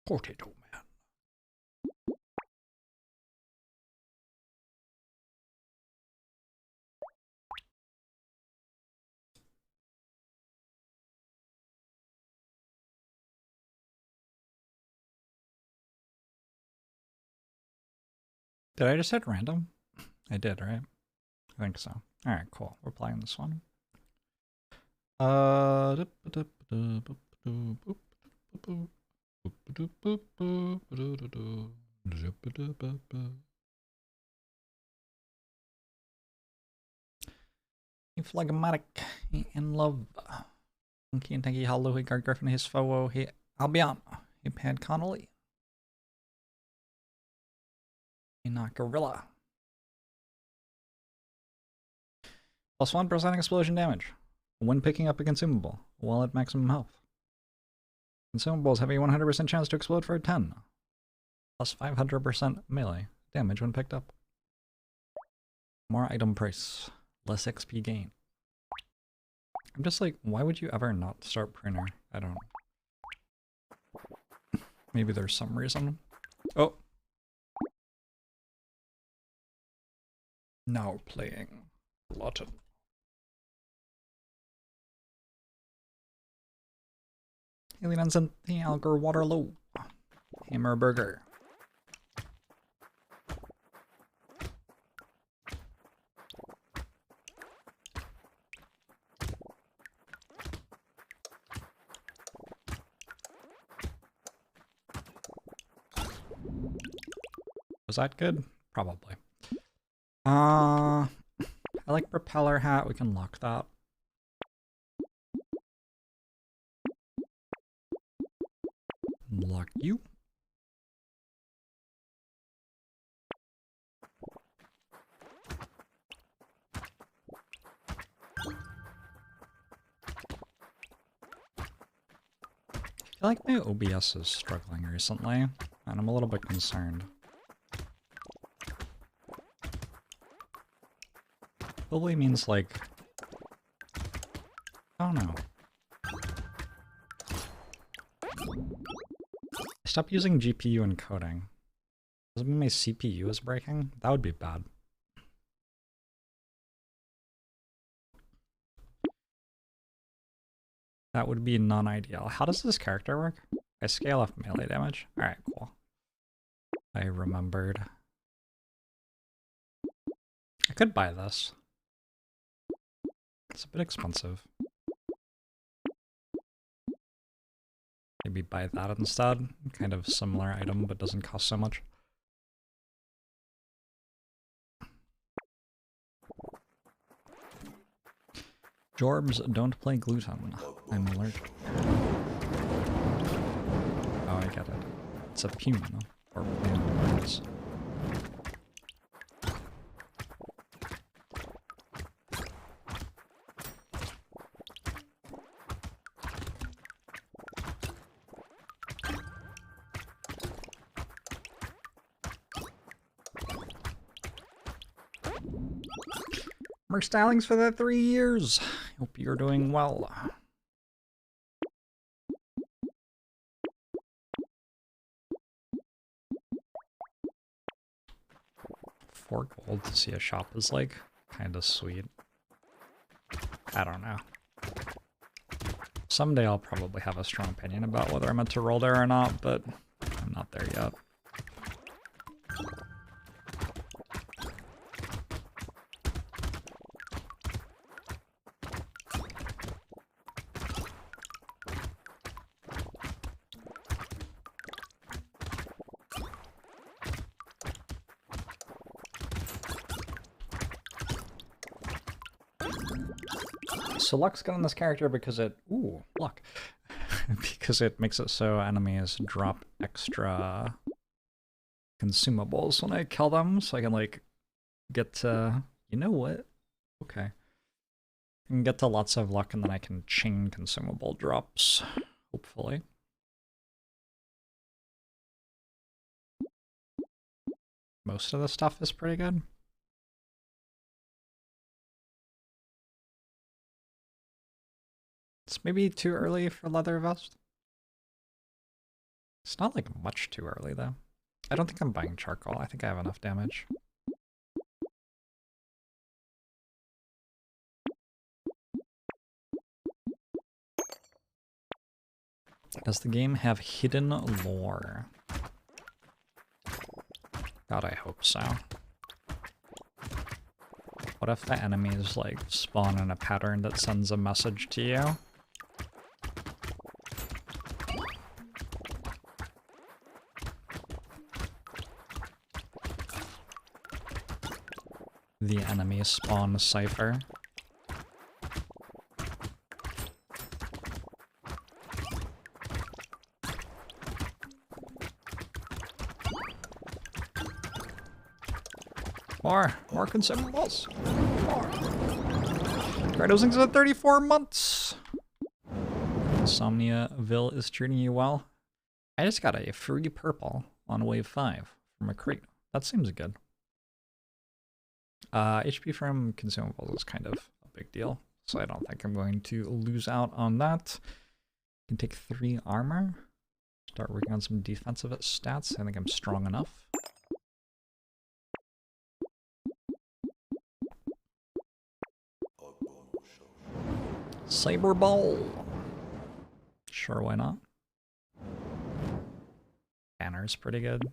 Brotato man. Did I just hit random? I did, right? I think so. Alright, cool. We're playing this one. Phlegmatic in love. Monkey and Tanky Hollow, he guard Griffin, his foe, he Albion, he Pad Connolly. He not Gorilla. Plus 1% explosion damage when picking up a consumable while at maximum health. Consumables have a 100% chance to explode for a 10. Plus 500% melee damage when picked up. More item price. Less XP gain. I'm just like, why would you ever not start Pruner? I don't... Maybe there's some reason. Oh! Now playing Glutton. Alien and the Algar Waterloo. Hammerburger. Was that good? Probably. I like propeller hat. We can lock that. Lock you. I feel like my OBS is struggling recently, and I'm a little bit concerned. Probably means like, I don't know. Stop using GPU encoding. Does it mean my CPU is breaking? That would be bad. That would be non-ideal. How does this character work? I scale off melee damage. Alright, cool. I remembered. I could buy this. It's a bit expensive. Maybe buy that instead. Kind of similar item, but doesn't cost so much. Jorbs don't play gluten. I'm allergic. Oh, I get it. It's a pume, or words. More stylings for the 3 years. Hope you're doing well. $4 to see a shop is like kind of sweet. I don't know. Someday I'll probably have a strong opinion about whether I'm meant to roll there or not, but I'm not there yet. So luck's good on this character because it... Ooh, luck. Because it makes it so enemies drop extra consumables when I kill them, so I can, like, get to... You know what? Okay. I can get to lots of luck and then I can chain consumable drops, hopefully. Most of the stuff is pretty good. It's maybe too early for leather vest. It's not like much too early though. I don't think I'm buying charcoal. I think I have enough damage. Does the game have hidden lore? God, I hope so. What if the enemies like spawn in a pattern that sends a message to you? The enemy spawn cipher. More consumables. More. Kratos at 34 months. Insomniaville is treating you well. I just got a free purple on wave 5 from a crate. That seems good. HP from consumables is kind of a big deal, so I don't think I'm going to lose out on that. Can take 3 armor. Start working on some defensive stats. I think I'm strong enough. Saber Ball. Sure, why not? Banner's pretty good.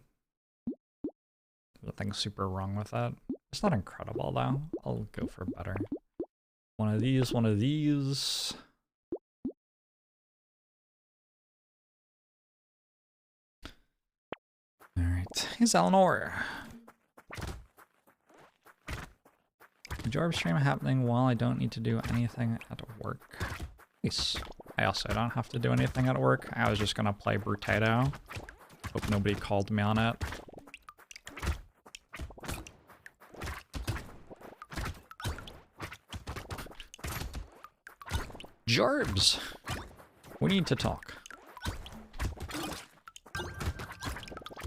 Nothing super wrong with that. It's not incredible though. I'll go for better. One of these, one of these. Alright, here's Eleanor. The Jorb stream happening while I don't need to do anything at work. Nice. I also don't have to do anything at work. I was just gonna play Brotato. Hope nobody called me on it. Jorbs! We need to talk.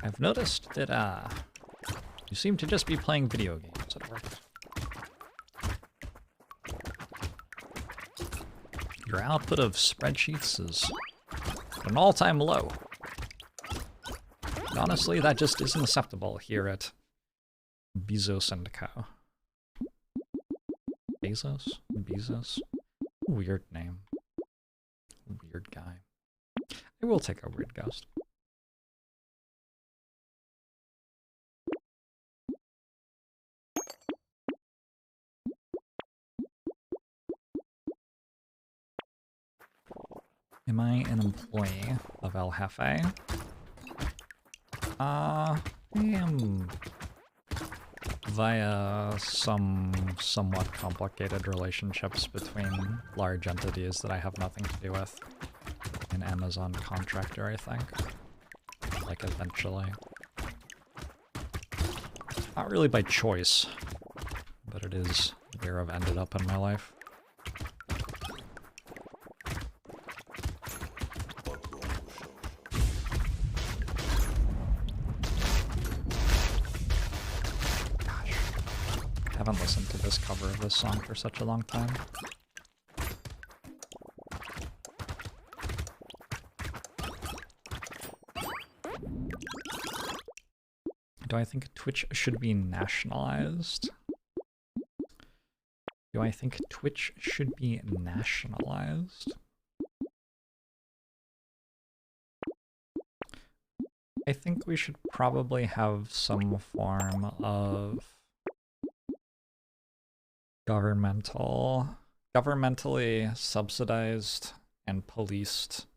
I've noticed that, you seem to just be playing video games at work. Your output of spreadsheets is at an all-time low. And honestly, that just isn't acceptable here at Bezos & Co. Bezos? Bezos? Weird name. Weird guy. I will take a weird ghost. Am I an employee of El Jefe? I am via some somewhat complicated relationships between large entities that I have nothing to do with. An Amazon contractor, I think. Like, eventually. Not really by choice, but it is where I've ended up in my life. I haven't listened to this cover of this song for such a long time. Do I think Twitch should be nationalized? Do I think Twitch should be nationalized? I think we should probably have some form of governmentally subsidized and policed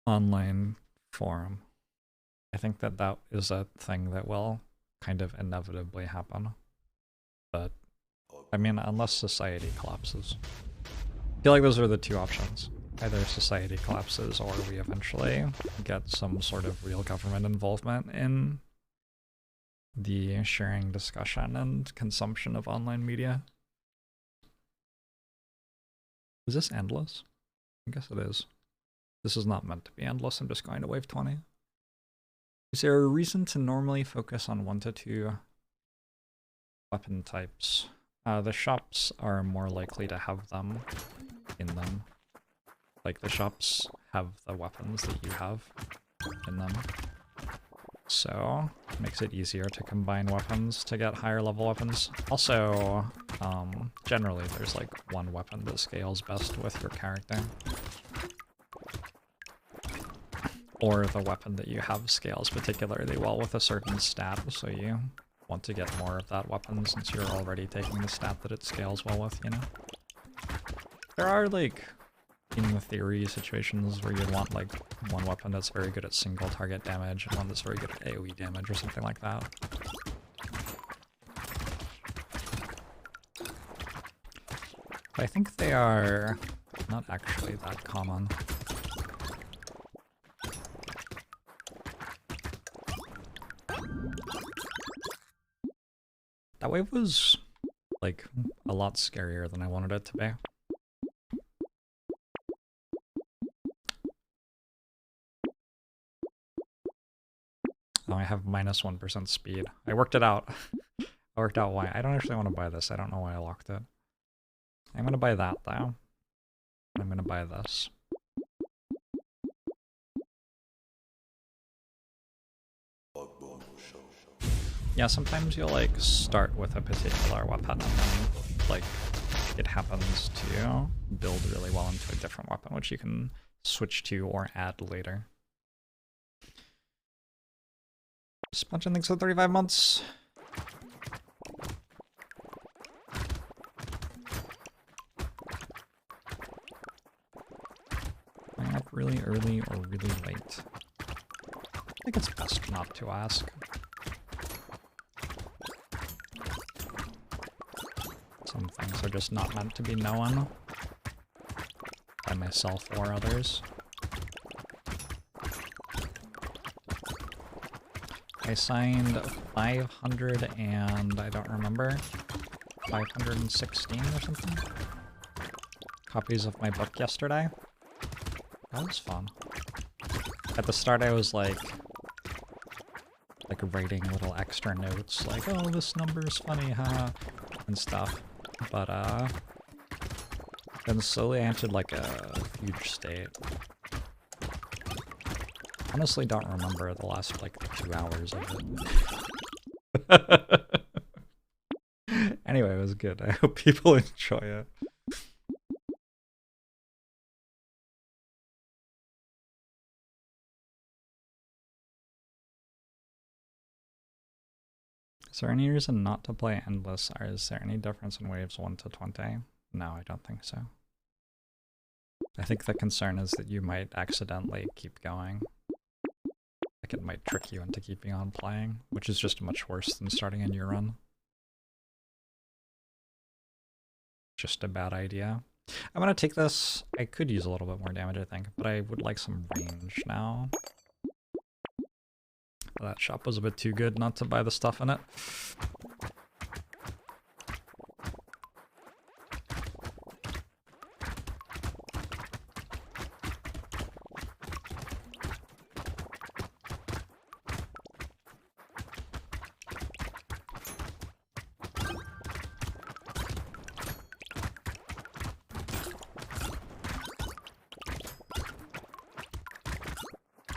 online forum. I think that that is a thing that will kind of inevitably happen. But, I mean, unless society collapses. I feel like those are the two options. Either society collapses or we eventually get some sort of real government involvement in the sharing, discussion, and consumption of online media. Is this endless? I guess it is. This is not meant to be endless, I'm just going to wave 20. Is there a reason to normally focus on 1 to 2 weapon types? The shops are more likely to have them in them. Like, the shops have the weapons that you have in them. So, it makes it easier to combine weapons to get higher level weapons. Also, generally there's like one weapon that scales best with your character. Or the weapon that you have scales particularly well with a certain stat, so you want to get more of that weapon since you're already taking the stat that it scales well with, you know? There are, like, in the theory, situations where you'd want, like, one weapon that's very good at single target damage and one that's very good at AoE damage or something like that. But I think they are not actually that common. That wave was, like, a lot scarier than I wanted it to be. Oh, I have minus 1% speed. I worked it out. I worked out why. I don't actually want to buy this. I don't know why I locked it. I'm gonna buy that, though. I'm gonna buy this. Yeah, sometimes you'll, like, start with a particular weapon and then, like, it happens to build really well into a different weapon, which you can switch to or add later. Sponge, thanks for 35 months. Going up really early or really late? I think it's best not to ask. Some things are just not meant to be known by myself or others. I signed 500 and I don't remember, 516 or something? Copies of my book yesterday. That was fun. At the start I was like writing little extra notes, like, oh, this number's funny, haha, and stuff. But, then slowly I entered, like, a huge state. Honestly don't remember the last, like, 2 hours of it. Anyway, it was good. I hope people enjoy it. Is there any reason not to play Endless, or is there any difference in waves 1 to 20? No, I don't think so. I think the concern is that you might accidentally keep going. Like it might trick you into keeping on playing, which is just much worse than starting a new run. Just a bad idea. I'm gonna take this. I could use a little bit more damage, I think, but I would like some range now. That shop was a bit too good not to buy the stuff in it.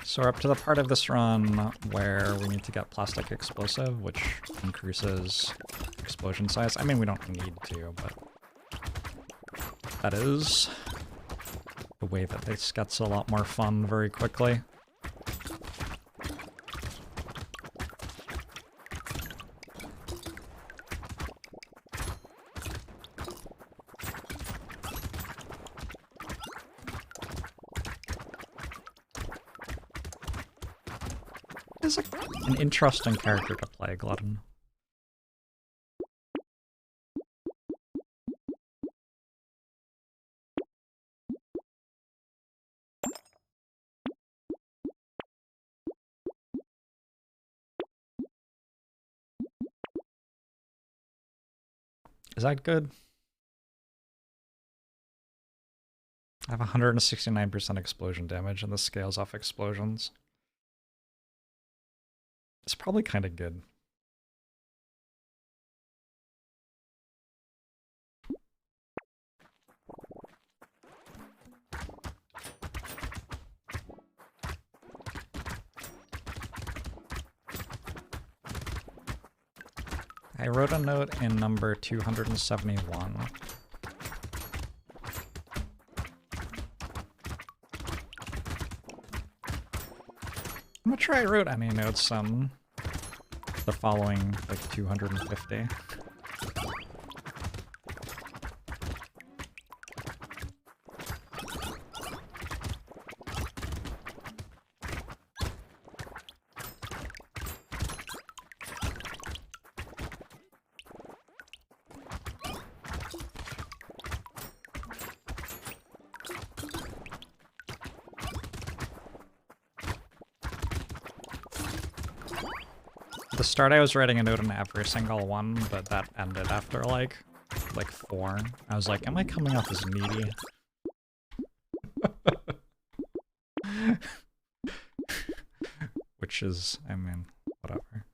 So we're up to the part of this run where we need to get plastic explosive, which increases explosion size. I mean, we don't need to, but that is the way that this gets a lot more fun very quickly. Is an interesting character to play, Glutton. Is that good? I have 169% explosion damage and this scales off explosions. It's probably kind of good. I wrote a note in number 271. I'm not sure I wrote any notes on the following, like, 250. At the start I was writing a note in every single one, but that ended after like 4. I was like, am I coming off as needy? Which is, I mean, whatever.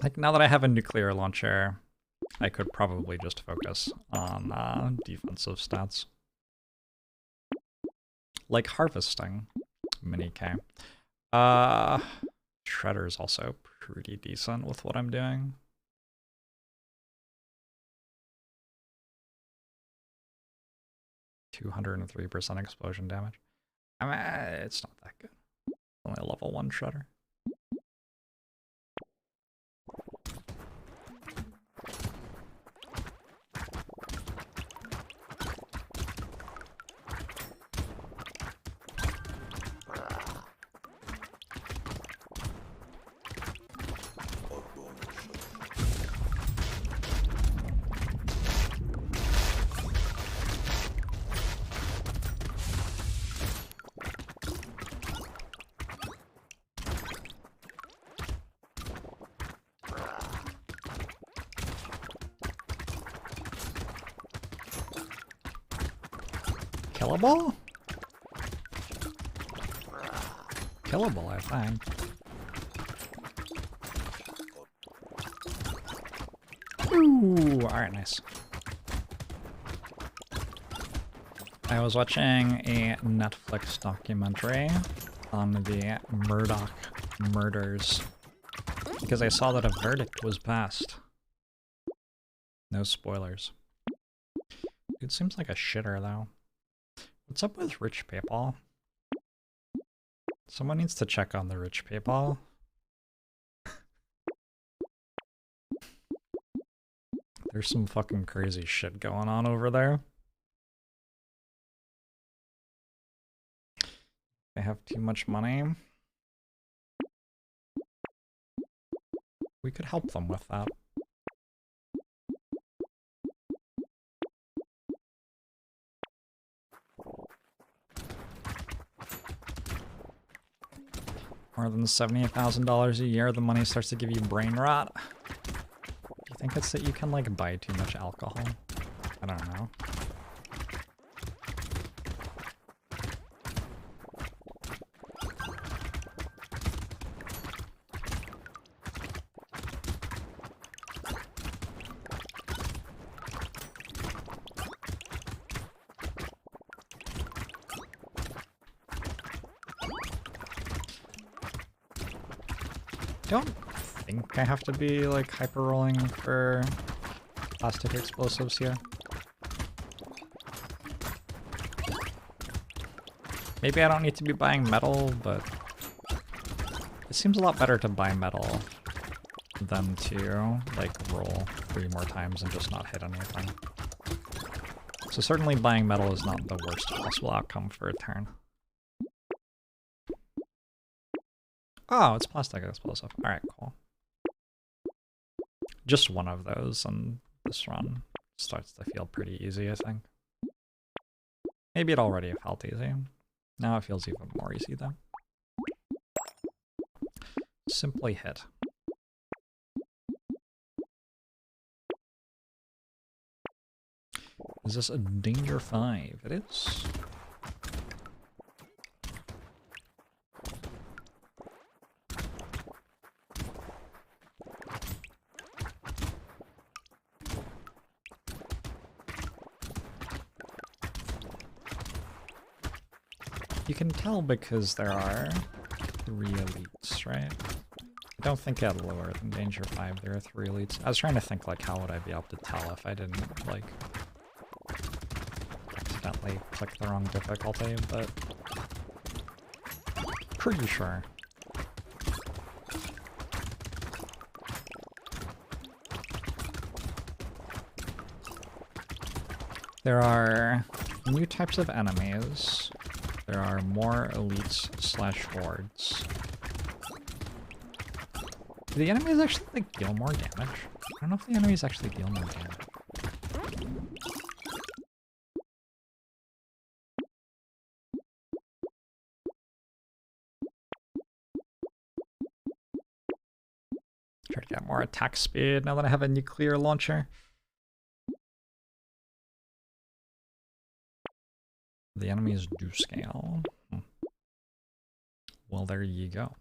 Like, now that I have a nuclear launcher, I could probably just focus on defensive stats. Like harvesting. Mini K. Shredder's also pretty decent with what I'm doing. (203% explosion damage. I mean, it's not that good. Only a level 1 Shredder. Killable? Killable, I think. Ooh, alright, nice. I was watching a Netflix documentary on the Murdoch murders because I saw that a verdict was passed. No spoilers. It seems like a shitter, though. What's up with rich people? Someone needs to check on the rich people. There's some fucking crazy shit going on over there. They have too much money. We could help them with that. More than $70,000 a year, the money starts to give you brain rot. Do you think it's that you can, like, buy too much alcohol? I don't know. I don't think I have to be, like, hyper-rolling for plastic explosives here. Maybe I don't need to be buying metal, but it seems a lot better to buy metal than to, like, roll 3 more times and just not hit anything. So certainly buying metal is not the worst possible outcome for a turn. Oh, it's plastic explosive. Alright, cool. Just one of those, and this run starts to feel pretty easy, I think. Maybe it already felt easy. Now it feels even more easy, though. Simply hit. Is this a danger 5? It is. You can tell because there are 3 elites, right? I don't think at lower than Danger 5 there are 3 elites. I was trying to think, like, how would I be able to tell if I didn't, like, accidentally click the wrong difficulty, but pretty sure. There are new types of enemies. There are more elites slash hordes. Do the enemies actually, like, deal more damage? I don't know if the enemies actually deal more damage. Try to get more attack speed now that I have a nuclear launcher. The enemies do scale. Well, there you go.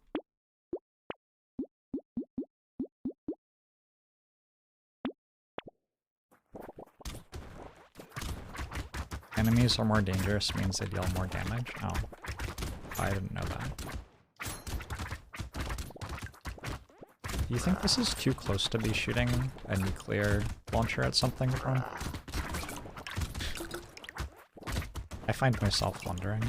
Enemies are more dangerous means they deal more damage. Oh, I didn't know that. Do you think this is too close to be shooting a nuclear launcher at something from? I find myself wondering.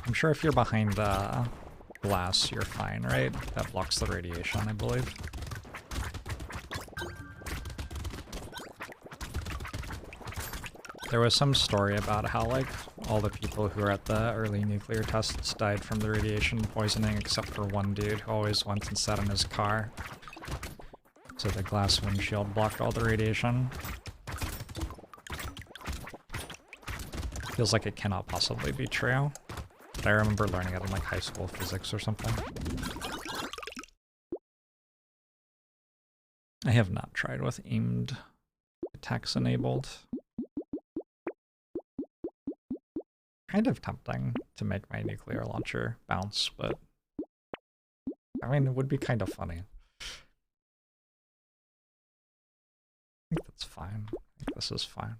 I'm sure if you're behind glass, you're fine, right? That blocks the radiation, I believe. There was some story about how, like, all the people who were at the early nuclear tests died from the radiation poisoning, except for one dude who always went and sat in his car. So the glass windshield blocked all the radiation. Feels like it cannot possibly be true. But I remember learning it in, like, high school physics or something. I have not tried with aimed attacks enabled. Kind of tempting to make my nuclear launcher bounce, but I mean, it would be kind of funny. I think that's fine. I think this is fine.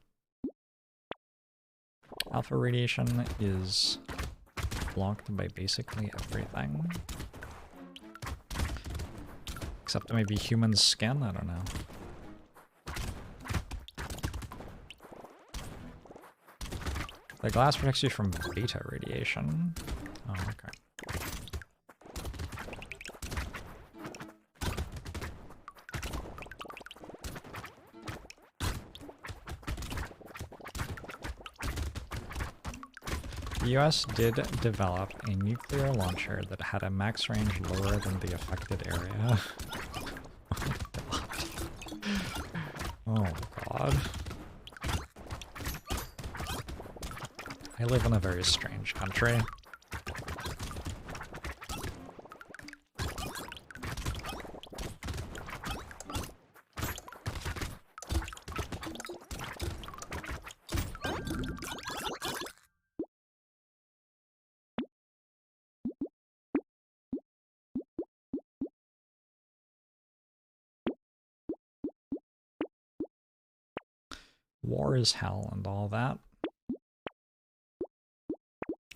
Alpha radiation is blocked by basically everything. Except maybe human skin, I don't know. The glass protects you from beta radiation. Oh, okay. The US did develop a nuclear launcher that had a max range lower than the affected area. Oh god. I live in a very strange country. War is hell and all that.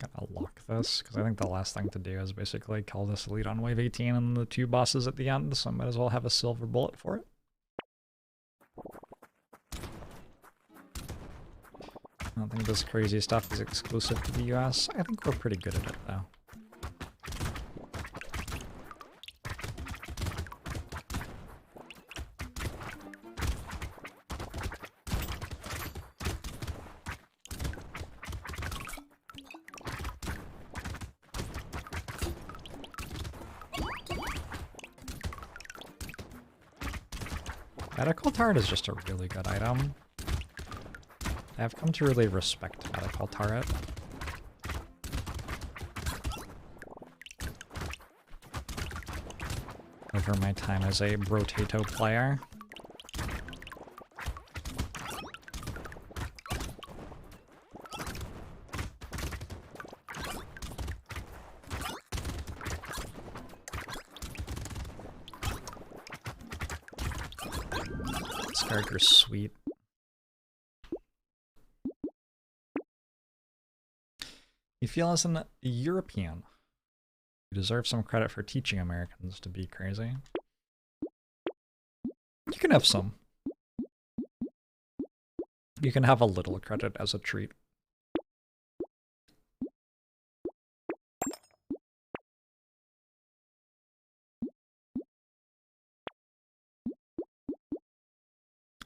Gotta lock this, because I think the last thing to do is basically kill this elite on wave 18 and the 2 bosses at the end, so I might as well have a silver bullet for it. I don't think this crazy stuff is exclusive to the US. I think we're pretty good at it, though. Medical turret is just a really good item. I've come to really respect medical turret. Over my time as a Brotato player. This character's sweet. You feel as an European. You deserve some credit for teaching Americans to be crazy. You can have some. You can have a little credit as a treat.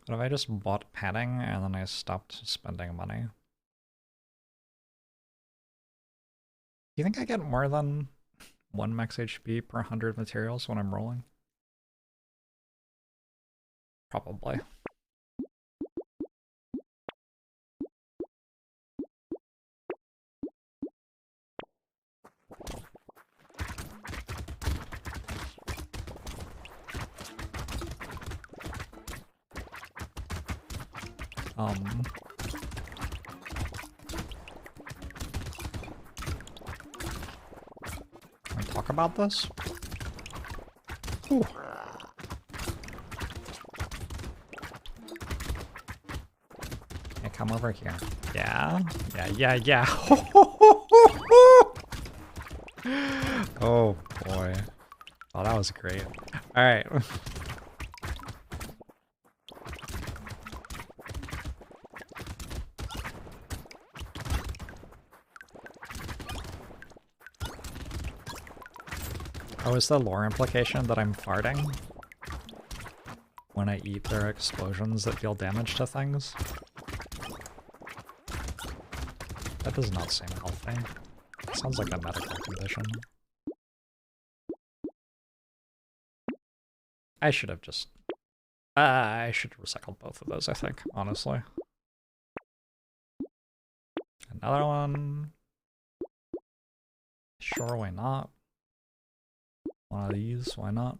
What if I just bought padding and then I stopped spending money? Do you think I get more than 1 max HP per 100 materials when I'm rolling? Probably. Can we talk about this? Ooh. Hey, come over here. Yeah? Yeah. Oh boy. Oh, that was great. Alright. Oh, is the lore implication that I'm farting when I eat their explosions that deal damage to things? That does not seem healthy. It sounds like a medical condition. I should have just... I should have recycled both of those, I think, honestly. Another one. Sure, why not? One of these, why not?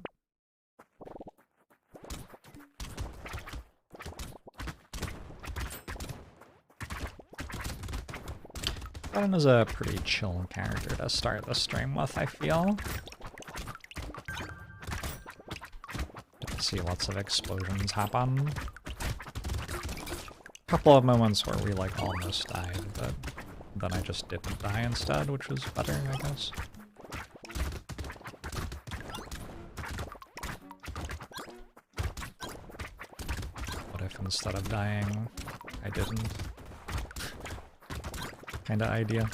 Glutton is a pretty chill character to start the stream with, I feel. Get to see lots of explosions happen. A couple of moments where we like almost died, but then I just didn't die instead, which was better, I guess. What if instead of dying, I didn't? Kinda idea.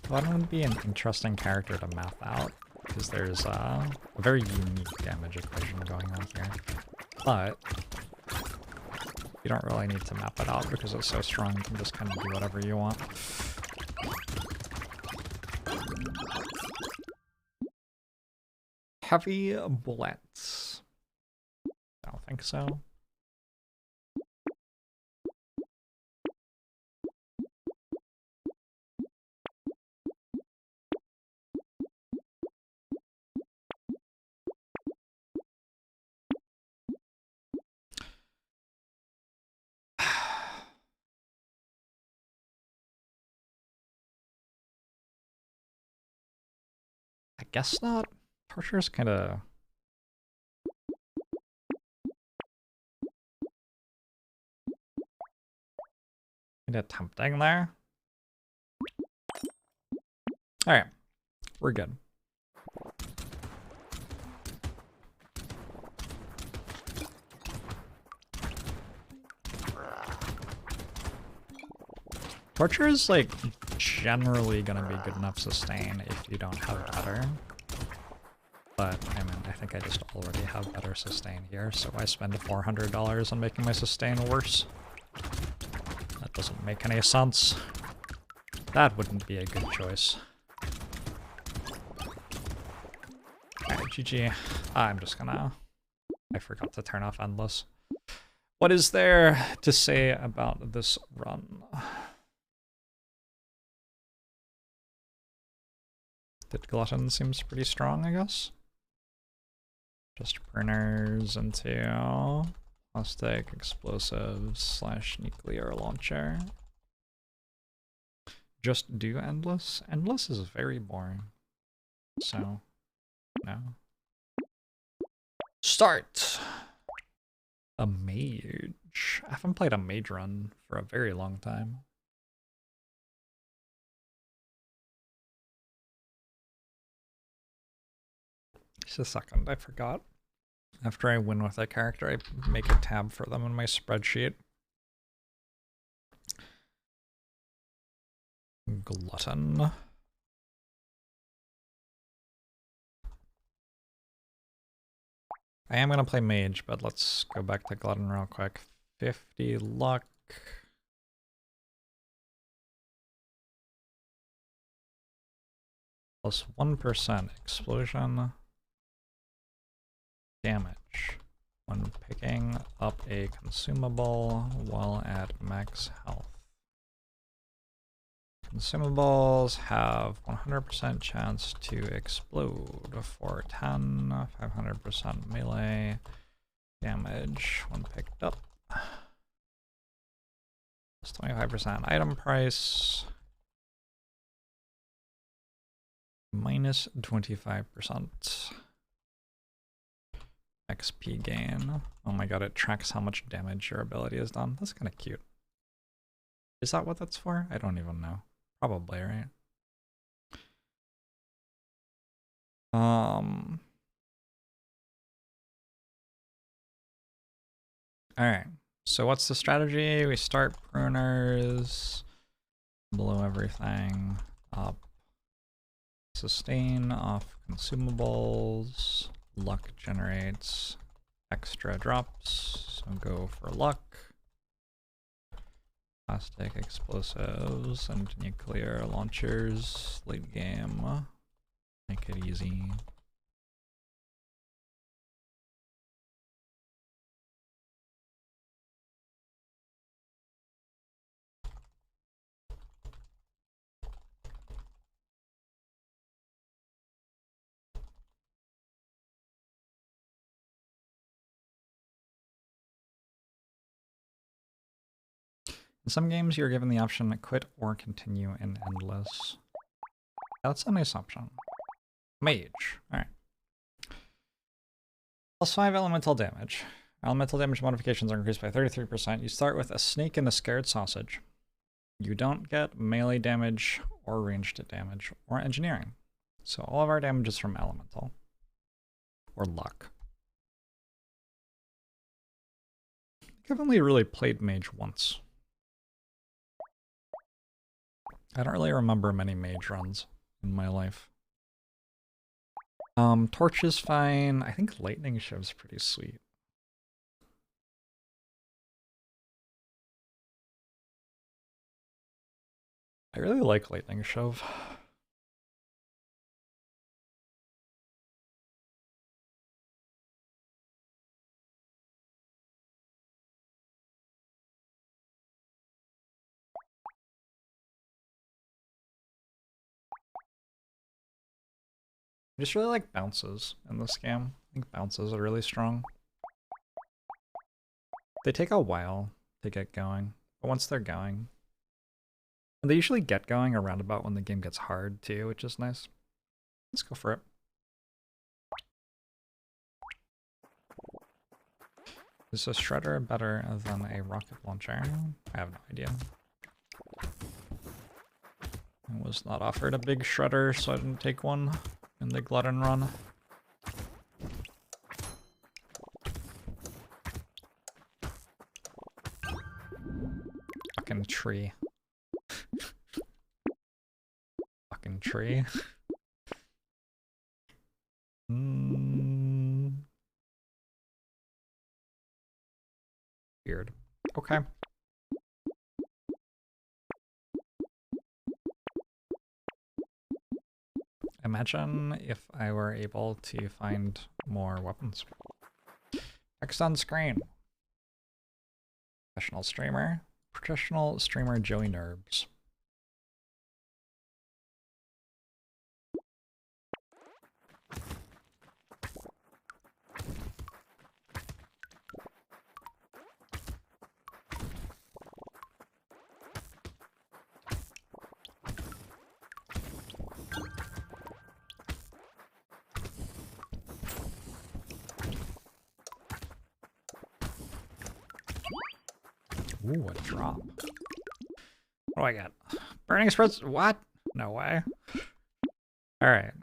Glutton would be an interesting character to map out, because there's a very unique damage equation going on here. But you don't really need to map it out because it's so strong, you can just kind of do whatever you want. Heavy bullets. I don't think so. I guess not. Torture's kinda... kinda tempting there. Alright, we're good. Torture is, like, generally gonna be good enough sustain if you don't have better. But, I mean, I think I just already have better sustain here, so I spend $400 on making my sustain worse. That doesn't make any sense. That wouldn't be a good choice. Alright, GG. I'm just gonna... I forgot to turn off Endless. What is there to say about this run? Did Glutton seems pretty strong, I guess. Just burners into plastic explosives / nuclear launcher. Just do Endless? Endless is very boring. So, no. Start! A mage. I haven't played a mage run for a very long time. Just a second, I forgot. After I win with a character, I make a tab for them in my spreadsheet. Glutton. I am going to play Mage, but let's go back to Glutton real quick. 50 luck. Plus 1% explosion damage when picking up a consumable while at max health. Consumables have 100% chance to explode for 10, 500% melee damage when picked up. Plus 25% item price. Minus 25% XP gain. Oh my god, it tracks how much damage your ability has done. That's kind of cute. Is that what that's for? I don't even know. Probably, right? Alright, so what's the strategy? We start pruners, blow everything up, sustain off consumables, luck generates extra drops, so go for luck. Plastic explosives and nuclear launchers late game. Make it easy. In some games, you're given the option to quit or continue in endless. That's a nice option. Mage. Alright. Plus 5 elemental damage. Elemental damage modifications are increased by 33%. You start with a snake and a scared sausage. You don't get melee damage or ranged damage or engineering. So all of our damage is from elemental. Or luck. I think I've only really played mage once. I don't really remember many mage runs in my life. Torch is fine. I think lightning shiv's pretty sweet. I really like lightning shove. I just really like bounces in this game. I think bounces are really strong. They take a while to get going, but once they're going, and they usually get going around about when the game gets hard too, which is nice. Let's go for it. Is a shredder better than a rocket launcher? I have no idea. I was not offered a big shredder, so I didn't take one in the Glutton run. Fucking tree. Fucking tree. Weird. Okay. Imagine if I were able to find more weapons. Text on screen. Professional streamer. Professional streamer Joey Nerbs. Ooh, a drop. What do I got? Burning spirits? What? No way. Alright.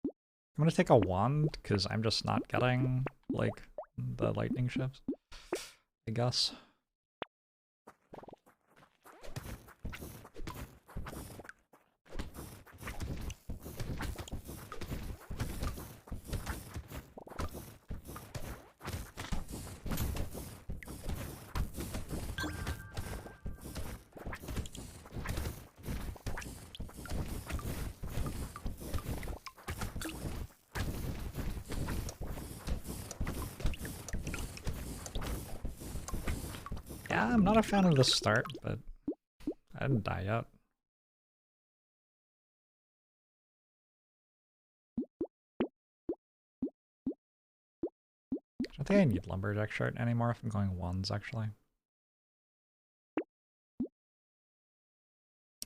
I'm gonna take a wand, because I'm just not getting, like, the lightning shifts, I guess. Yeah, I'm not a fan of the start, but I didn't die yet. I don't think I need Lumberjack shirt anymore if I'm going ones, actually.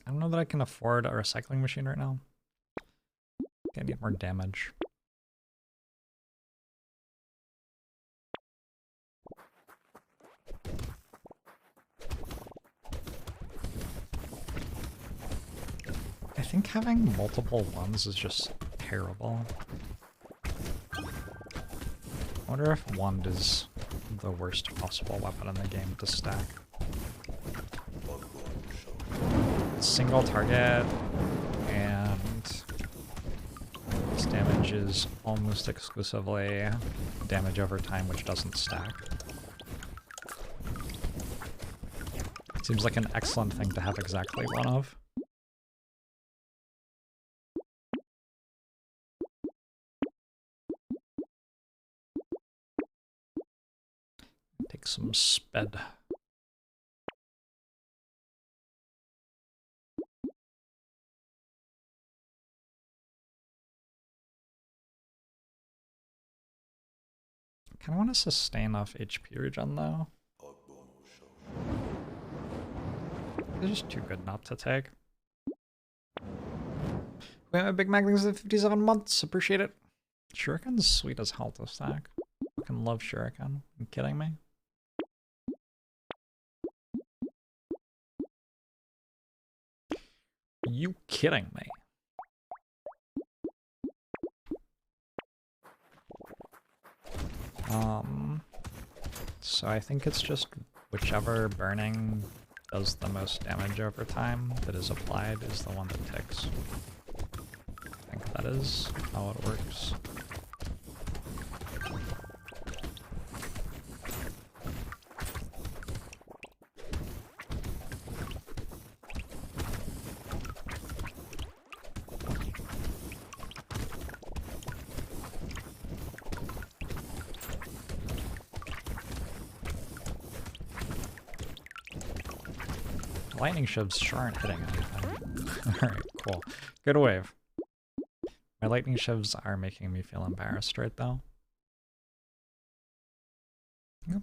I don't know that I can afford a recycling machine right now. I need more damage. I think having multiple ones is just terrible. I wonder if wand is the worst possible weapon in the game to stack. Single target, and this damage is almost exclusively damage over time, which doesn't stack. Seems like an excellent thing to have exactly one of. Take some sped. I kind of want to sustain off HP regen though. It's just too good not to take. We have a Big Mac, thanks for 57 months. Appreciate it. Shuriken's sweet as hell to stack. Fucking love Shuriken. Are you kidding me? Are you kidding me? So I think it's just whichever burning does the most damage over time that is applied is the one that ticks. I think that is how it works. Lightning shivs sure aren't hitting anything. Alright, cool. Good wave. My lightning shivs are making me feel embarrassed right now.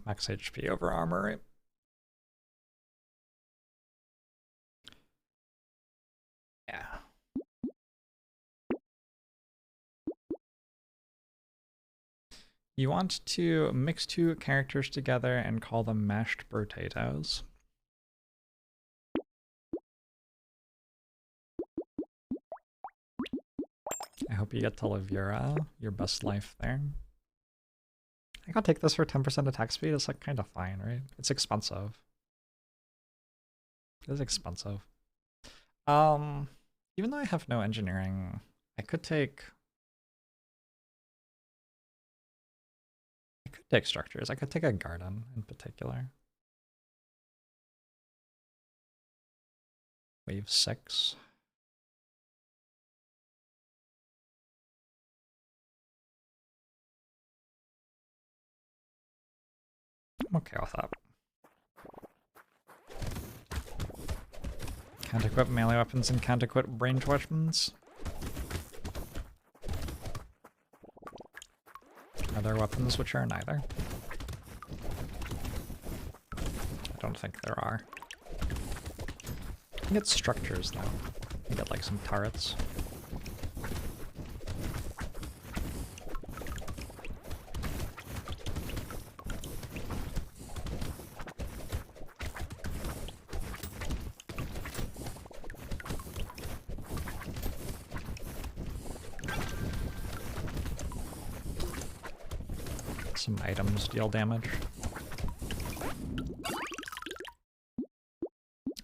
Max HP over armor, right? Yeah. You want to mix two characters together and call them mashed Brotatoes. I hope you get to live your best life there. I gotta take this for 10% attack speed. It's like kind of fine, right? It's expensive. It is expensive. Even though I have no engineering, I could take structures. I could take a garden in particular. Wave 6. I'm okay with that. Can't equip melee weapons and can't equip ranged weapons. Are there weapons which are neither? I don't think there are. You can get structures though. You can get like some turrets. some items deal damage.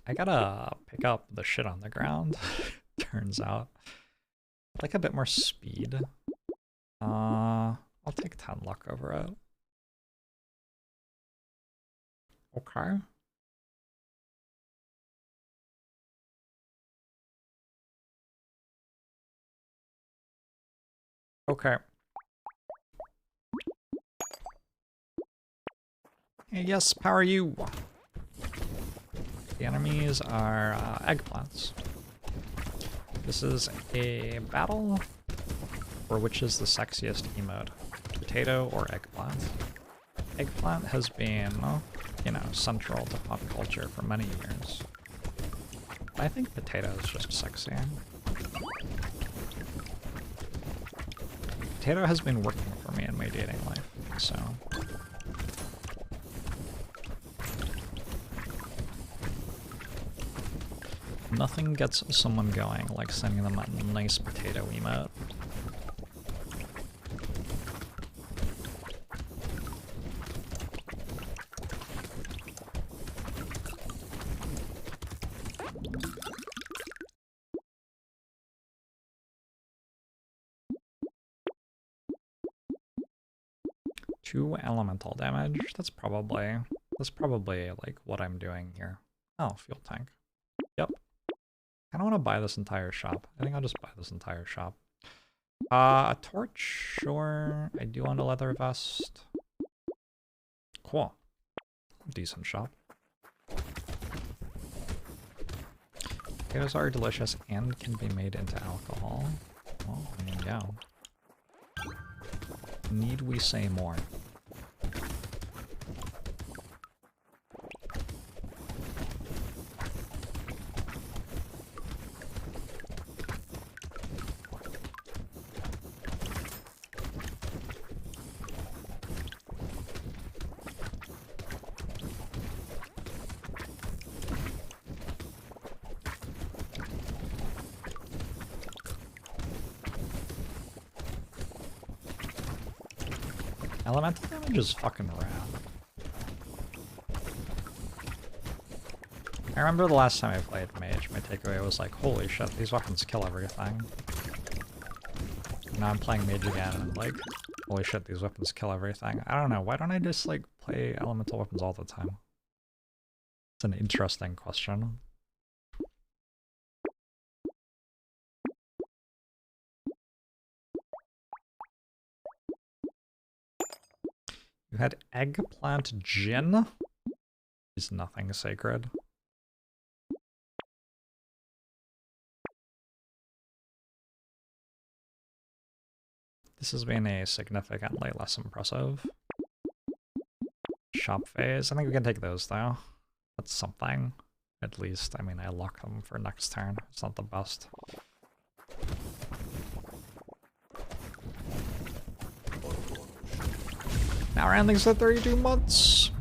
I gotta pick up the shit on the ground, turns out. I'd like a bit more speed. I'll take 10 luck over it. Okay. Okay. Hey, yes, power you! The enemies are eggplants. This is a battle for which is the sexiest emote, potato or eggplant. Eggplant has been, you know, central to pop culture for many years. I think potato is just sexy. Potato has been working for me in my dating life, so... Nothing gets someone going like sending them a nice potato emote. Two elemental damage. That's probably like what I'm doing here. Oh, fuel tank. Yep. I don't want to buy this entire shop. I think I'll just buy this entire shop. A torch, sure. I do want a leather vest. Cool. Decent shop. Potatoes are delicious and can be made into alcohol. Well, I mean, yeah. Need we say more? Elemental damage is fucking rad. I remember the last time I played Mage, my takeaway was like, holy shit, these weapons kill everything. Now I'm playing Mage again and like, holy shit, these weapons kill everything. I don't know, why don't I just like play elemental weapons all the time? It's an interesting question. You had eggplant gin? Is nothing sacred. This has been a significantly less impressive shop phase. I think we can take those though. That's something. At least, I mean, I lock them for next turn. It's not the best. Now rounding to 32 months.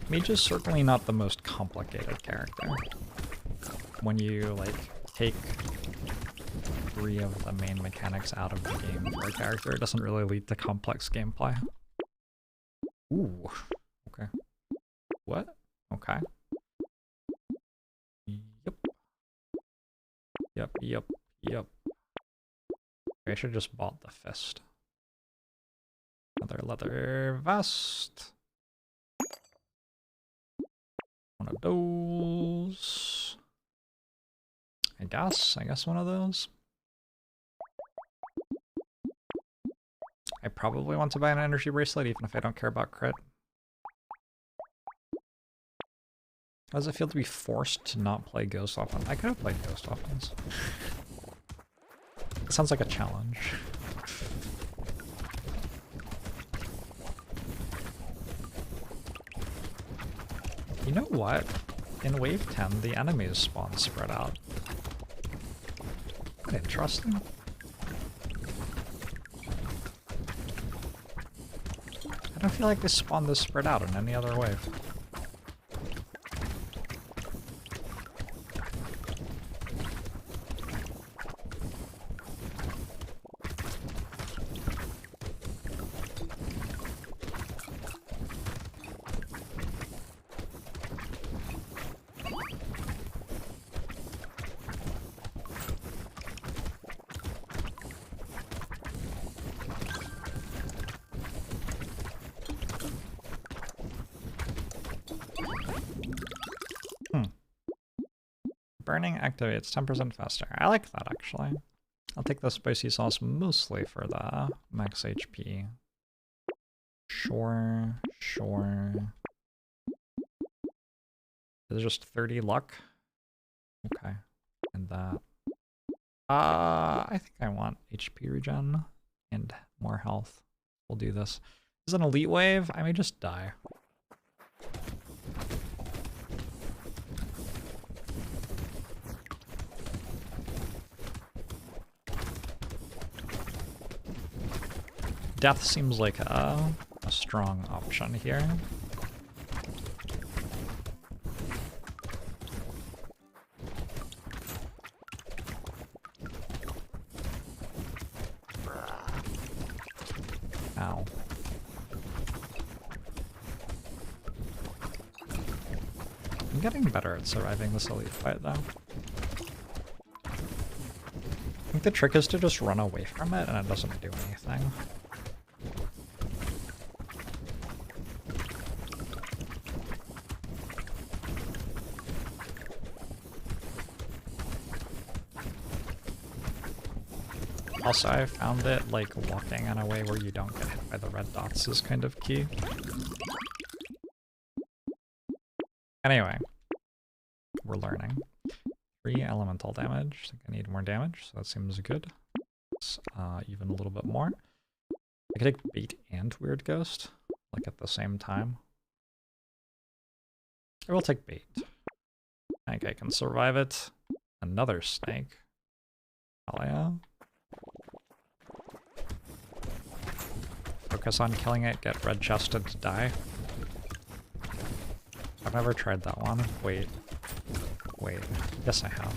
Mage is certainly not the most complicated character. When you, like, take 3 of the main mechanics out of the game for a character, it doesn't really lead to complex gameplay. Ooh. Okay. What? Okay. Yep. Yep, yep, yep. I should have just bought the fist. Another leather vest. One of those. I guess one of those. I probably want to buy an energy bracelet even if I don't care about crit. How does it feel to be forced to not play Ghost Weapon? I could have played Ghost Weapons. It sounds like a challenge. You know what? In Wave 10, the enemies spawn spread out. Interesting. I don't feel like they spawn this spread out in any other wave. Burning activates 10% faster. I like that, actually. I'll take the spicy sauce mostly for the max HP. Sure, sure. Is it just 30 luck? Okay. And that. I think I want HP regen and more health. We'll do this. This is an elite wave. I may just die. Death seems like a strong option here. Ow. I'm getting better at surviving this elite fight, though. I think the trick is to just run away from it and it doesn't do anything. Also, I found that, like, walking in a way where you don't get hit by the red dots is kind of key. Anyway, we're learning. 3 elemental damage. I think I need more damage, so that seems good. It's, even a little bit more. I could take bait and weird ghost, like, at the same time. I will take bait. I think I can survive it. Another snake. Hell yeah. Focus on killing it, get red chested to die. I've never tried that one. Wait. Wait. Yes, I have.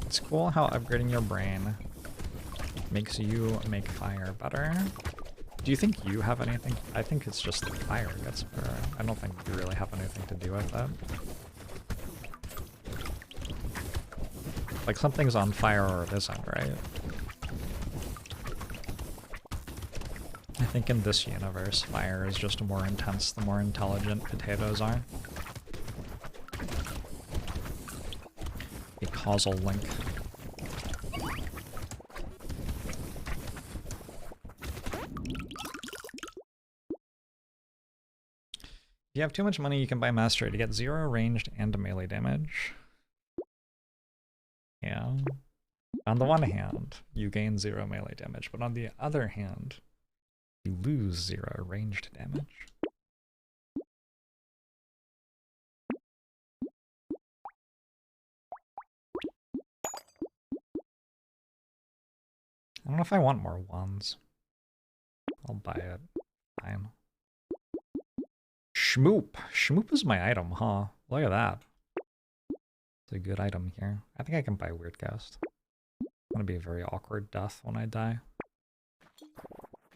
It's cool how upgrading your brain makes you make fire better. Do you think you have anything? I think it's just the fire gets better. I don't think you really have anything to do with that. Like, something's on fire or it isn't, right? I think in this universe, fire is just more intense the more intelligent potatoes are. A causal link. If you have too much money, you can buy Mastery to get 0 ranged and melee damage. Yeah. On the one hand, you gain 0 melee damage, but on the other hand, you lose 0 ranged damage. I don't know if I want more ones. I'll buy it. Fine. Shmoop. Shmoop is my item, huh? Look at that. It's a good item here. I think I can buy Weird Ghost. It's gonna be a very awkward death when I die.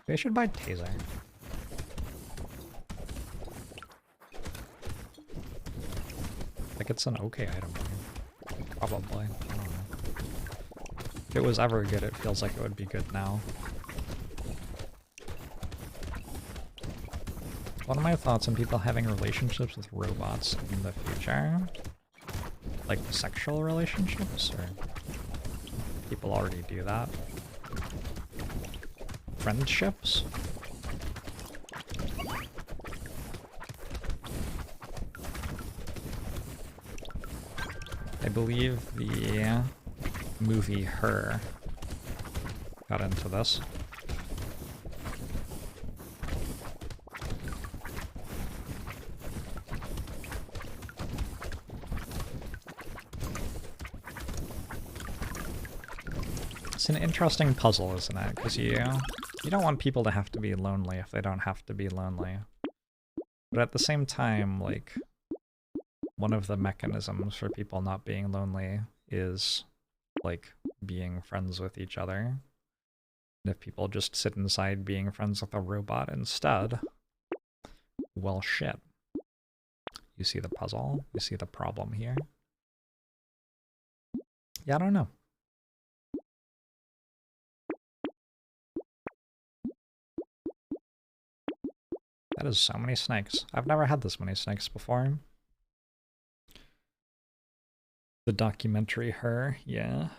Maybe I should buy Taser. Like, it's an okay item here. Probably. I don't know. If it was ever good, it feels like it would be good now. What are my thoughts on people having relationships with robots in the future? Like sexual relationships, or? people already do that. Friendships? I believe the movie Her got into this. It's an interesting puzzle, isn't it? Because you don't want people to have to be lonely if they don't have to be lonely. But at the same time, like, one of the mechanisms for people not being lonely is, like, being friends with each other. And if people just sit inside being friends with a robot instead, well, shit. You see the puzzle? You see the problem here? Yeah, I don't know. That is so many snakes. I've never had this many snakes before. The documentary Her, yeah.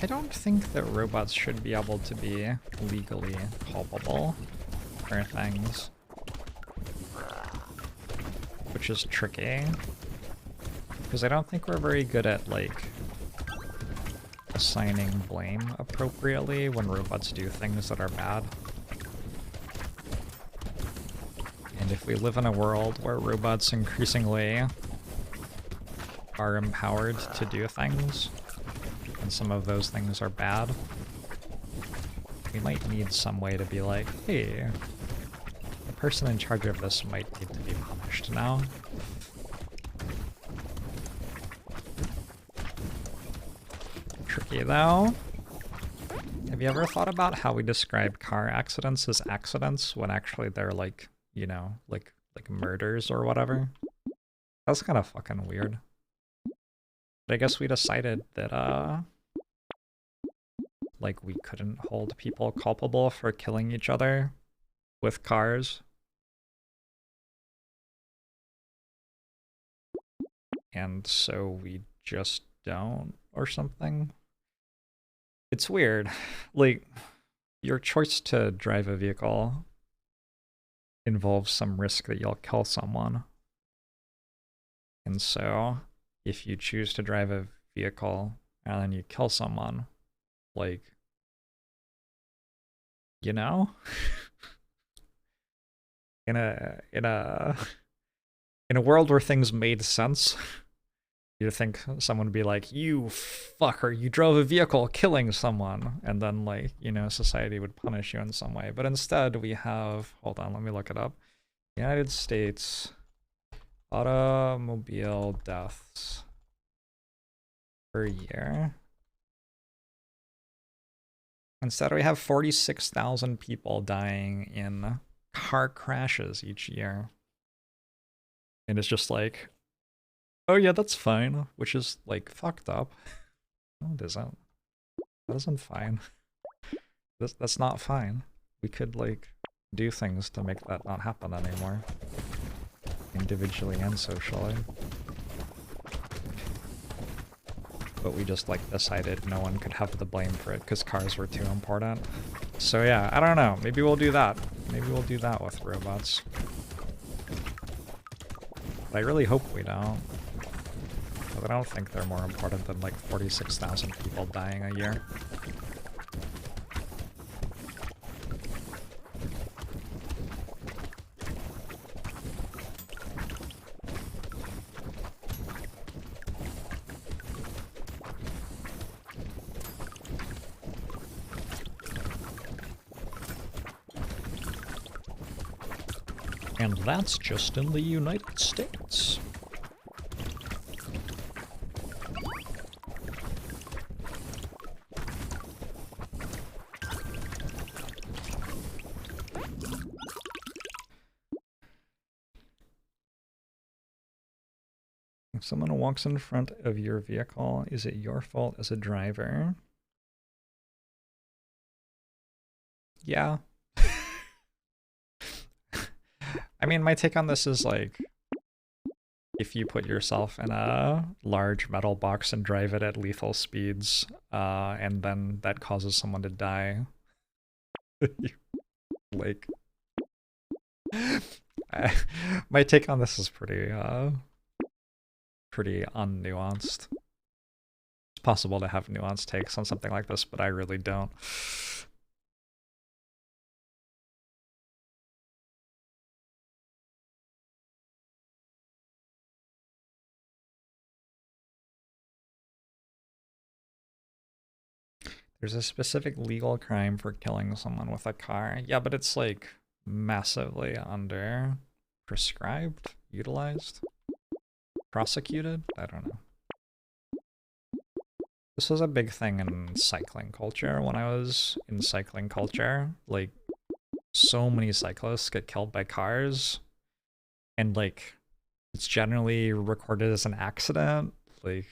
I don't think that robots should be able to be legally culpable for things, which is tricky, because I don't think we're very good at, like, assigning blame appropriately when robots do things that are bad. And if we live in a world where robots increasingly are empowered to do things, and some of those things are bad, we might need some way to be like, hey, the person in charge of this might need to be punished now. Tricky though. Have you ever thought about how we describe car accidents as accidents when actually they're like, you know, like murders or whatever? That's kind of fucking weird. But I guess we decided that, like, we couldn't hold people culpable for killing each other with cars. And so we just don't, or something. It's weird. Like, your choice to drive a vehicle involves some risk that you'll kill someone. And so, if you choose to drive a vehicle and then you kill someone, like, you know, in a world where things made sense, you'd think someone would be like, you fucker, you drove a vehicle killing someone, and then, like, you know, society would punish you in some way. But instead we have, hold on, let me look it up. United States automobile deaths per year. Instead, we have 46,000 people dying in car crashes each year. And it's just like, oh yeah, that's fine, which is, like, fucked up. No, it isn't. That isn't fine. That's not fine. We could, like, do things to make that not happen anymore. Individually and socially. But we just, like, decided no one could have the blame for it because cars were too important. So yeah, I don't know. Maybe we'll do that. Maybe we'll do that with robots. But I really hope we don't. But I don't think they're more important than, like, 46,000 people dying a year. And that's just in the United States. If someone walks in front of your vehicle, is it your fault as a driver? Yeah. I mean, my take on this is like, if you put yourself in a large metal box and drive it at lethal speeds, and then that causes someone to die, like, my take on this is pretty unnuanced. It's possible to have nuanced takes on something like this, but I really don't. There's a specific legal crime for killing someone with a car. Yeah, but it's like massively under prescribed, utilized, prosecuted? I don't know. This was a big thing in cycling culture. When I was in cycling culture, like, so many cyclists get killed by cars, and like, it's generally recorded as an accident. Like,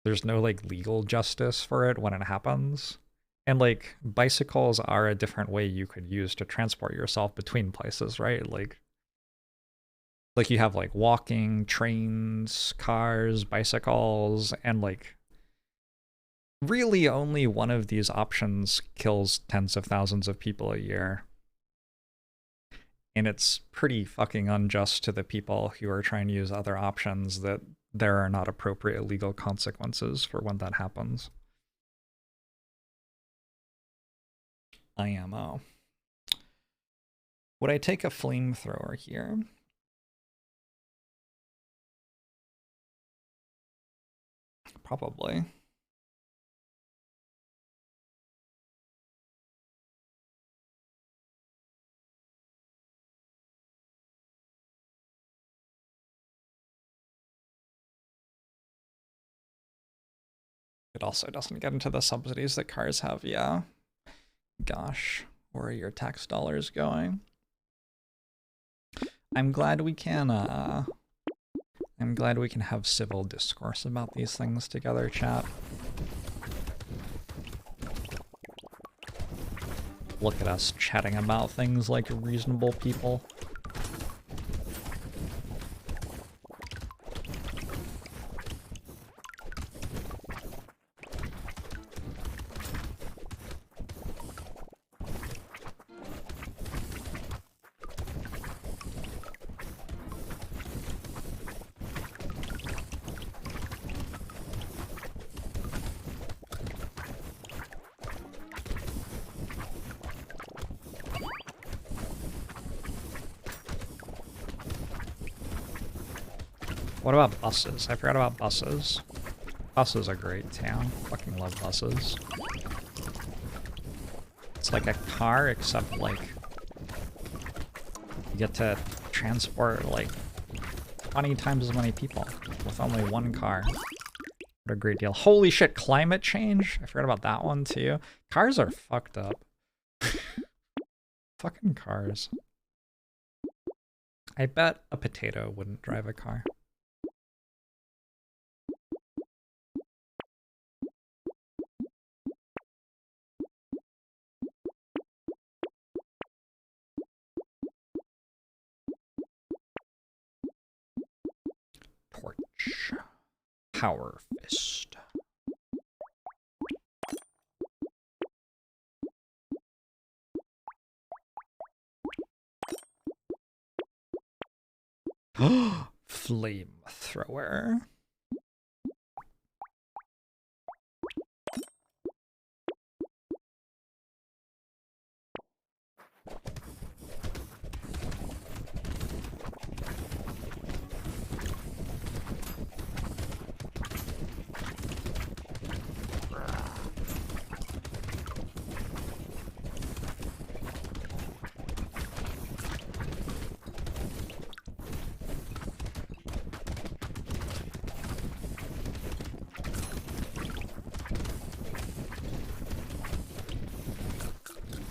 there's no like legal justice for it when it happens. And like, bicycles are a different way you could use to transport yourself between places, right? Like you have like walking, trains, cars, bicycles, and like, really only one of these options kills tens of thousands of people a year. And it's pretty fucking unjust to the people who are trying to use other options that there are not appropriate legal consequences for when that happens. IMO. Would I take a flamethrower here? Probably. It also doesn't get into the subsidies that cars have, yeah. Gosh, where are your tax dollars going? I'm glad we can have civil discourse about these things together, chat. Look at us chatting about things like reasonable people. What about buses? I forgot about buses. Buses are great too. Fucking love buses. It's like a car, except like you get to transport like 20 times as many people with only one car. What a great deal. Holy shit, climate change? I forgot about that one too. Cars are fucked up. Fucking cars. I bet a potato wouldn't drive a car. Torch. Power fist. Flamethrower.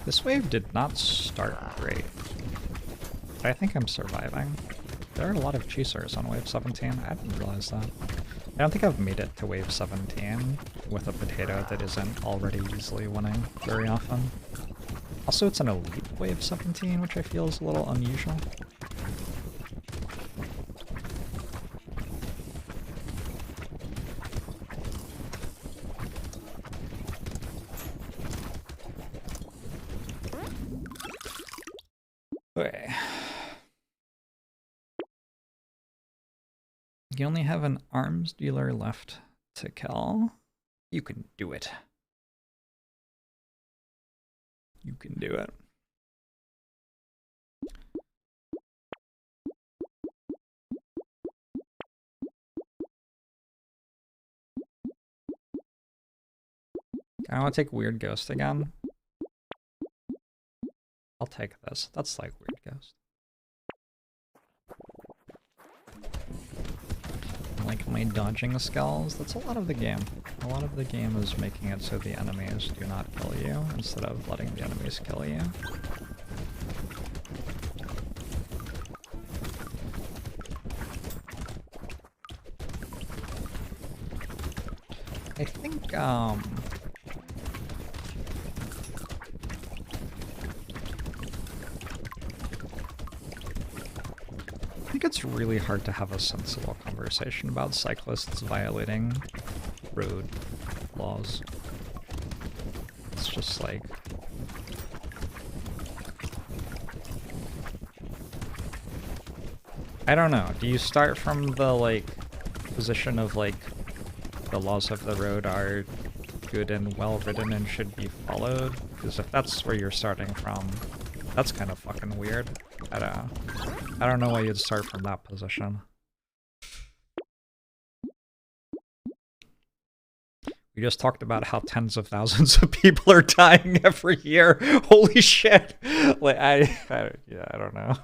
This wave did not start great, but I think I'm surviving. There are a lot of chasers on wave 17. I didn't realize that. I don't think I've made it to wave 17 with a potato that isn't already easily winning very often. Also, it's an elite wave 17, which I feel is a little unusual. Okay. You only have an arms dealer left to kill. You can do it. You can do it. I want to take Weird Ghost again. I'll take this. That's like Weird Ghost. Like my dodging skulls, that's a lot of the game. A lot of the game is making it so the enemies do not kill you instead of letting the enemies kill you. I think it's really hard to have a sensible conversation about cyclists violating road laws. It's just like... I don't know. Do you start from the, like, position of, like, the laws of the road are good and well written and should be followed? Because if that's where you're starting from, that's kind of fucking weird. I don't know why you'd start from that position. We just talked about how tens of thousands of people are dying every year. Holy shit! Like yeah, I don't know.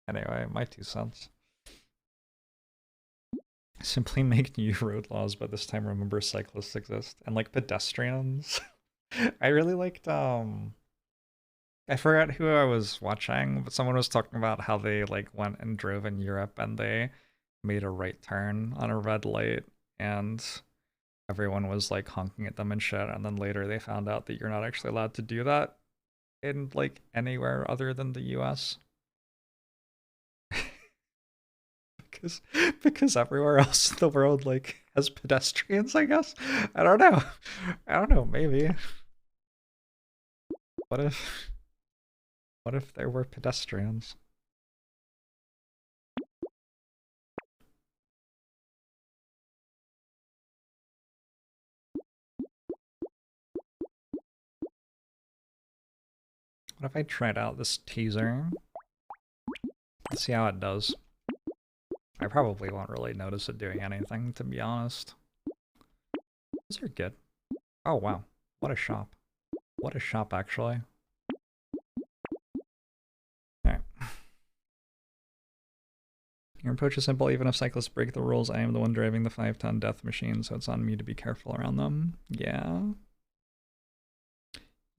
Anyway, my 2 cents. Simply make new road laws, but this time remember cyclists exist and like pedestrians. I really liked I forgot who I was watching, but someone was talking about how they like went and drove in Europe and they made a right turn on a red light and everyone was like honking at them and shit, and then later they found out that you're not actually allowed to do that in like anywhere other than the US. Because everywhere else in the world like has pedestrians, I guess. I don't know, maybe. What if there were pedestrians? What if I tried out this teaser? Let's see how it does. I probably won't really notice it doing anything, to be honest. These are good. Oh wow, what a shop. What a shop, actually. Alright. Your approach is simple. Even if cyclists break the rules, I am the one driving the 5-ton death machine, so it's on me to be careful around them. Yeah.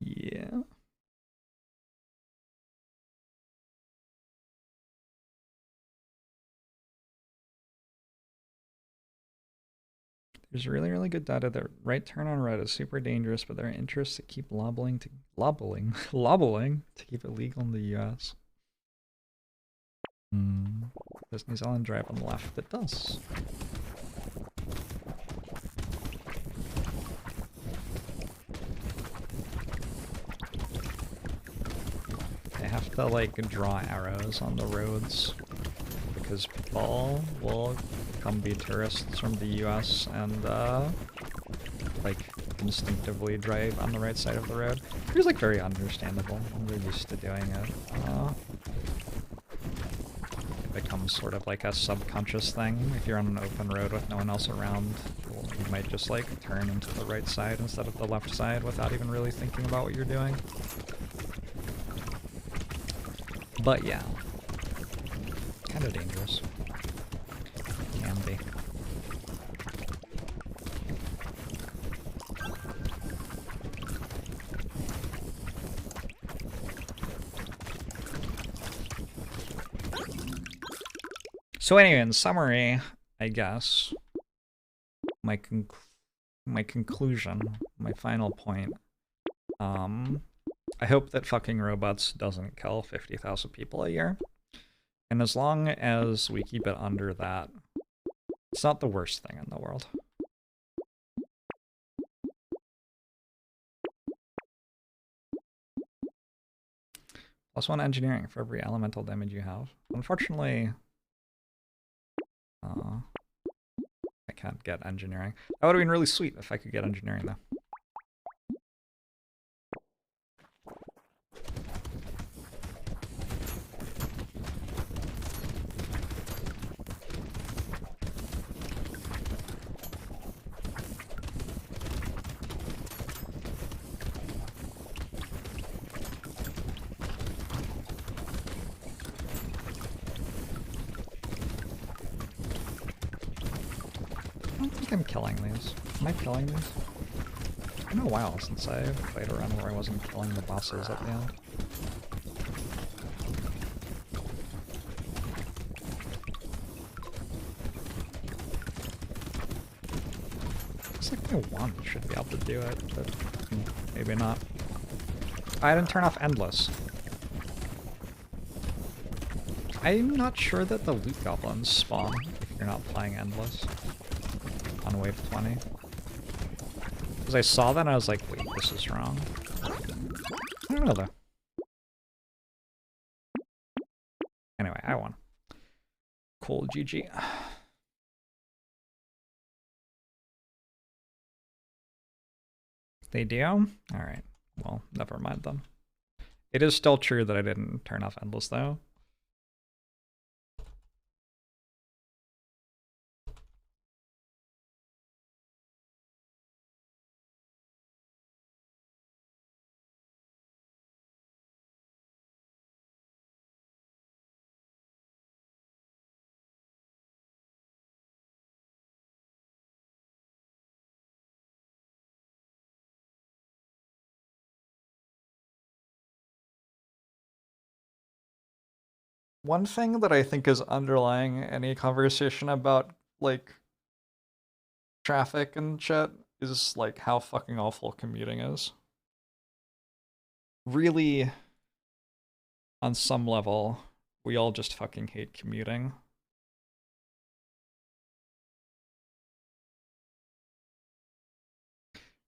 Yeah. There's really, really good data that right turn on red is super dangerous, but there are interests that keep lobbling to keep it legal in the US. Does New Zealand drive on the left? It does. They have to like draw arrows on the roads because people will come be tourists from the US and like instinctively drive on the right side of the road. It was like very understandable. We're used to doing it. It becomes sort of like a subconscious thing. If you're on an open road with no one else around, you might just like turn into the right side instead of the left side without even really thinking about what you're doing. But yeah, kind of dangerous. Can be. So anyway, in summary, I guess, my conclusion, my final point, I hope that fucking robots doesn't kill 50,000 people a year. And as long as we keep it under that, it's not the worst thing in the world. +1 engineering for every elemental damage you have. Unfortunately, I can't get engineering. That would have been really sweet if I could get engineering, though. I don't think I'm killing these. Am I killing these? It's been a while since I played around where I wasn't killing the bosses at the end. Looks like my wand should be able to do it, but maybe not. I didn't turn off endless. I'm not sure that the loot goblins spawn if you're not playing endless on wave 20. Because I saw that and I was like, wait, this is wrong. I don't know though. Anyway, I won. Cool, GG. They do? Alright. Well, never mind them. It is still true that I didn't turn off endless though. One thing that I think is underlying any conversation about, like, traffic and shit is, like, how fucking awful commuting is. Really, on some level, we all just fucking hate commuting.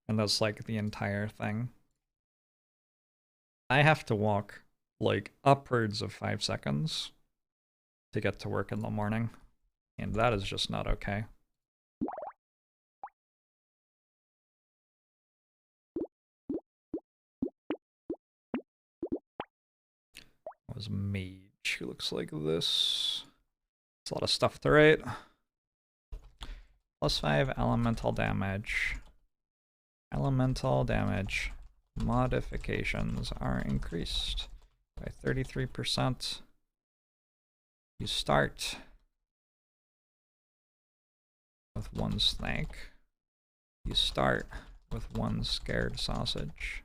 And that's, like, the entire thing. I have to walk, like, upwards of 5 seconds to get to work in the morning. And that is just not okay. That was Mage, who looks like this. It's a lot of stuff to write. +5 elemental damage. Elemental damage modifications are increased by 33%. You start with 1 snake. You start with 1 scared sausage.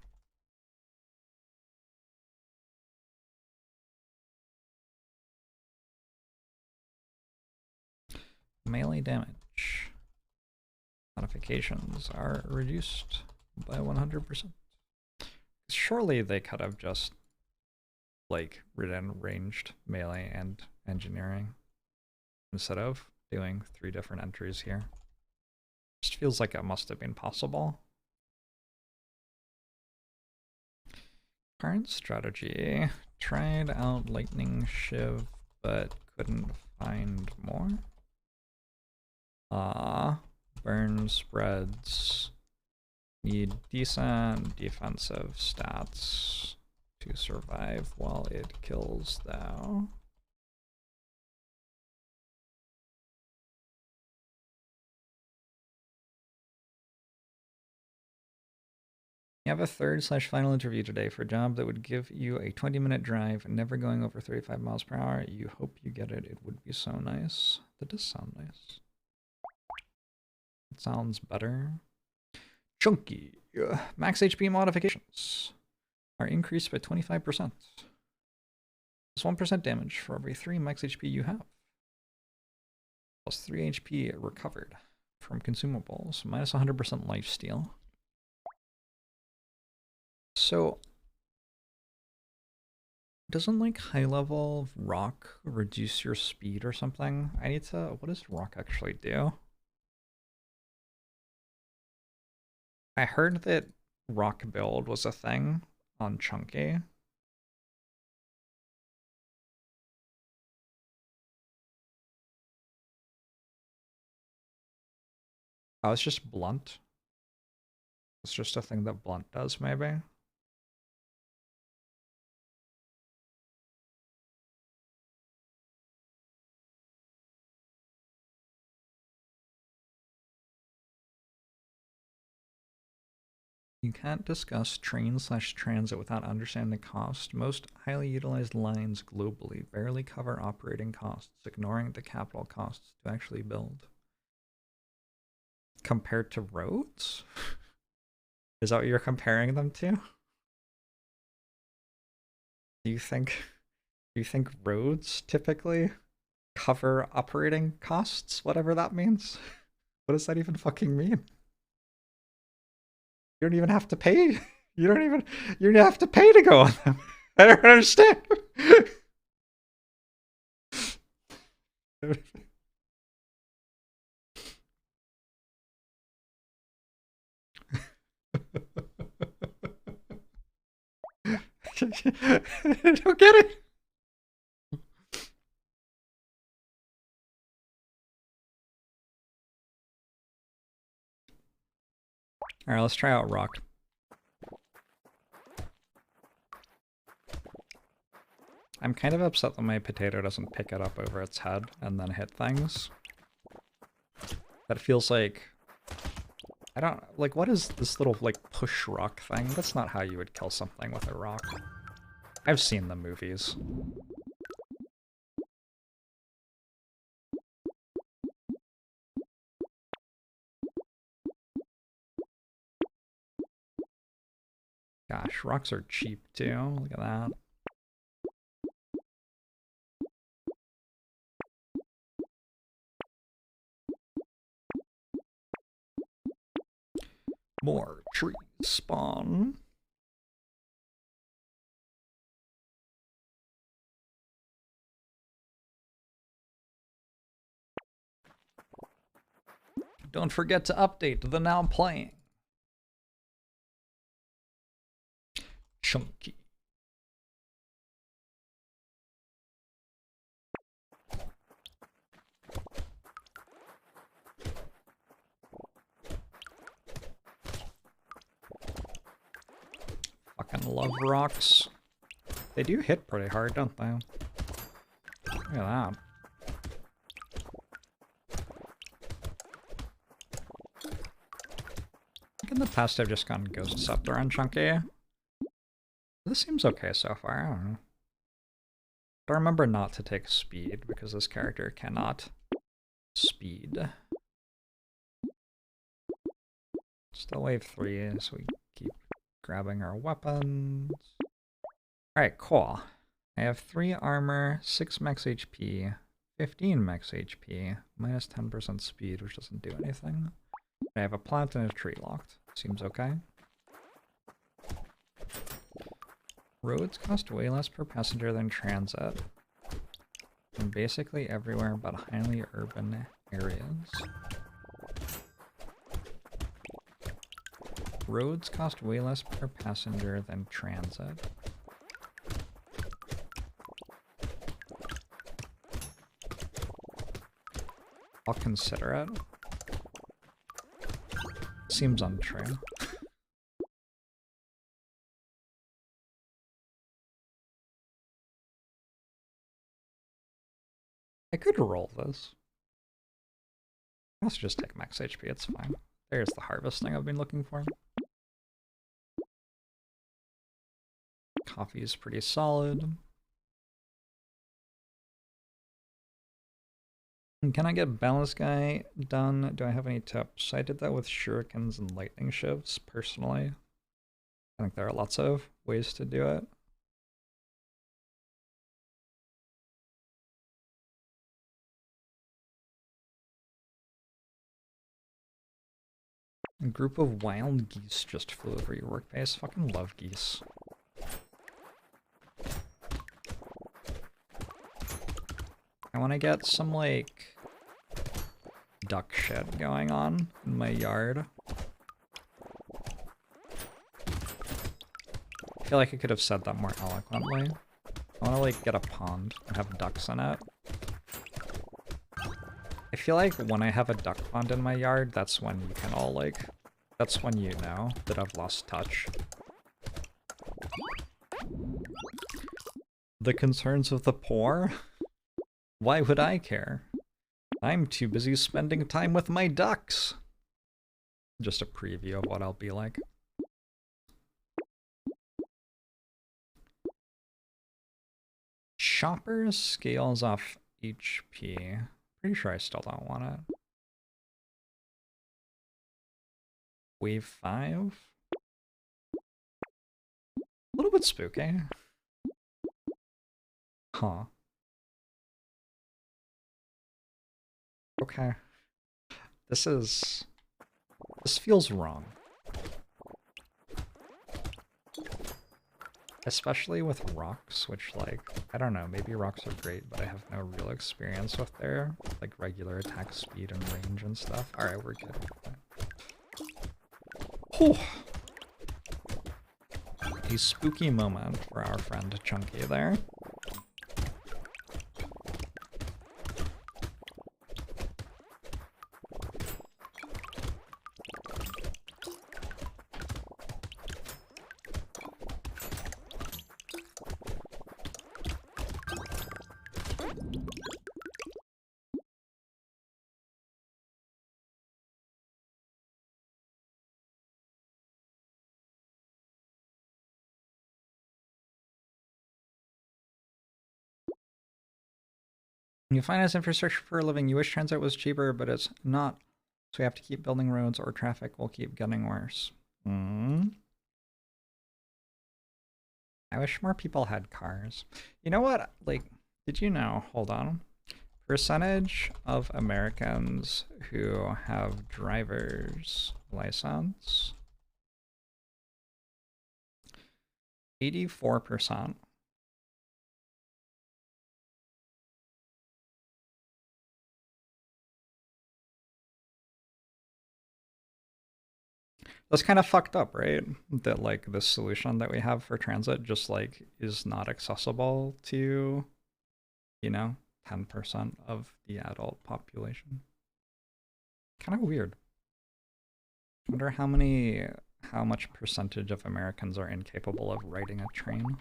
Melee damage modifications are reduced by 100%. Surely they could have just, like, written ranged melee and engineering instead of doing 3 different entries here. Just feels like it must have been possible. Current strategy. Tried out Lightning Shiv, but couldn't find more. Burn spreads. Need decent defensive stats to survive while it kills, though. You have a 3rd/final interview today for a job that would give you a 20-minute drive, never going over 35 miles per hour. You hope you get it. It would be so nice. That does sound nice. It sounds better. Chunky. Max HP modifications are increased by 25%. It's 1% damage for every 3 max HP you have. Plus 3 HP recovered from consumables. Minus 100% lifesteal. So, doesn't like high level rock reduce your speed or something? I need to, what does rock actually do? I heard that rock build was a thing on Chunky. Oh, it's just blunt. It's just a thing that blunt does, maybe. You can't discuss train/transit without understanding the cost. Most highly utilized lines globally barely cover operating costs, ignoring the capital costs to actually build. Compared to roads? Is that what you're comparing them to? Do you think roads typically cover operating costs, whatever that means? What does that even fucking mean? You don't even have to pay. You don't have to pay to go on them. I don't understand. I don't get it. Alright, let's try out rock. I'm kind of upset that my potato doesn't pick it up over its head and then hit things. That feels like... I don't... Like, what is this little, like, push rock thing? That's not how you would kill something with a rock. I've seen the movies. Gosh, rocks are cheap too. Look at that. More trees spawn. Don't forget to update the now playing. Chunky. Fucking love rocks. They do hit pretty hard, don't they? Look at that. In the past, I've just gone Ghost Scepter on Chunky. This seems okay so far, I don't know. But remember not to take speed, because this character cannot speed. Still wave 3, so we keep grabbing our weapons. Alright, cool. I have 3 armor, 6 max HP, 15 max HP, minus 10% speed, which doesn't do anything. I have a plant and a tree locked. Seems okay. Roads cost way less per passenger than transit. And basically everywhere but highly urban areas. Roads cost way less per passenger than transit. I'll consider it. Seems untrue. I could roll this. I also just take max HP, it's fine. There's the harvesting I've been looking for. Coffee is pretty solid. And can I get Balance Guy done? Do I have any tips? I did that with shurikens and lightning shifts, personally. I think there are lots of ways to do it. A group of wild geese just flew over your workplace. Fucking love geese. I want to get some, like, duck shit going on in my yard. I feel like I could have said that more eloquently. I want to, like, get a pond and have ducks in it. I feel like when I have a duck pond in my yard, that's when you can all, like, that's when you know that I've lost touch. The concerns of the poor? Why would I care? I'm too busy spending time with my ducks. Just a preview of what I'll be like. Chopper scales off HP. Pretty sure I still don't want it. Wave 5? A little bit spooky. Huh. Okay. This feels wrong. Especially with rocks, which, like, I don't know, maybe rocks are great, but I have no real experience with their, like, regular attack speed and range and stuff. Alright, we're good. Whew. A spooky moment for our friend Chunky there. You finance infrastructure for a living. You wish transit was cheaper, but it's not. So we have to keep building roads or traffic will keep getting worse. I wish more people had cars. You know what? Like, did you know? Hold on. Percentage of Americans who have driver's license. 84%. That's kind of fucked up, right? That, like, this solution that we have for transit just, like, is not accessible to, you know, 10% of the adult population. Kind of weird. I wonder how much percentage of Americans are incapable of riding a train.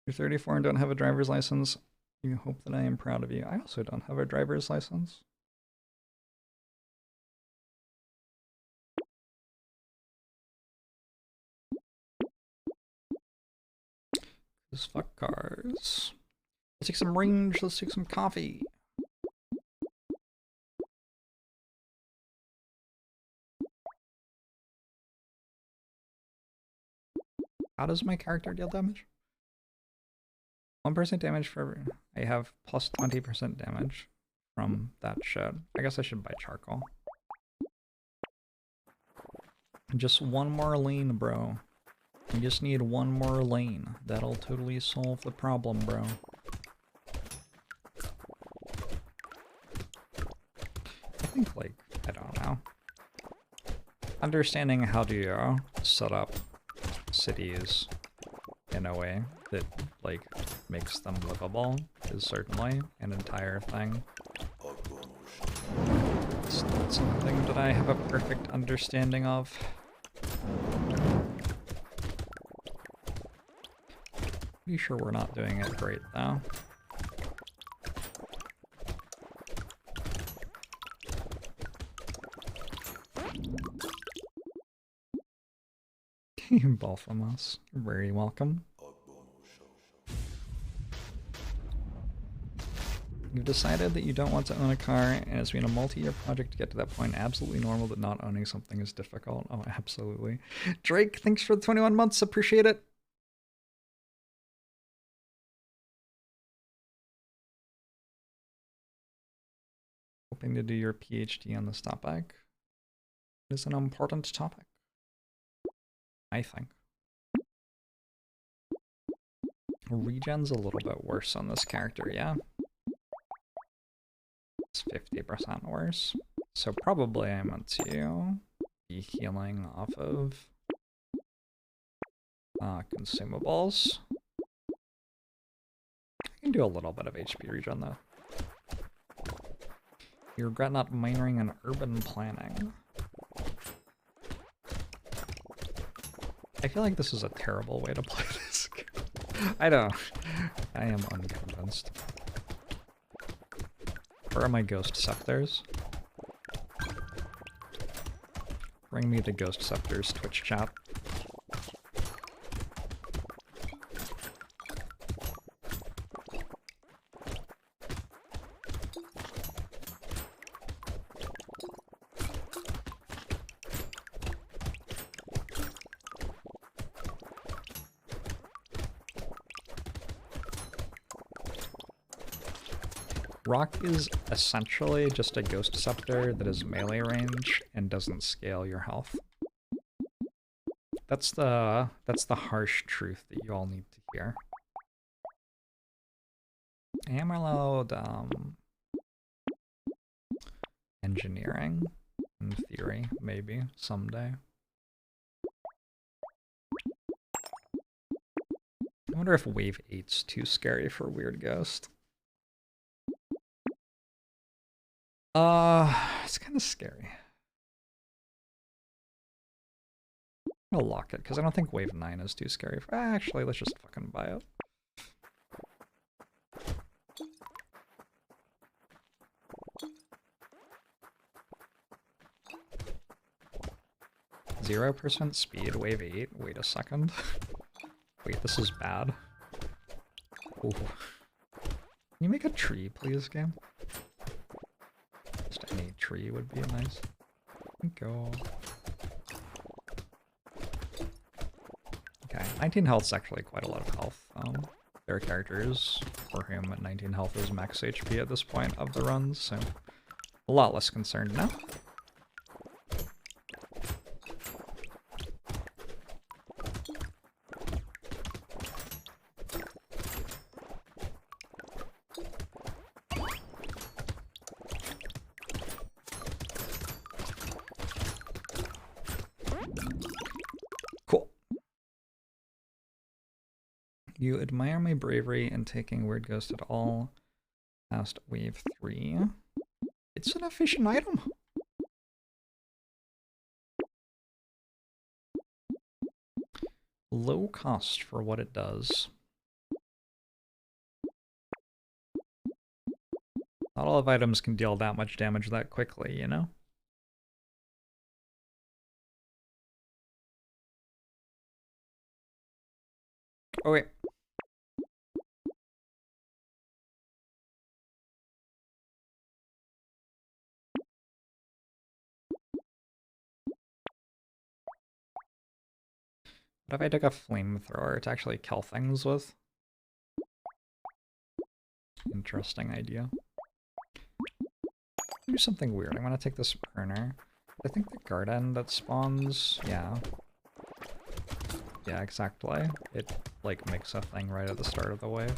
You're 34 and don't have a driver's license. You hope that I am proud of you. I also don't have a driver's license. Just fuck cars. Let's take some range, let's take some coffee. How does my character deal damage? 1% damage for every... I have plus 20% damage from that shit. I guess I should buy charcoal. Just one more lane, bro. We just need one more lane. That'll totally solve the problem, bro. I think, like, I don't know. Understanding how to set up cities in a way that, like, makes them livable is certainly an entire thing. It's not something that I have a perfect understanding of. Pretty sure we're not doing it great, though. Balfamas, you're very welcome. You've decided that you don't want to own a car, and it's been a multi-year project to get to that point. Absolutely normal that not owning something is difficult. Oh, absolutely. Drake, thanks for the 21 months. Appreciate it. Hoping to do your PhD on this topic. It is an important topic, I think. Regen's a little bit worse on this character, yeah? It's 50% worse. So probably I meant to be healing off of consumables. I can do a little bit of HP regen though. You regret not minoring in urban planning. I feel like this is a terrible way to play this game. I know. I am unconvinced. Where are my ghost scepters? Bring me the ghost scepters, Twitch chat. Rock is essentially just a ghost scepter that is melee range and doesn't scale your health. That's the harsh truth that you all need to hear. Hammerload engineering, in theory, maybe someday. I wonder if wave 8's too scary for Weird Ghost. It's kind of scary. I'll lock it, because I don't think wave 9 is too scary. Actually, let's just fucking buy it. %, speed, wave 8. Wait a second. Wait, this is bad. Ooh. Can you make a tree, please, game? Just any tree would be nice. Go. Okay, 19 health is actually quite a lot of health. There are characters for whom 19 health is max HP at this point of the runs, so a lot less concerned now. You admire my bravery in taking Weird Ghost at all past wave 3. It's an efficient item. Low cost for what it does. Not all of items can deal that much damage that quickly, you know? Oh wait. What if I took a flamethrower to actually kill things with? Interesting idea. Do something weird. I'm gonna take this burner. I think the garden that spawns, yeah. Yeah, exactly. It, like, makes a thing right at the start of the wave.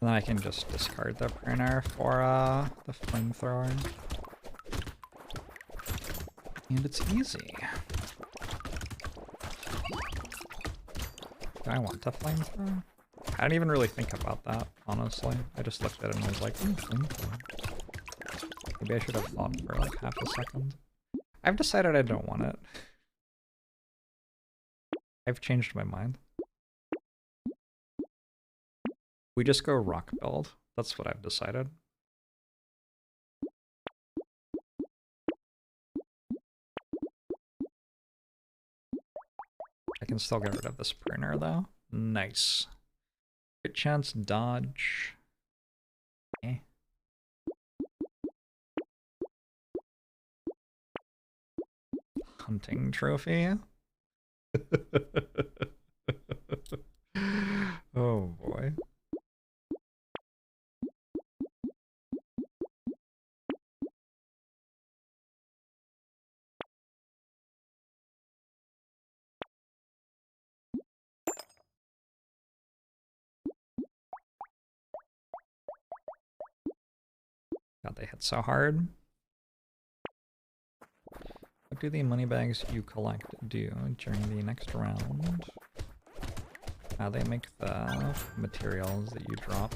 And then I can just discard the burner for the flamethrower. And it's easy. Do I want a flamethrower? I didn't even really think about that, honestly. I just looked at it and was like, flamethrower. Maybe I should have thought for like half a second. I've decided I don't want it. I've changed my mind. We just go rock build. That's what I've decided. I can still get rid of this pruner though. Nice. Crit chance, dodge. Eh. Hunting trophy. Oh boy. God, they hit so hard. What do the money bags you collect do during the next round? They make the materials that you drop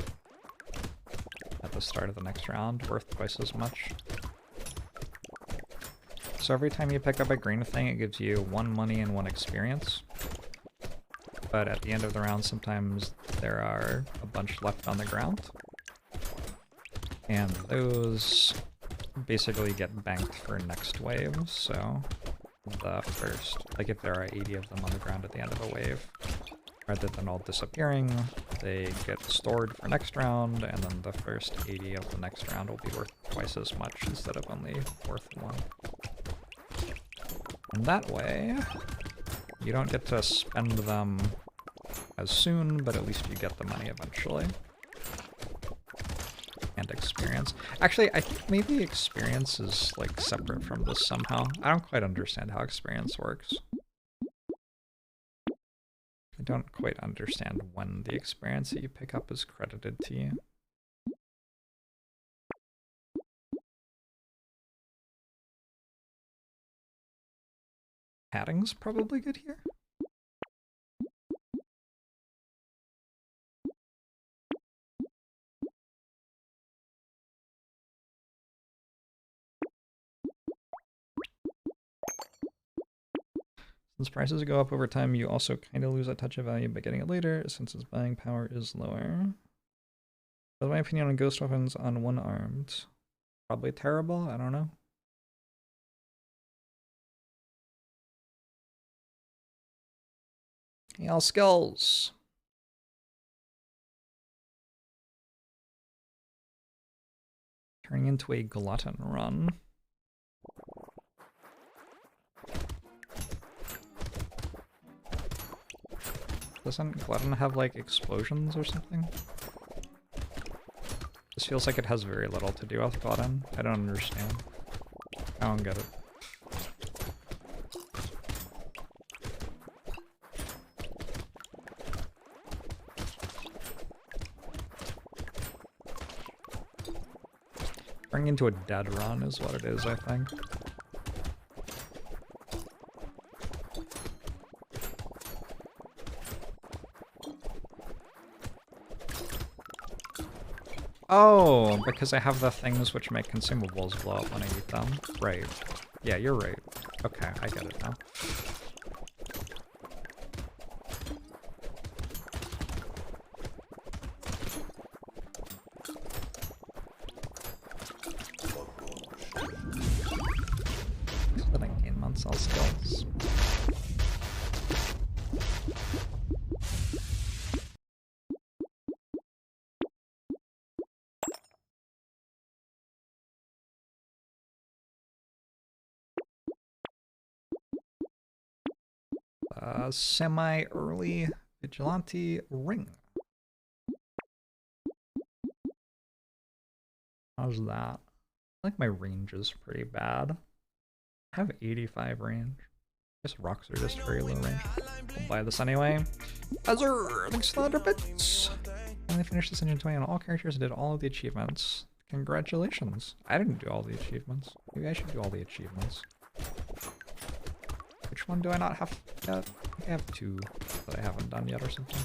at the start of the next round worth twice as much. So every time you pick up a green thing, it gives you 1 money and 1 experience. But at the end of the round, sometimes there are a bunch left on the ground. And those basically get banked for next wave, so the first, like if there are 80 of them on the ground at the end of a wave, rather than all disappearing, they get stored for next round, and then the first 80 of the next round will be worth twice as much instead of only worth 1. And that way, you don't get to spend them as soon, but at least you get the money eventually. And experience. Actually, I think maybe experience is like separate from this somehow. I don't quite understand how experience works. I don't quite understand when the experience that you pick up is credited to you. Padding's probably good here. Since prices go up over time, you also kind of lose a touch of value by getting it later, since its buying power is lower. What's my opinion on ghost weapons on one-armed? Probably terrible, I don't know. Hey, all skills! Turning into a glutton run. Doesn't Glutton have, like, explosions or something? This feels like it has very little to do with Glutton. I don't understand. I don't get it. Turning into a dead run is what it is, I think. Oh, because I have the things which make consumables blow up when I eat them. Right. Yeah, you're right. Okay, I get it now. So then gain months all skills. Semi-early vigilante ring. How's that? I think my range is pretty bad. I have 85 range. I guess rocks are just very low range. We'll buy this anyway. Azure! Thanks for the 100 bits! Finally finished this engine 20 on all characters and did all of the achievements. Congratulations. I didn't do all the achievements. Maybe I should do all the achievements. Which one do I not have yet? I have 2 that I haven't done yet or something.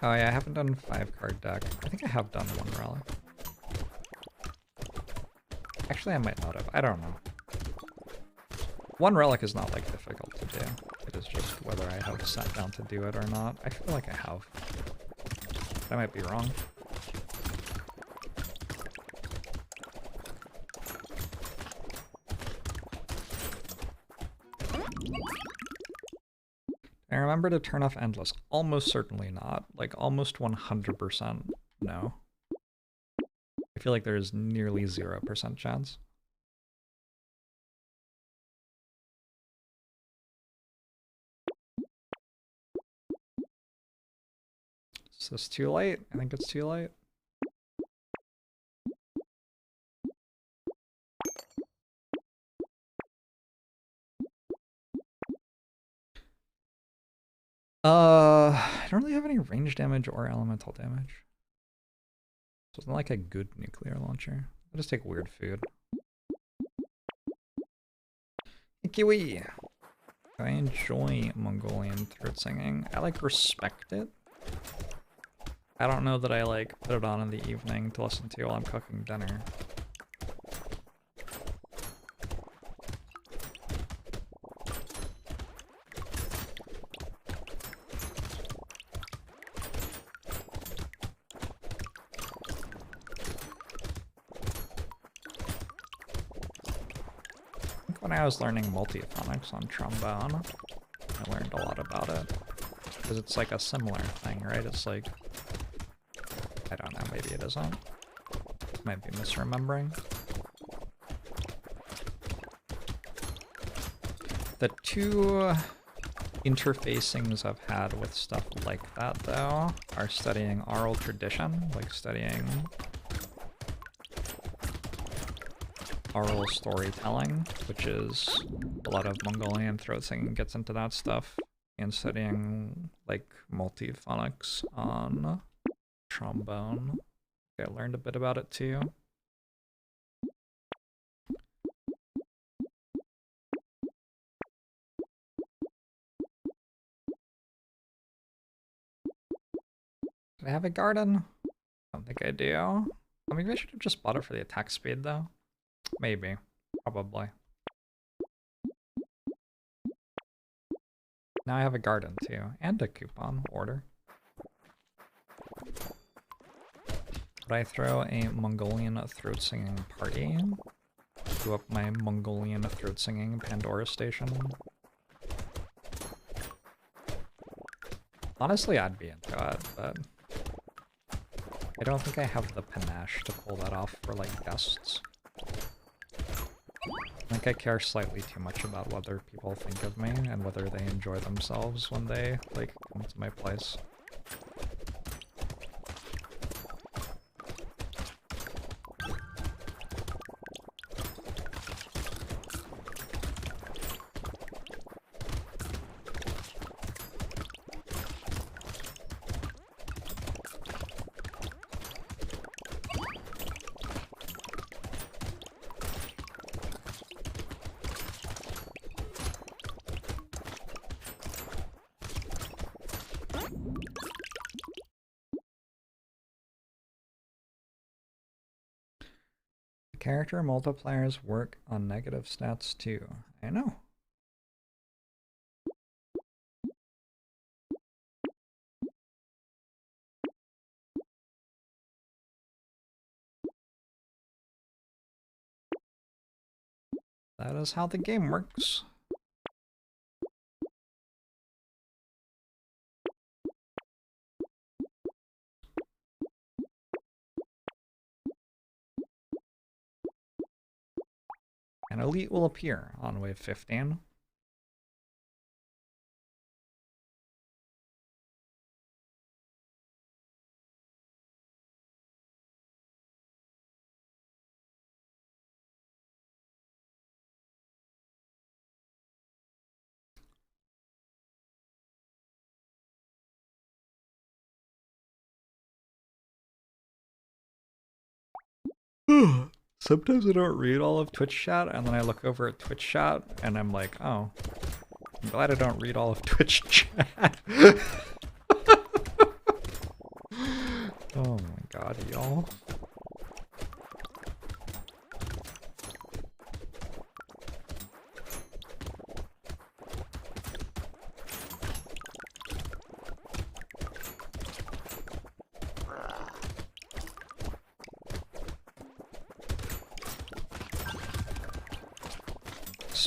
Oh yeah, I haven't done 5-card deck. I think I have done 1 relic. Actually, I might not have. I don't know. 1 relic is not, like, difficult to do. It is just whether I have sat down to do it or not. I feel like I have. I might be wrong. I remember to turn off Endless. Almost certainly not. Like, almost 100% no. I feel like there is nearly 0% chance. Is this too late? I think it's too late. I don't really have any range damage or elemental damage. So it's not like a good nuclear launcher. I'll just take weird food. Kiwi! I enjoy Mongolian throat singing. I like respect it. I don't know that I like put it on in the evening to listen to while I'm cooking dinner. When I was learning multiphonics on trombone, I learned a lot about it. Because it's like a similar thing, right? It's like, I don't know, maybe it isn't. Might be misremembering. The 2 interfacings I've had with stuff like that, though, are studying oral tradition, like studying oral storytelling, which is a lot of Mongolian throat singing gets into that stuff, and studying like multiphonics on trombone. I learned a bit about it too. Do I have a garden? I don't think I do. Maybe I should have just bought it for the attack speed though. Maybe. Probably. Now I have a garden too, and a coupon order. Would I throw a Mongolian throat singing party? Do up my Mongolian throat singing Pandora station? Honestly, I'd be into it, but I don't think I have the panache to pull that off for like guests. I think I care slightly too much about whether people think of me and whether they enjoy themselves when they, like, come to my place. Character multipliers work on negative stats too. I know. That is how the game works. An elite will appear on wave 15. Sometimes I don't read all of Twitch chat, and then I look over at Twitch chat, and I'm like, oh, I'm glad I don't read all of Twitch chat.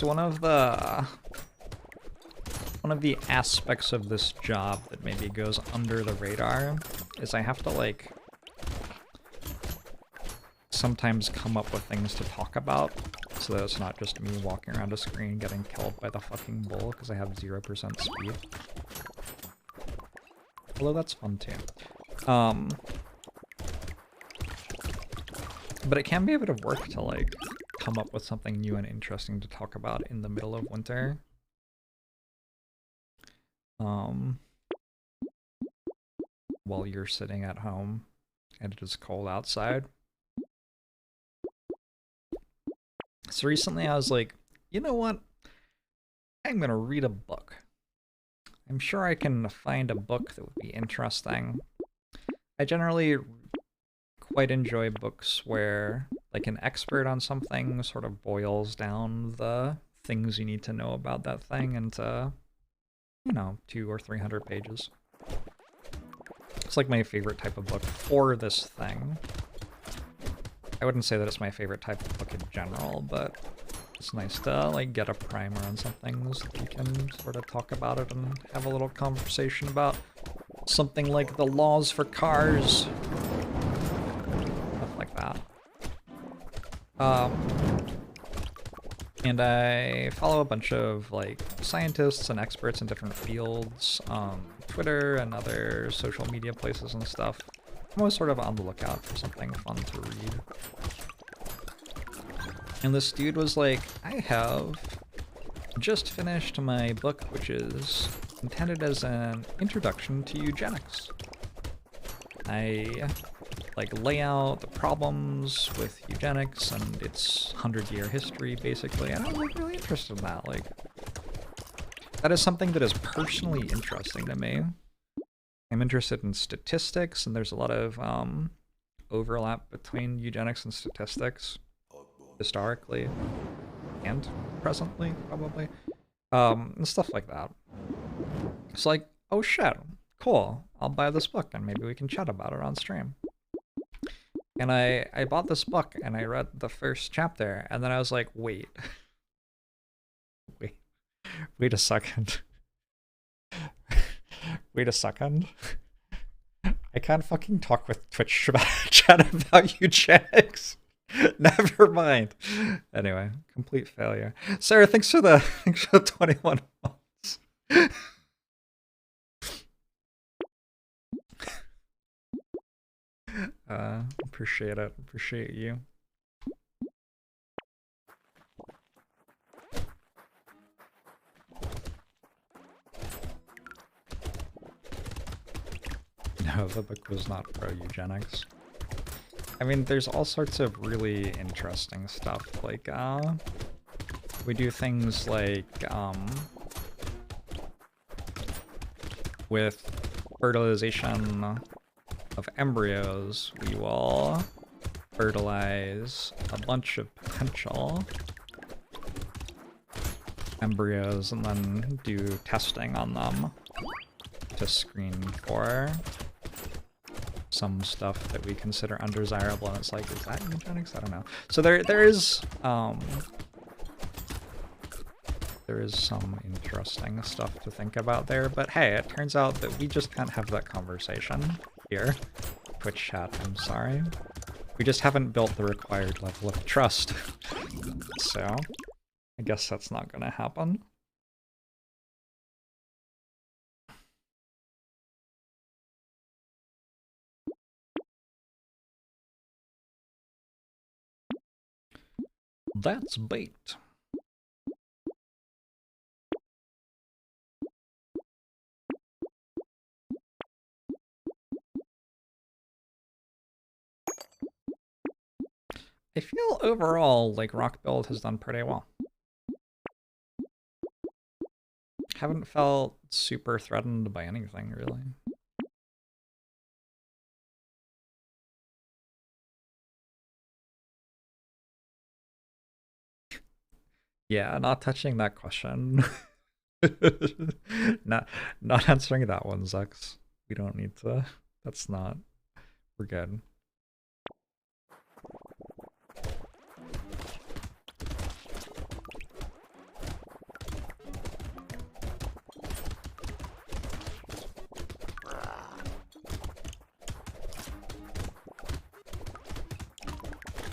So one of the aspects of this job that maybe goes under the radar is I have to, like, sometimes come up with things to talk about so that it's not just me walking around a screen getting killed by the fucking bull because I have 0% speed. Although that's fun too. But it can be a bit of work to, like, come up with something new and interesting to talk about in the middle of winter. While you're sitting at home and it is cold outside. So recently I was like, you know what? I'm gonna read a book. I'm sure I can find a book that would be interesting. I generally quite enjoy books where, like, an expert on something sort of boils down the things you need to know about that thing into, you know, 200 or 300 pages. It's like my favorite type of book for this thing. I wouldn't say that it's my favorite type of book in general, but it's nice to, like, get a primer on something so that you can sort of talk about it and have a little conversation about something like the laws for cars. Stuff like that. And I follow a bunch of, like, scientists and experts in different fields on Twitter and other social media places and stuff. I'm always sort of on the lookout for something fun to read. And this dude was like, I have just finished my book, which is intended as an introduction to eugenics. I, like, lay out the problems with eugenics and its 100-year history, basically, and I was, like, really interested in that. Like, that is something that is personally interesting to me. I'm interested in statistics, and there's a lot of overlap between eugenics and statistics, historically and presently, probably, and stuff like that. It's like, oh shit, cool, I'll buy this book, and maybe we can chat about it on stream. And I bought this book, and I read the first chapter, and then I was like, wait a second. Wait a second. I can't fucking talk with Twitch about chat about eugenics. Never mind. Anyway, complete failure. Sarah, thanks for the 21 months. Appreciate it. Appreciate you. No, the book was not pro-eugenics. I mean, there's all sorts of really interesting stuff, like, we do things like, with fertilization of embryos, we will fertilize a bunch of potential embryos and then do testing on them to screen for some stuff that we consider undesirable, and it's like, is that eugenics? I don't know. So there is some interesting stuff to think about there, but hey, it turns out that we just can't have that conversation here. Twitch chat, I'm sorry. We just haven't built the required level of trust. So, I guess that's not gonna happen. That's bait. I feel overall like Rock Build has done pretty well. Haven't felt super threatened by anything, really. Yeah, not touching that question. not answering that one, Zux. We don't need to. That's not. We're good.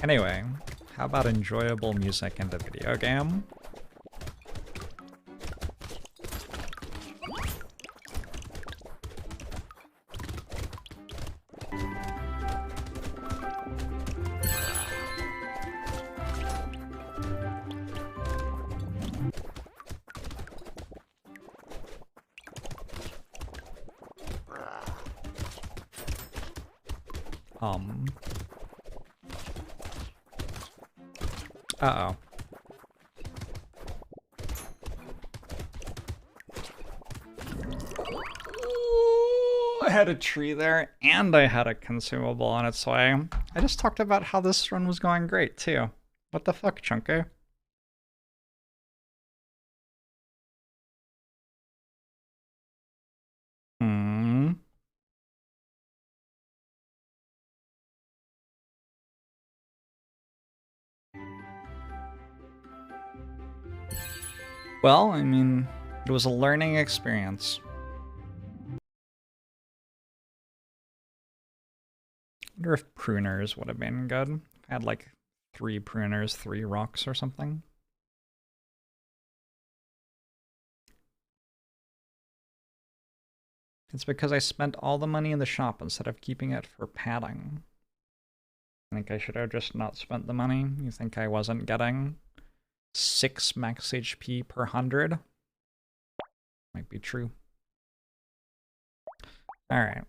Anyway, how about enjoyable music in the video game? Uh-oh. I had a tree there, and I had a consumable on its way. I just talked about how this run was going great, too. What the fuck, Chunky? Well, I mean, it was a learning experience. I wonder if pruners would have been good. I had like 3 pruners, 3 rocks or something. It's because I spent all the money in the shop instead of keeping it for padding. I think I should have just not spent the money. You think I wasn't getting 6 max HP per 100? Might be true. Alright.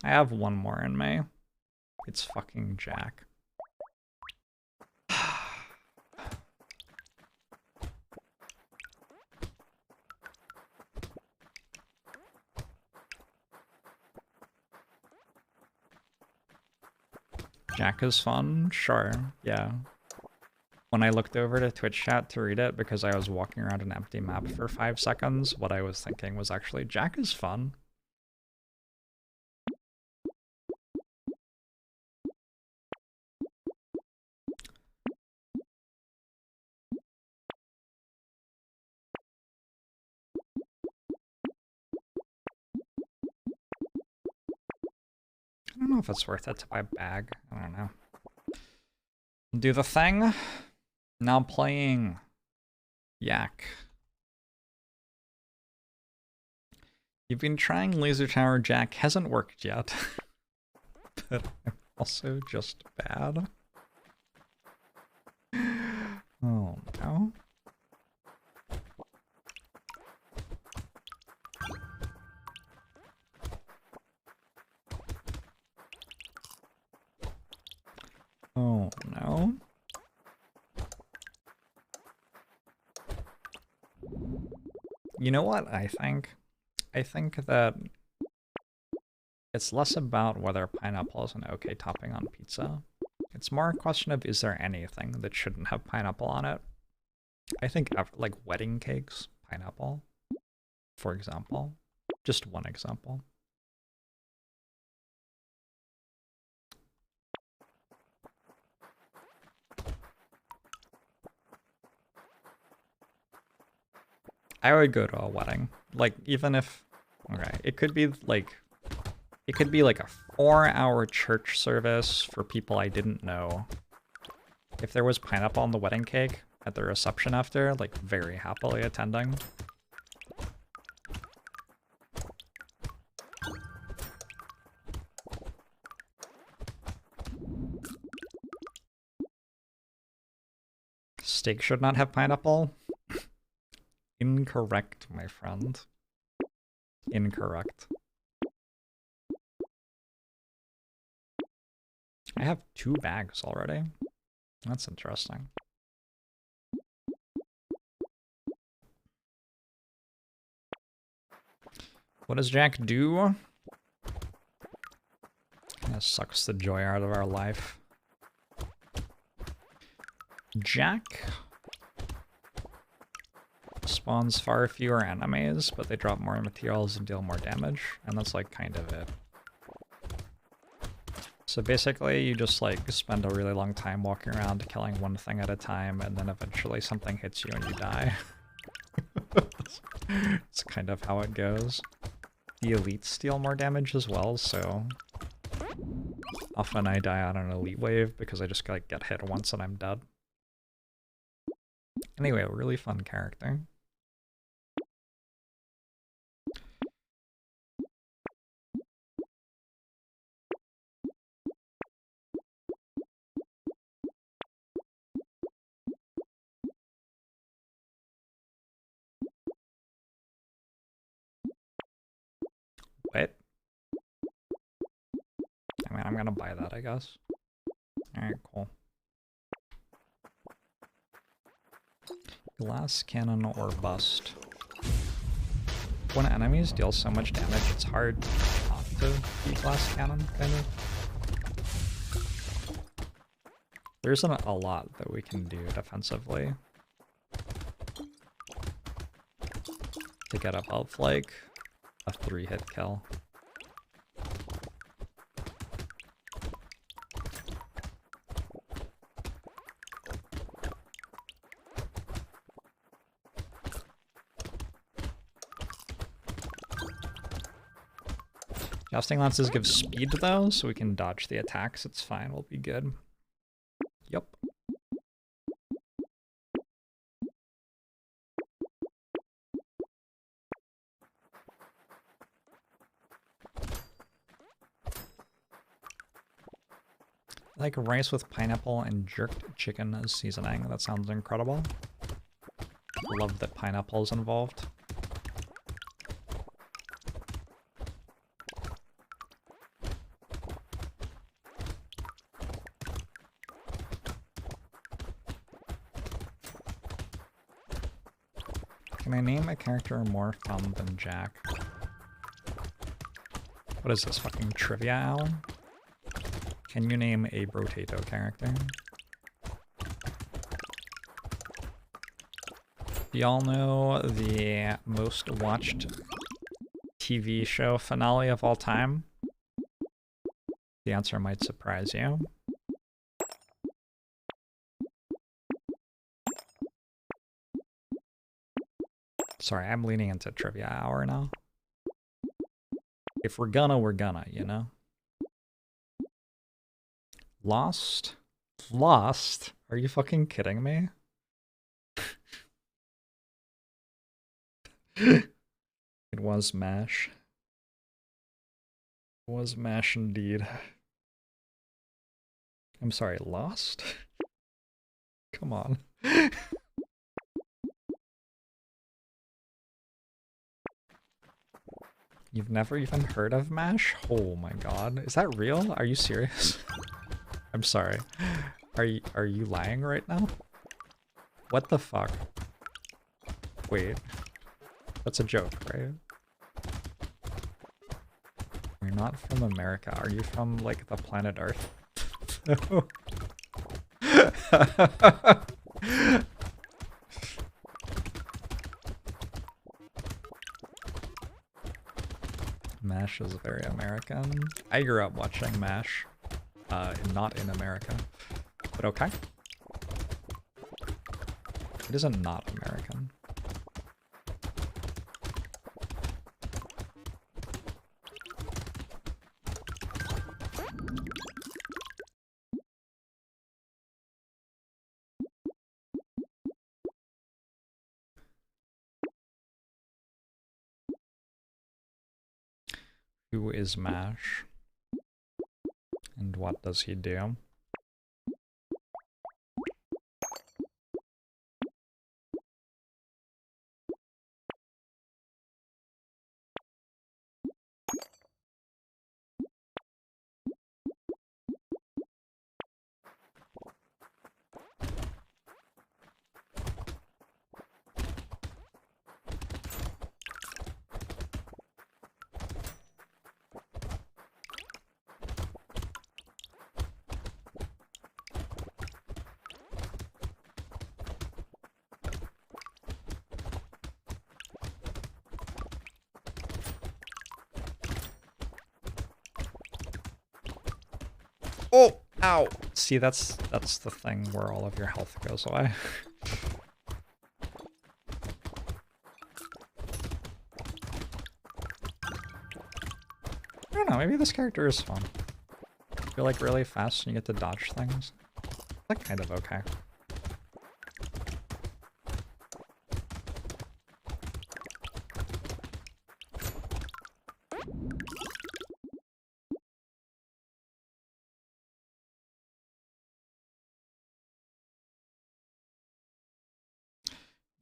I have one more in me. It's fucking Jack. Jack is fun? Sure, yeah. When I looked over to Twitch chat to read it because I was walking around an empty map for 5 seconds, what I was thinking was actually, Jack is fun. I don't know if it's worth it to buy a bag. I don't know. Do the thing. Now playing Yak. You've been trying Laser Tower, Jack. Hasn't worked yet. But I'm also just bad. Oh no. Oh no. You know what I think? I think that it's less about whether pineapple is an okay topping on pizza. It's more a question of, is there anything that shouldn't have pineapple on it? I think like wedding cakes, pineapple, for example. Just one example. I would go to a wedding. Like, even if, okay, it could be like a 4-hour church service for people I didn't know. If there was pineapple on the wedding cake at the reception after, like, very happily attending. Steak should not have pineapple. Incorrect, my friend. Incorrect. I have 2 bags already. That's interesting. What does Jack do? Kinda sucks the joy out of our life. Jack spawns far fewer enemies, but they drop more materials and deal more damage, and that's like kind of it. So basically you just like spend a really long time walking around killing one thing at a time, and then eventually something hits you and you die. It's kind of how it goes. The elites deal more damage as well, so often I die on an elite wave because I just like get hit once and I'm dead. Anyway, a really fun character. What? I mean, I'm gonna buy that, I guess. Alright, cool. Glass cannon or bust. When enemies deal so much damage, it's hard not to be glass cannon, kind of. There isn't a lot that we can do defensively to get above, like, a 3-hit kill. Jousting lances give speed though, so we can dodge the attacks. It's fine, we'll be good. Yup. Like rice with pineapple and jerked chicken as seasoning. That sounds incredible. Love that pineapple is involved. Can I name a character more fun than Jack? What is this, fucking Trivia Owl? Can you name a Brotato character? Y'all know the most watched TV show finale of all time? The answer might surprise you. Sorry, I'm leaning into Trivia Hour now. If we're gonna, you know? Lost? Lost? Are you fucking kidding me? It was MASH. It was MASH indeed. I'm sorry, Lost? Come on. You've never even heard of MASH? Oh my god. Is that real? Are you serious? I'm sorry. Are you lying right now? What the fuck? Wait. That's a joke, right? You're not from America. Are you from, like, the planet Earth? MASH is very American. I grew up watching MASH, not in America, but okay. It isn't not American. Who is MASH? And what does he do? Oh, ow. See, that's the thing where all of your health goes away. I don't know, maybe this character is fun. You're like really fast and you get to dodge things. That's kind of okay.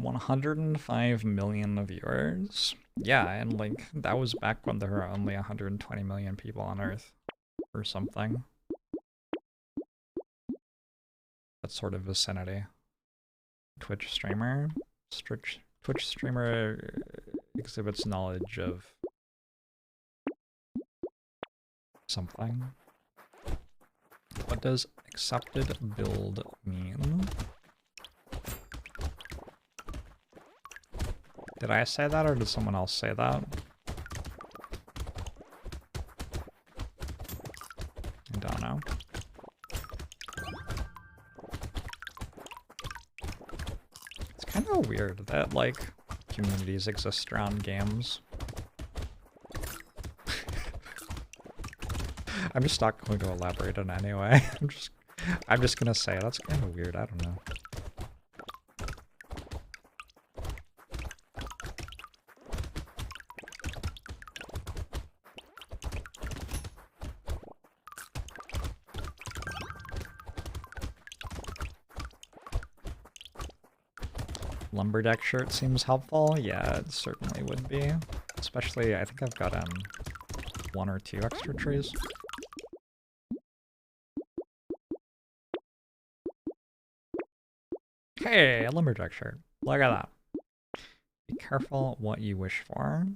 $105 million viewers. Yeah, and like that was back when there were only 120 million people on Earth or something. That sort of vicinity. Twitch streamer exhibits knowledge of something. What does accepted build mean? Did I say that or did someone else say that? I don't know. It's kind of weird that, like, communities exist around games. I'm just not going to elaborate on it anyway. I'm just gonna say that's kind of weird. I don't know. Lumberjack shirt seems helpful. Yeah, it certainly would be. Especially, I think I've got 1 or 2 extra trees. Hey, a lumberjack shirt. Look at that. Be careful what you wish for.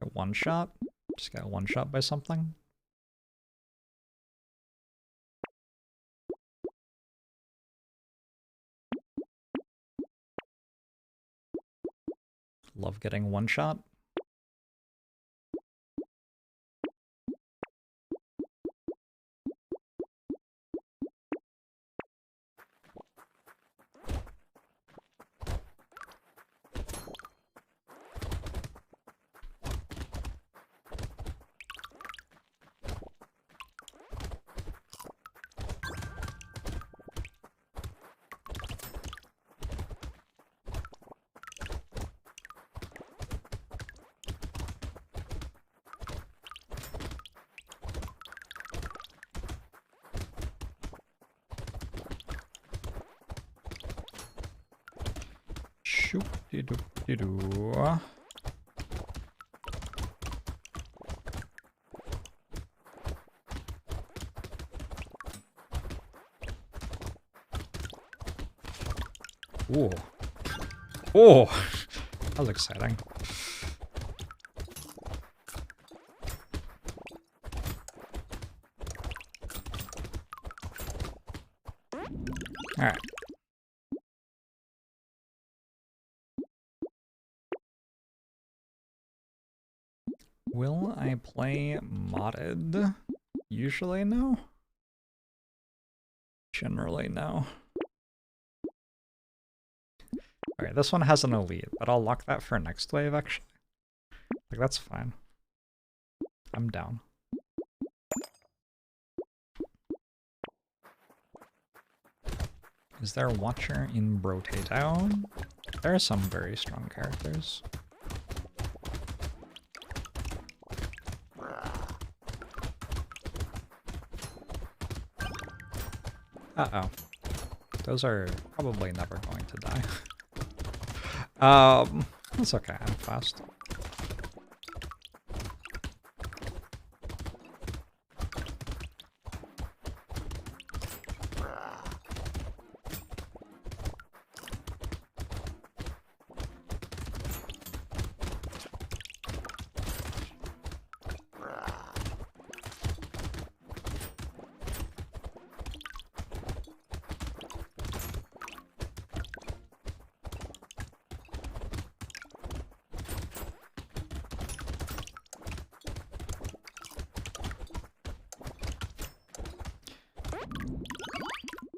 Get one shot. Just get one shot by something. Love getting one shot. Shoop-de-doop-de-doo. Ooh. Oh! That was exciting. Alright. Will I play modded? Usually no. Generally no. Alright, this one has an elite, but I'll lock that for next wave actually. Like, that's fine. I'm down. Is there a Watcher in Brotato? There are some very strong characters. Uh-oh. Those are probably never going to die. That's okay, I'm fast.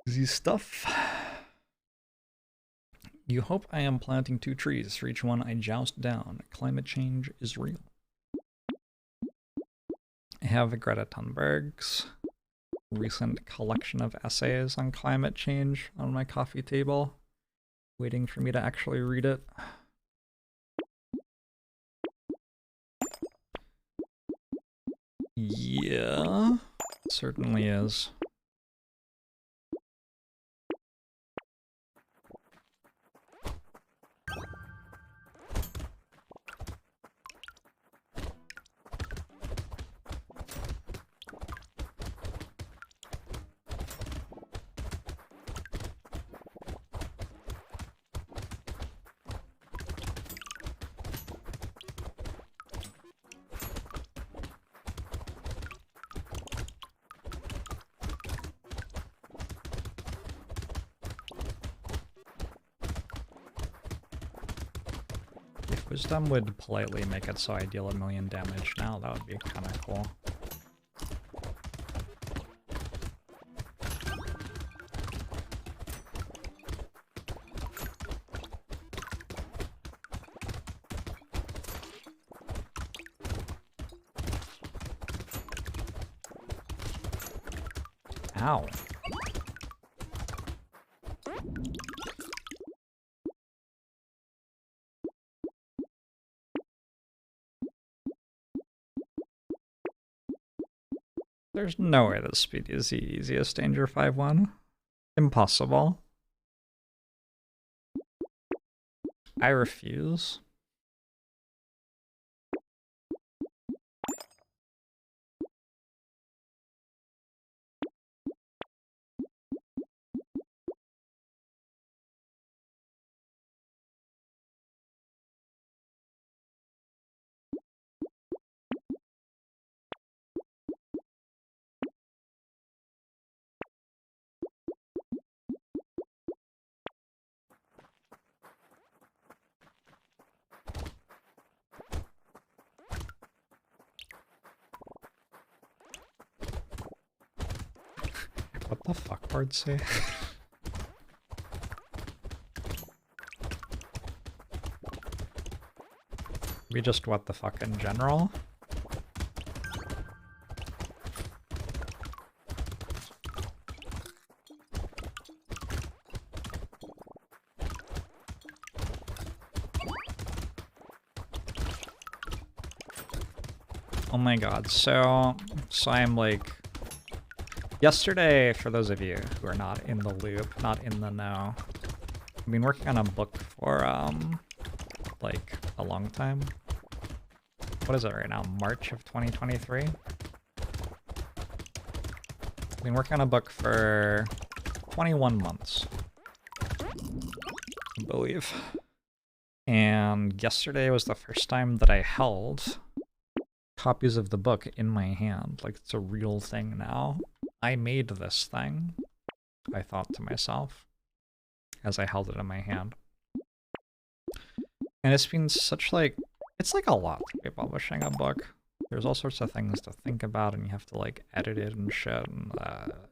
Easy stuff. You hope I am planting 2 trees for each one I joust down. Climate change is real. have Greta Thunberg's recent collection of essays on climate change on my coffee table, waiting for me to actually read it. Yeah, it certainly is. Wisdom would politely make it so I deal 1,000,000 damage now, that would be kind of cool. Ow. There's no way that speed is the easiest danger 5-1. Impossible. I refuse. What the fuck, Bard say? We just what the fuck in general? Oh my god, so I'm like... Yesterday, for those of you who are not in the loop, not in the know, I've been working on a book for, like, a long time. What is it right now? March of 2023? I've been working on a book for 21 months, I believe. And yesterday was the first time that I held copies of the book in my hand. Like, it's a real thing now. I made this thing, I thought to myself, as I held it in my hand. And it's been such, like, it's like a lot to be publishing a book. There's all sorts of things to think about, and you have to, like, edit it and shit, and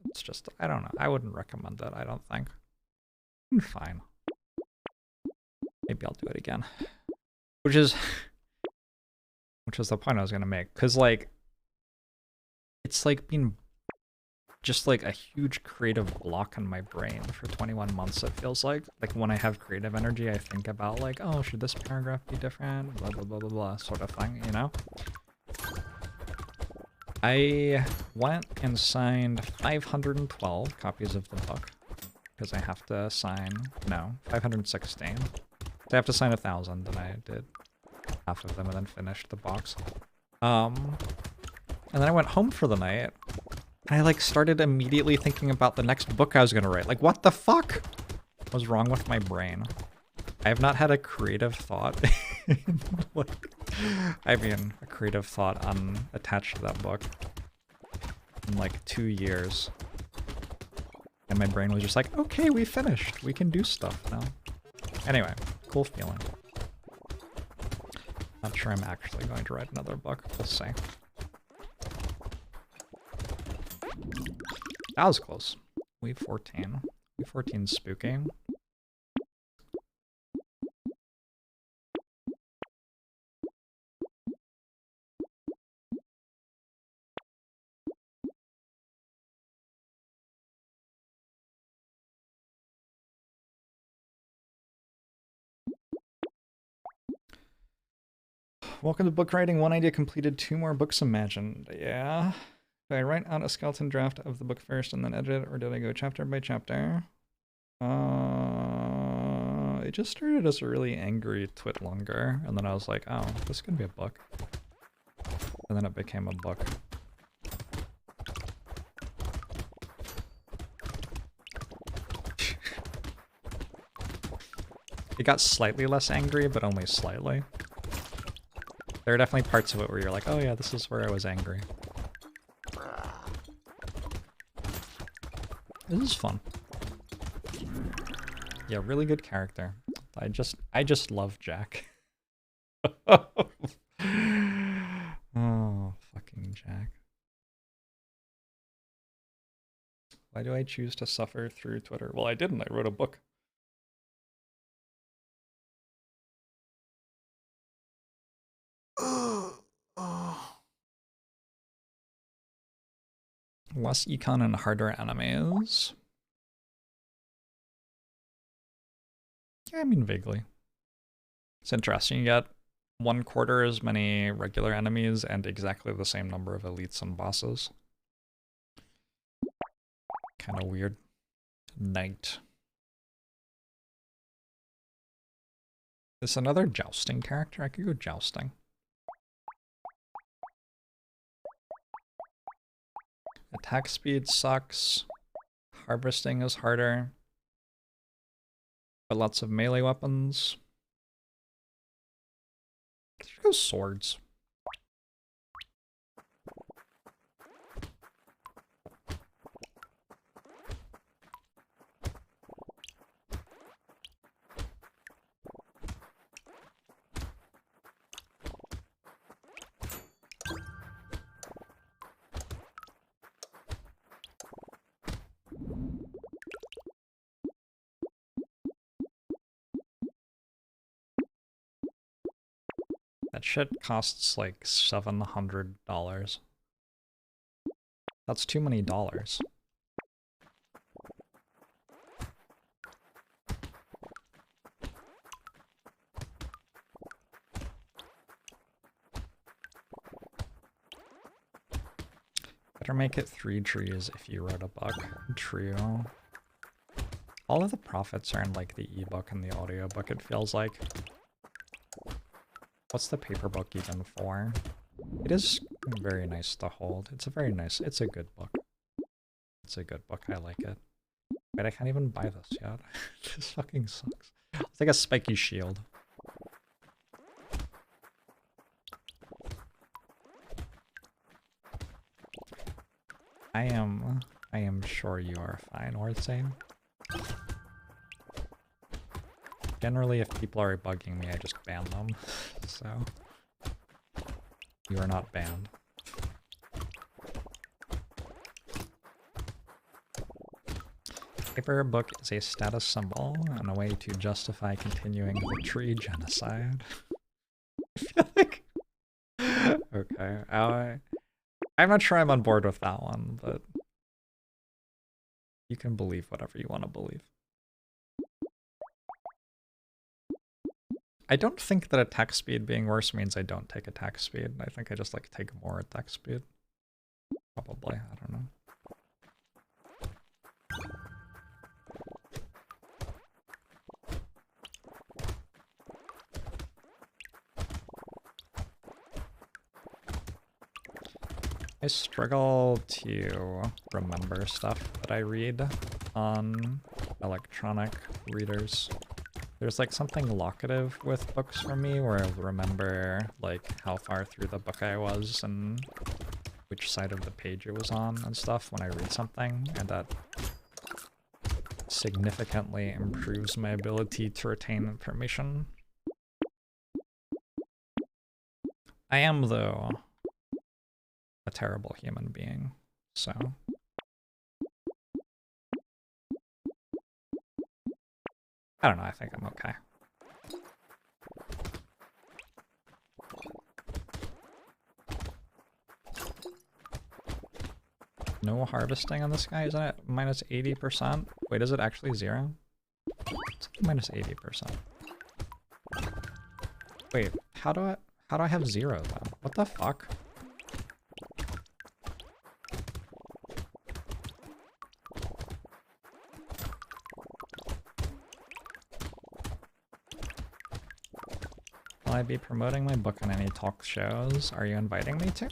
it's just, I don't know. I wouldn't recommend it, I don't think. Fine. Maybe I'll do it again. Which is the point I was gonna make, because, like, it's, like, been just like a huge creative block in my brain for 21 months, it feels like. Like, when I have creative energy, I think about, like, oh, should this paragraph be different? Blah, blah, blah, blah, blah, sort of thing, you know? I went and signed 512 copies of the book, because I have to sign, no, 516. So I have to sign 1,000, and I did half of them and then finished the box. And then I went home for the night, and I, like, started immediately thinking about the next book I was gonna write. Like, what the fuck was wrong with my brain? I have not had a creative thought. Like, I mean, a creative thought attached to that book in, like, 2 years. And my brain was just like, okay, we finished. We can do stuff now. Anyway, cool feeling. Not sure I'm actually going to write another book. We'll see. That was close. We've 14. We've 14 spooky. Welcome to book writing. One idea completed, 2 more books imagined. Yeah. Did I write out a skeleton draft of the book first and then edit it, or did I go chapter by chapter? It just started as a really angry twit longer, and then I was like, oh, this could be a book. And then it became a book. It got slightly less angry, but only slightly. There are definitely parts of it where you're like, oh yeah, this is where I was angry. This is fun. Yeah, really good character. I just love Jack. Oh, fucking Jack. Why do I choose to suffer through Twitter? Well, I didn't. I wrote a book. Less econ and harder enemies. Yeah, I mean, vaguely. It's interesting. You get 1/4 as many regular enemies and exactly the same number of elites and bosses. Kind of weird. Knight. Is this another jousting character? I could go jousting. Attack speed sucks. Harvesting is harder. But lots of melee weapons. Let's go swords. That shit costs like $700. That's too many dollars. Better make it 3 trees if you wrote a book. True. All of the profits are in like the ebook and the audiobook, it feels like. What's the paper book even for? It is very nice to hold. It's a very nice, it's a good book. It's a good book, I like it. Wait, I can't even buy this yet. This fucking sucks. It's like a spiky shield. I am sure you are fine, Ortsane. Generally, if people are bugging me, I just ban them. So, you are not banned. Paper book is a status symbol and a way to justify continuing the tree genocide. I feel like... Okay, I'm not sure I'm on board with that one, but you can believe whatever you want to believe. I don't think that attack speed being worse means I don't take attack speed. I think I just like take more attack speed. Probably, I don't know. I struggle to remember stuff that I read on electronic readers. There's like something locative with books for me where I'll remember like how far through the book I was and which side of the page it was on and stuff when I read something, and that significantly improves my ability to retain information. I am, though, a terrible human being, so... I don't know, I think I'm okay. No harvesting on this guy, isn't it? Minus 80%? Wait, is it actually 0? It's minus 80%. Wait, how do How do I have 0 though? What the fuck? Will I be promoting my book on any talk shows? Are you inviting me to?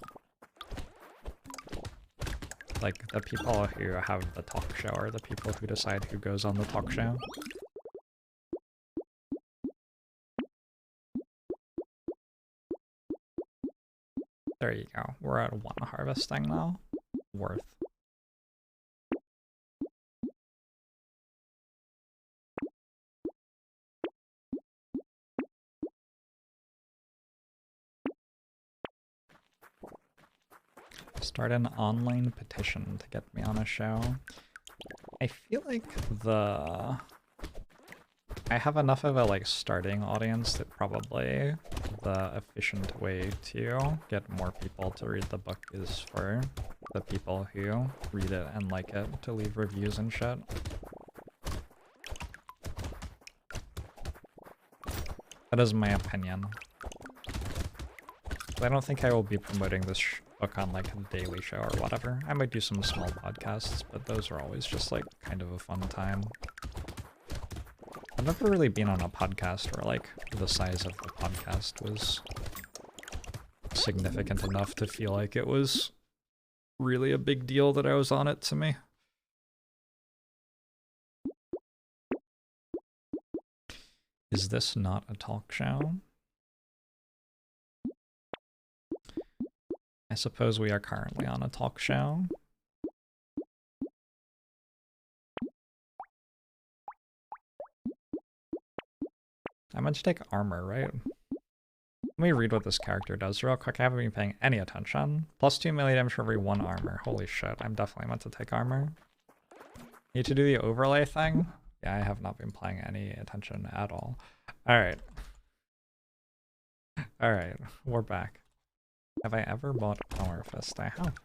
Like, the people who have the talk show are the people who decide who goes on the talk show. There you go. We're at 1 harvesting now. Worth. Start an online petition to get me on a show. I feel like I have enough of a like starting audience that probably the efficient way to get more people to read the book is for the people who read it and like it to leave reviews and shit. That is my opinion. I don't think I will be promoting this book on like a daily show or whatever. I might do some small podcasts, but those are always just like kind of a fun time. I've never really been on a podcast where like the size of the podcast was significant enough to feel like it was really a big deal that I was on it to me. Is this not a talk show? I suppose we are currently on a talk show. I meant to take armor, right? Let me read what this character does real quick. I haven't been paying any attention. +2 melee damage for every 1 armor. Holy shit, I'm definitely meant to take armor. Need to do the overlay thing? Yeah, I have not been paying any attention at all. Alright. Alright, we're back. Have I ever bought Power Fist? I have.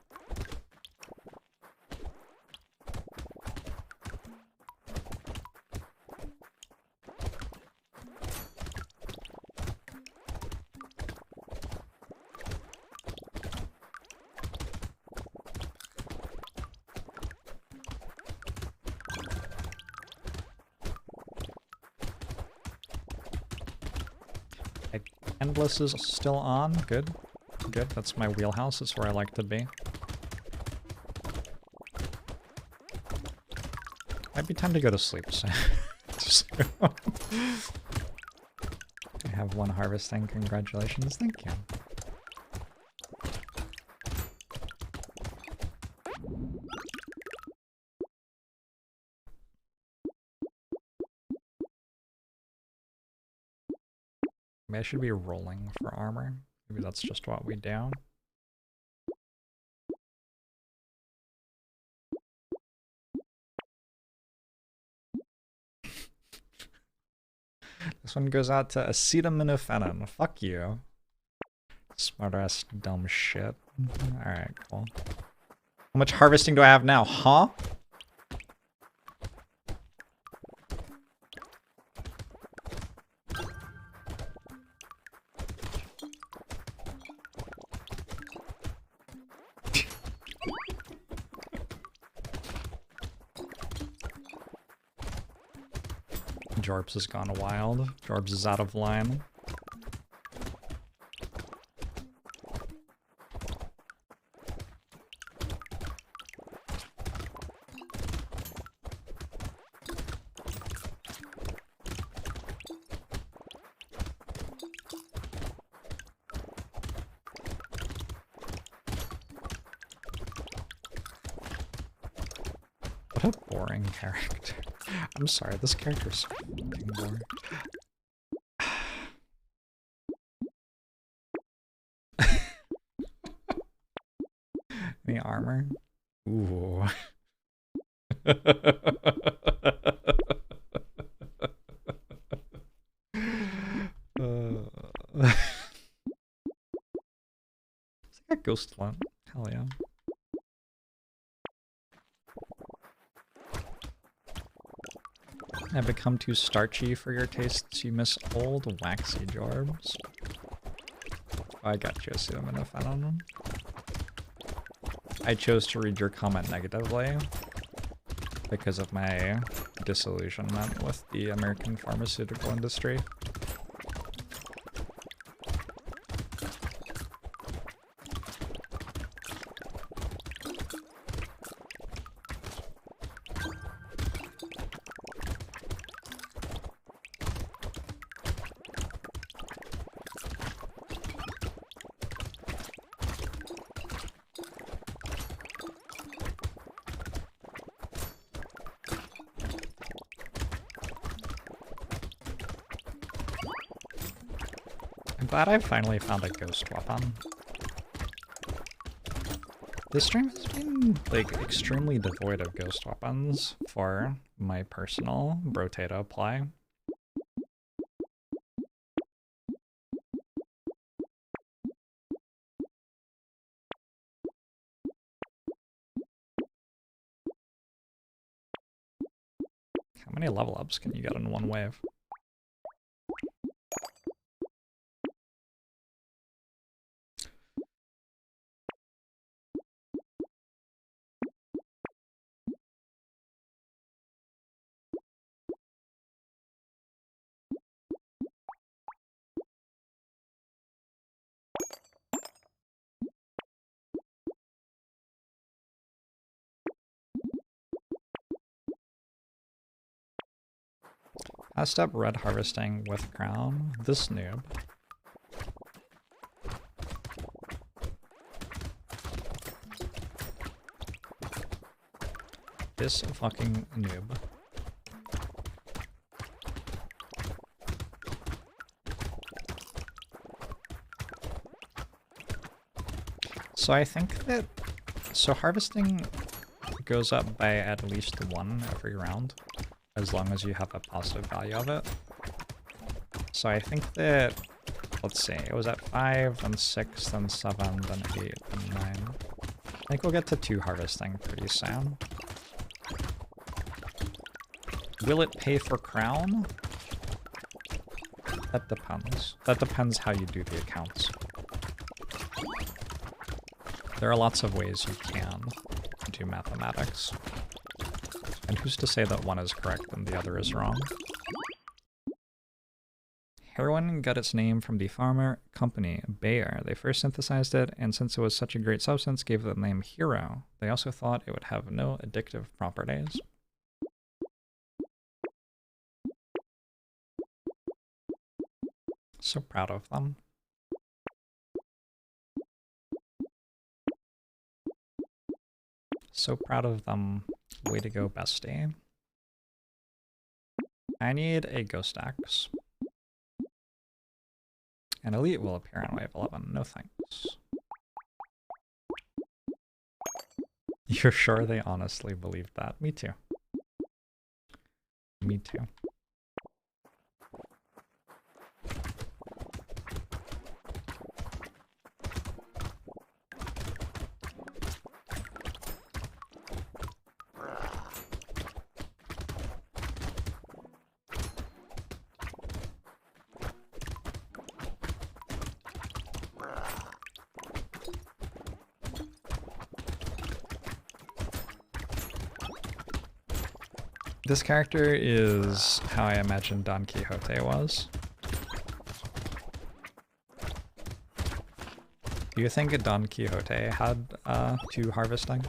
Endless is still on. Good. Good. That's my wheelhouse. That's where I like to be. Might be time to go to sleep soon. I have 1 harvesting. Congratulations. Thank you. Maybe I should be rolling for armor. Maybe that's just what we do. This one goes out to acetaminophen. Fuck you. Smart-ass dumb shit. Alright, cool. How much harvesting do I have now? Huh? Jorbs has gone wild. Jorbs is out of line. What a boring character. I'm sorry, this character is so fucking boring. Any armor? Ooh. It's like a ghost one. Hell yeah. I've become too starchy for your tastes. You miss old, waxy Jorbs. I got you, Acetaminophen. I chose to read your comment negatively because of my disillusionment with the American pharmaceutical industry. I'm glad I finally found a ghost weapon. This stream has been, like, extremely devoid of ghost weapons for my personal Brotato play. How many level ups can you get in one wave? I stop red harvesting with crown. This noob. This fucking noob. So I think that... So harvesting goes up by at least 1 every round, as long as you have a positive value of it. So I think that... Let's see, it was at 5, then 6, then 7, then 8, then 9. I think we'll get to 2 harvesting pretty soon. Will it pay for crown? That depends. That depends how you do the accounts. There are lots of ways you can do mathematics. And who's to say that one is correct and the other is wrong? Heroin got its name from the pharma company Bayer. They first synthesized it, and since it was such a great substance, gave it the name Hero. They also thought it would have no addictive properties. So proud of them. So proud of them. Way to go, bestie. I need a Ghost Axe. An Elite will appear on wave 11. No thanks. You're sure they honestly believed that? Me too. Me too. This character is how I imagine Don Quixote was. Do you think Don Quixote had 2 harvesting?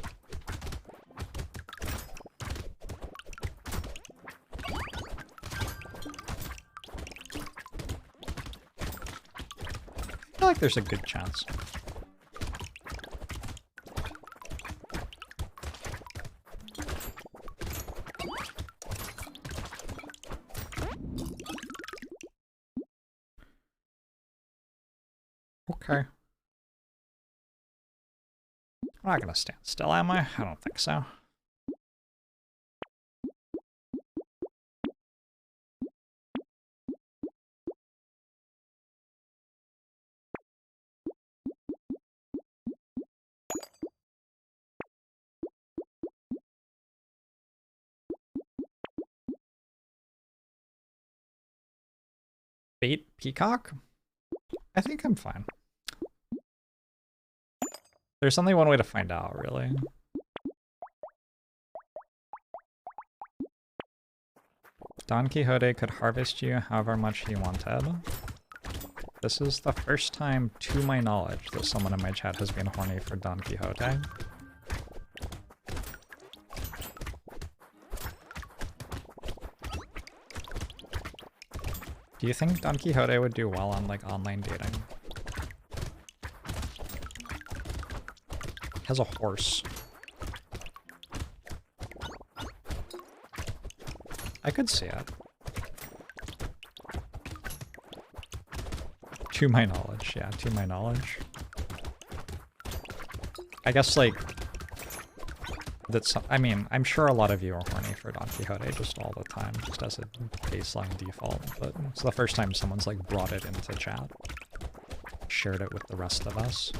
I feel like there's a good chance. Okay. I'm not gonna stand still, am I? I don't think so. Bait peacock? I think I'm fine. There's only one way to find out, really. Don Quixote could harvest you however much he wanted. This is the first time, to my knowledge, that someone in my chat has been horny for Don Quixote. Do you think Don Quixote would do well on, like, online dating? He has a horse. I could see it. To my knowledge, yeah, to my knowledge. I guess, like, that's, I mean, I'm sure a lot of you are horny for Don Quixote just all the time, just as a baseline default, but it's the first time someone's, like, brought it into chat. Shared it with the rest of us.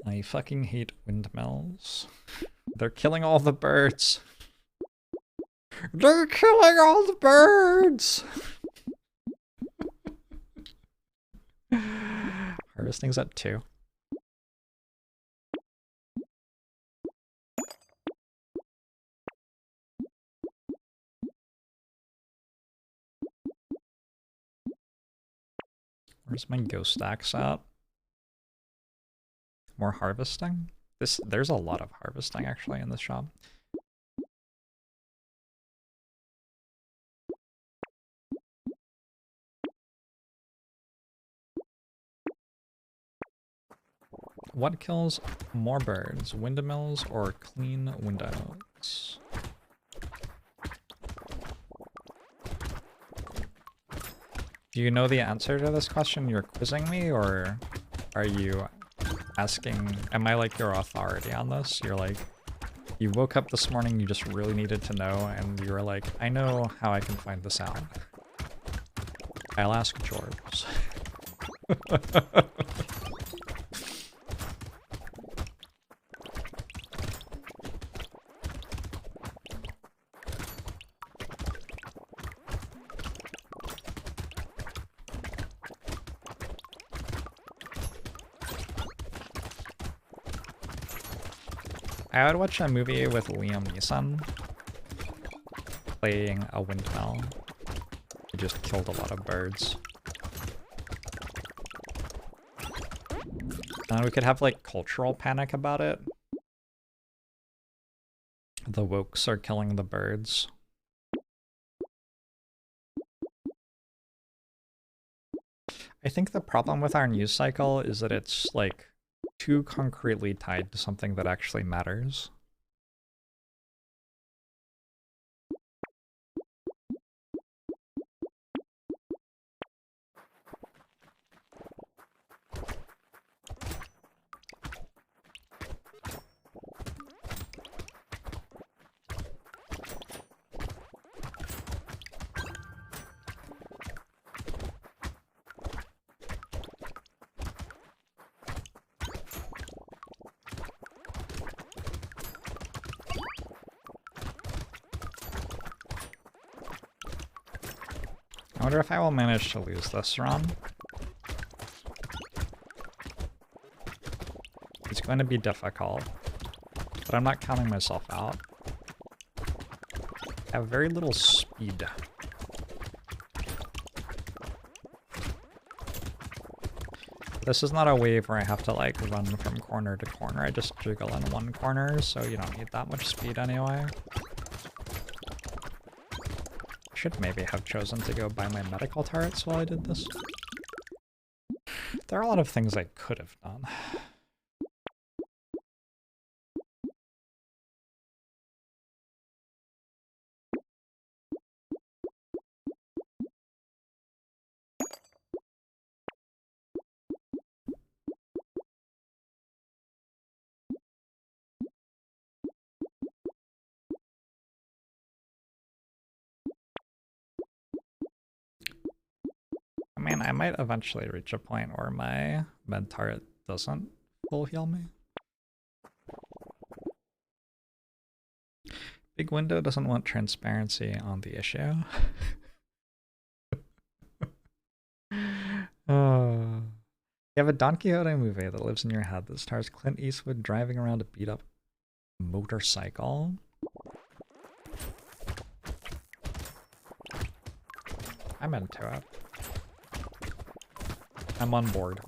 I fucking hate windmills. They're killing all the birds. They're killing all the birds! Harvesting's at 2. Where's my ghost axe at? More harvesting? There's a lot of harvesting actually in this shop. What kills more birds, windmills or clean windows? Do you know the answer to this question? You're quizzing me, or are you asking, am I like your authority on this? You're like, you woke up this morning, you just really needed to know, and you were like, I know how I can find this out. I'll ask George. I would watch a movie with Liam Neeson playing a windmill. He just killed a lot of birds. And we could have like cultural panic about it. The wokes are killing the birds. I think the problem with our news cycle is that it's like too concretely tied to something that actually matters. I wonder if I will manage to lose this run. It's going to be difficult, but I'm not counting myself out. I have very little speed. This is not a wave where I have to like run from corner to corner. I just jiggle in one corner, so you don't need that much speed anyway. Should maybe have chosen to go buy my medical turrets while I did this. There are a lot of things I could have done. I mean, I might eventually reach a point where my med turret doesn't full heal me. Big window doesn't want transparency on the issue. Oh. You have a Don Quixote movie that lives in your head that stars Clint Eastwood driving around a beat-up motorcycle. I'm into it. I'm on board.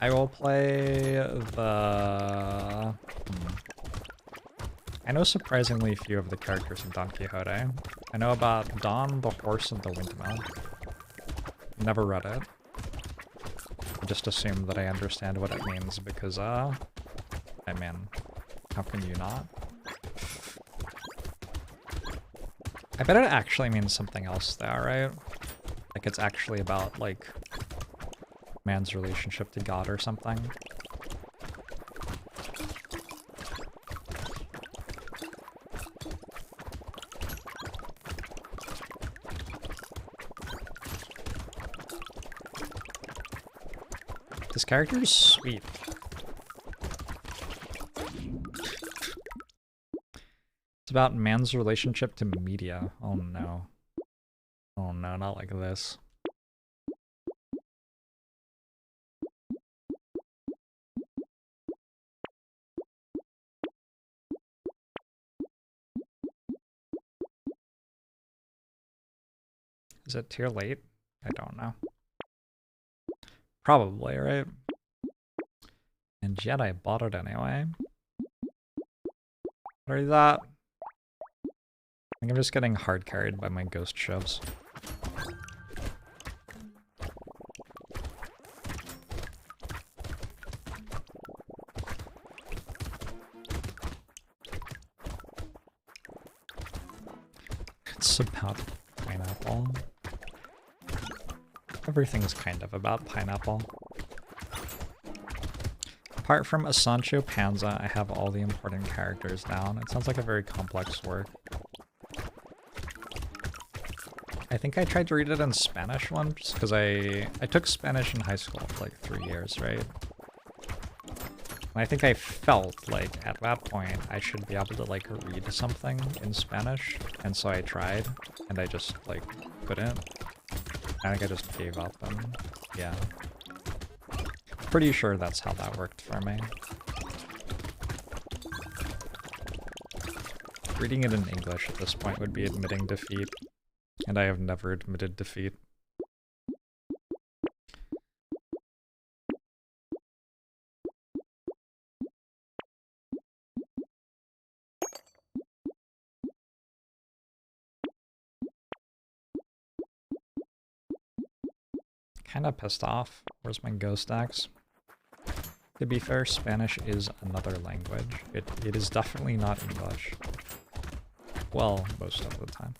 I will play the... I know surprisingly few of the characters in Don Quixote. I know about Don, the horse, and the windmill. Never read it. I just assume that I understand what it means because, I mean, how can you not? I bet it actually means something else though, right? Like it's actually about, like, man's relationship to God or something. This character is sweet. It's about man's relationship to media. Oh no. Oh no, not like this. Is it tier late? I don't know. Probably, right? And yet I bought it anyway. What is that? I think I'm just getting hard carried by my ghost shoves. It's about pineapple. Everything's kind of about pineapple. Apart from a Sancho Panza, I have all the important characters down. It sounds like a very complex work. I think I tried to read it in Spanish once, because I took Spanish in high school for like 3 years, right? And I think I felt like at that point I should be able to like read something in Spanish, and so I tried, and I just like couldn't. I think I just gave up, and yeah. Pretty sure that's how that worked for me. Reading it in English at this point would be admitting defeat, and I have never admitted defeat. Kinda pissed off. Where's my ghost axe? To be fair, Spanish is another language. It is definitely not English. Well, most of the time.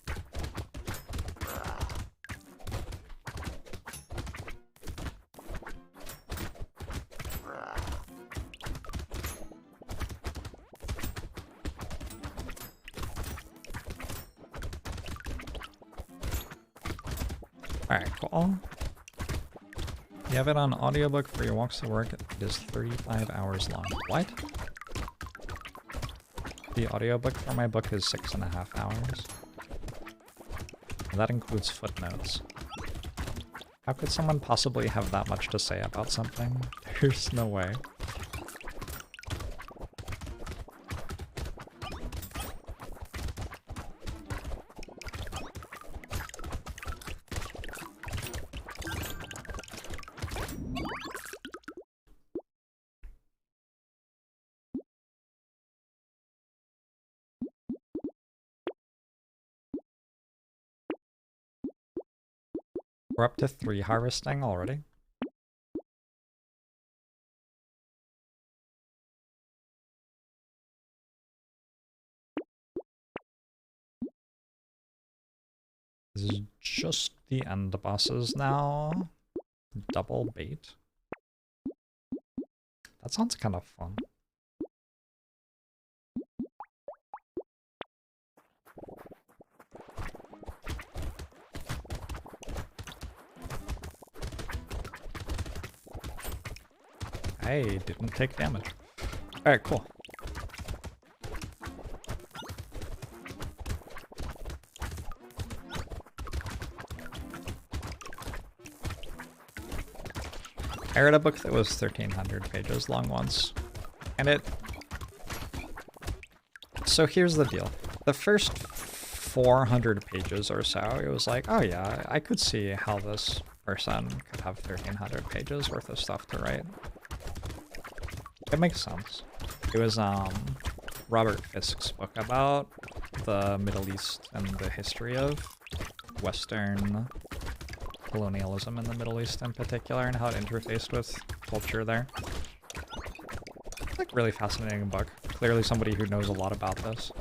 Alright, cool. You have it on audiobook for your walks to work. It is 35 hours long. What? The audiobook for my book is 6.5 hours. And that includes footnotes. How could someone possibly have that much to say about something? There's no way. We're up to 3 harvesting already. This is just the end bosses now. Double bait. That sounds kind of fun. I didn't take damage. Alright, cool. I read a book that was 1,300 pages long once, and it... So here's the deal. The first 400 pages or so, it was like, oh yeah, I could see how this person could have 1,300 pages worth of stuff to write. It makes sense. It was Robert Fisk's book about the Middle East and the history of Western colonialism in the Middle East in particular, and how it interfaced with culture there. It's like really fascinating book. Clearly somebody who knows a lot about this.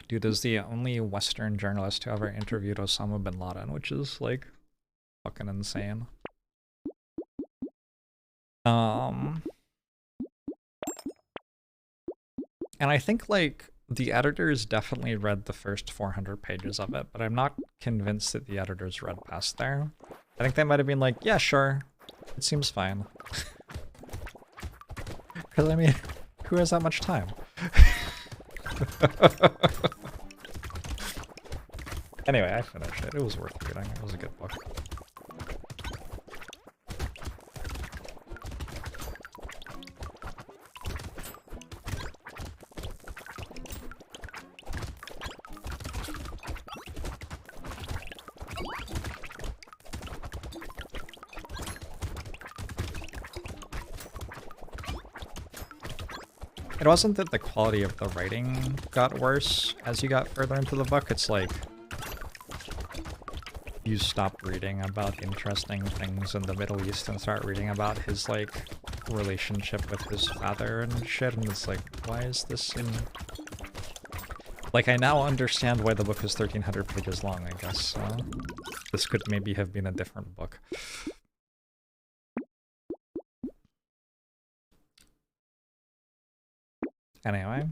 Dude is the only Western journalist to ever interviewed Osama bin Laden, which is like fucking insane. And I think like the editors definitely read the first 400 pages of it, but I'm not convinced that the editors read past there. I think they might have been like, yeah, sure, it seems fine. Because I mean, who has that much time? Anyway, I finished it. It was worth reading. It was a good book. It wasn't that the quality of the writing got worse as you got further into the book. It's like you stop reading about interesting things in the Middle East and start reading about his like relationship with his father and shit, and it's like, why is this in... Like, I now understand why the book is 1,300 pages long, I guess. This could maybe have been a different book. Anyway.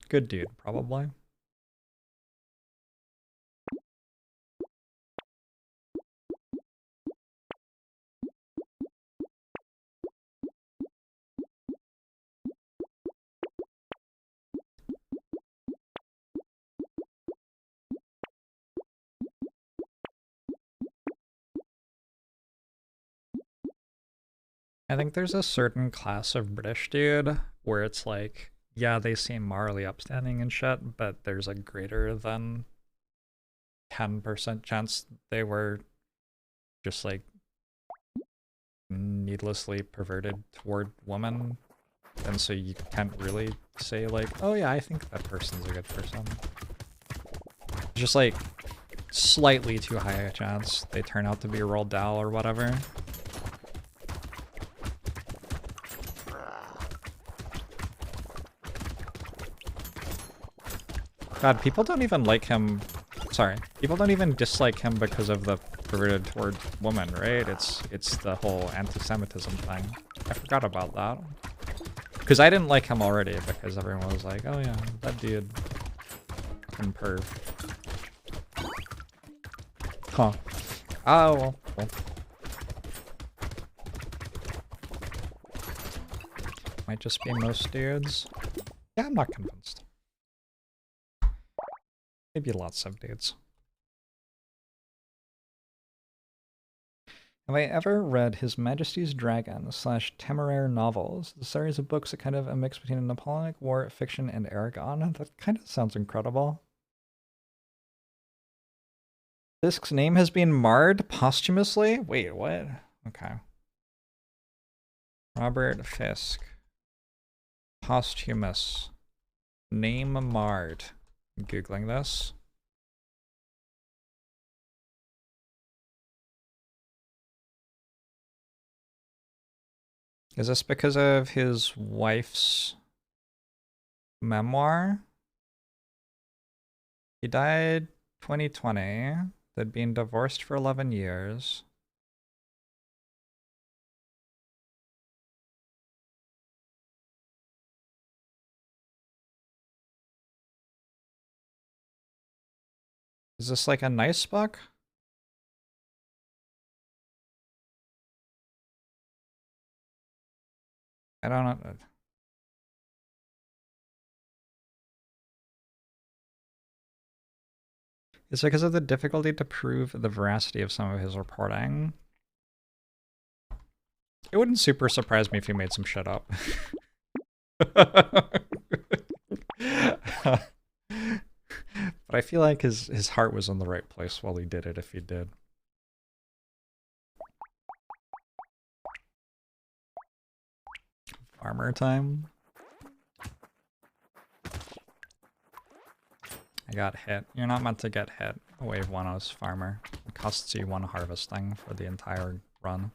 Good dude, probably. I think there's a certain class of British dude where it's like, yeah, they seem morally upstanding and shit, but there's a greater than 10% chance they were just like needlessly perverted toward women. And so you can't really say like, oh yeah, I think that person's a good person. It's just like slightly too high a chance they turn out to be a Roald Dahl or whatever. God, people don't even like him. Sorry, people don't even dislike him because of the perverted toward woman, right? It's the whole anti-Semitism thing. I forgot about that. Because I didn't like him already because everyone was like, oh yeah, that dude. Fucking perv. Huh. Oh, well. Cool. Might just be most dudes. Yeah, I'm not convinced. Maybe lots of dudes. Have I ever read His Majesty's Dragon / Temeraire novels? The series of books that kind of a mix between a Napoleonic War, fiction, and Aragon. That kind of sounds incredible. Fisk's name has been marred posthumously? Wait, what? Okay. Robert Fisk. Posthumous. Name marred. I'm Googling this. Is this because of his wife's memoir? He died 2020. They'd been divorced for 11 years. Is this like a nice book? I don't know. It's because of the difficulty to prove the veracity of some of his reporting. It wouldn't super surprise me if he made some shit up. But I feel like his heart was in the right place while he did it, if he did. Farmer time. I got hit. You're not meant to get hit. Wave 1 as farmer. It costs you 1 harvesting for the entire run.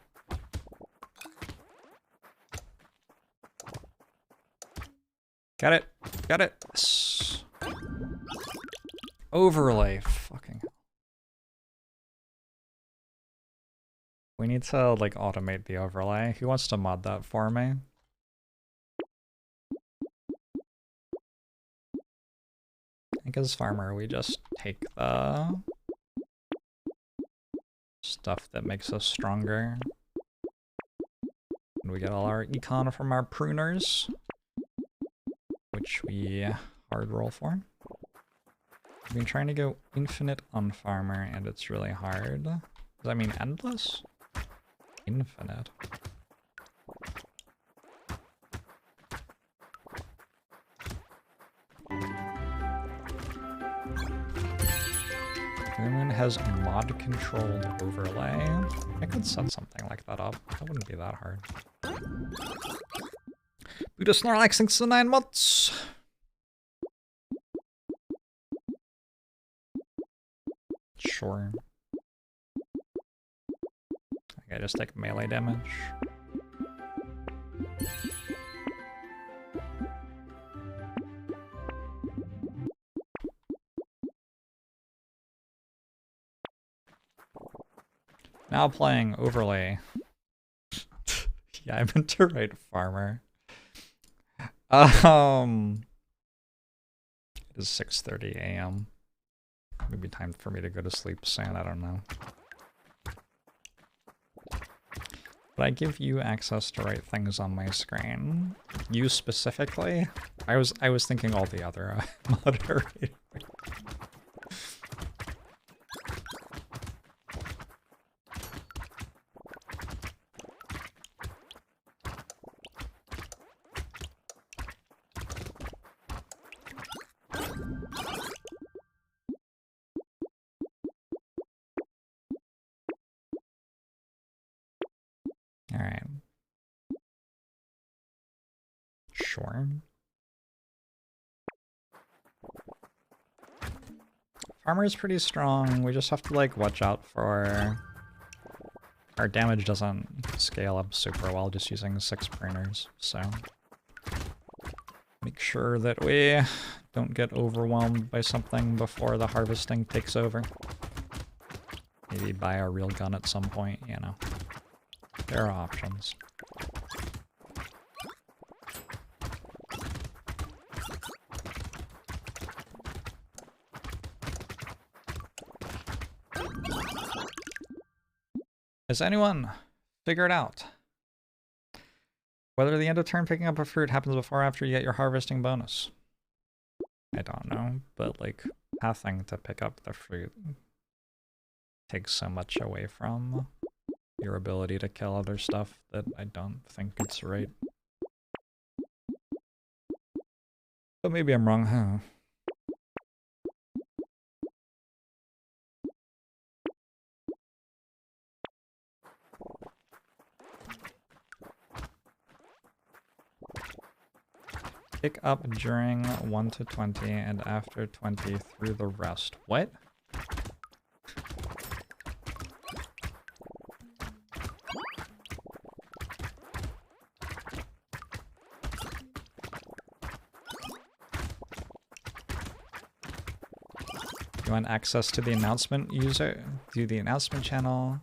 Got it! Got it! Yes. Overlay. Fucking hell. We need to, like, automate the overlay. Who wants to mod that for me? I think as farmer, we just take the stuff that makes us stronger. And we get all our econ from our pruners, which we hard roll for. I've been trying to go infinite on farmer, and it's really hard. Does that mean endless? Infinite. Moon has a mod-controlled overlay. I could set something like that up. That wouldn't be that hard. Buddha Snorlax, thanks for 9 months! Sure. I just take melee damage. Now playing overlay. Yeah, I meant to write farmer. It is 6:30 a.m. Maybe time for me to go to sleep soon, I don't know. But I give you access to write things on my screen. You specifically? I was thinking all the other moderators. Alright. Sure. Farmer is pretty strong. We just have to, like, watch out for... Our damage doesn't scale up super well just using 6 pruners, so... Make sure that we don't get overwhelmed by something before the harvesting takes over. Maybe buy a real gun at some point, you know. There are options. Has anyone figured out whether the end of turn picking up a fruit happens before or after you get your harvesting bonus? I don't know, but like pathing to pick up the fruit takes so much away from your ability to kill other stuff that I don't think it's right. But maybe I'm wrong, huh? Pick up during 1 to 20 and after 20 through the rest. What? You want access to the announcement user? Do the announcement channel.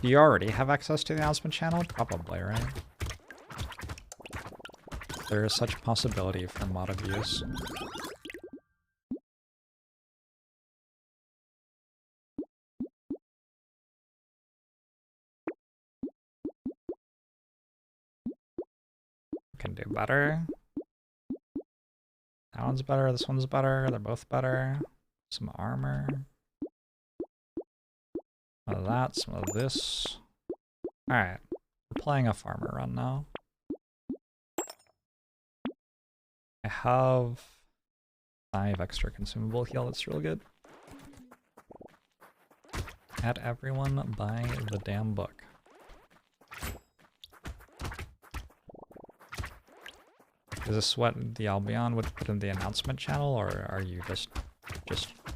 Do you already have access to the announcement channel? Probably, right? There is such possibility for mod abuse. Can do better. That one's better, this one's better, they're both better. Some armor. Some of that, some of this. Alright, we're playing a farmer run now. I have 5 extra consumable heal, that's real good. Had everyone buy the damn book. Is this what the Albion would put in the announcement channel, or are you just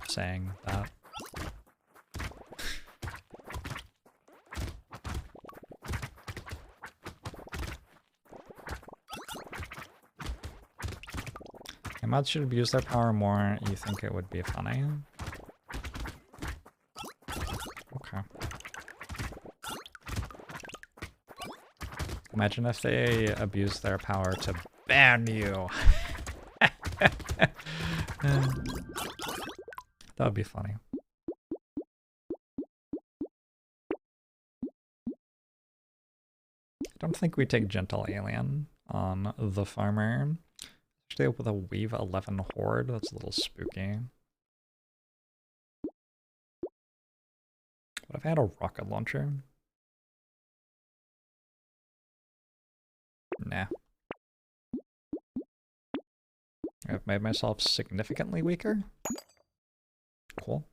saying that? Mods should abuse their power more. You think it would be funny? Okay. Imagine if they abuse their power to ban you. That would be funny. I don't think we take Gentle Alien on the farmer. Actually, with a Wave 11 Horde, that's a little spooky. What if I had a rocket launcher? Nah. I've made myself significantly weaker. Cool.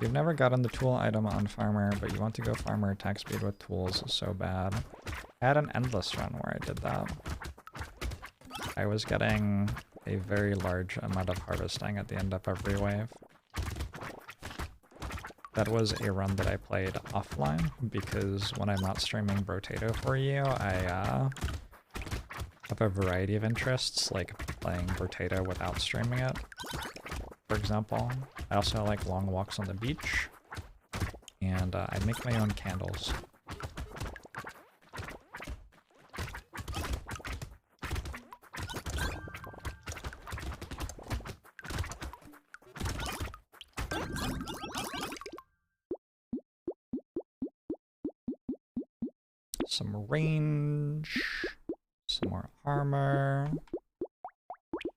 You've never gotten the tool item on farmer, but you want to go farmer attack speed with tools so bad. I had an endless run where I did that. I was getting a very large amount of harvesting at the end of every wave. That was a run that I played offline, because when I'm not streaming Brotato for you, I have a variety of interests, like playing Brotato without streaming it, for example. I also like long walks on the beach, and I make my own candles. Some range, some more armor,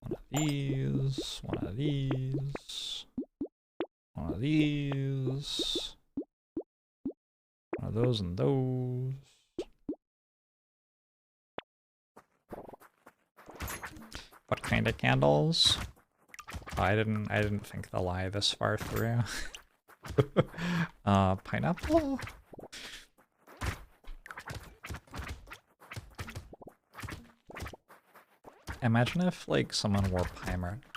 one of these, one of these, one of these, one of those and those. What kind of candles? Oh, I didn't think the lie this far through. Pineapple? Imagine if, like, someone wore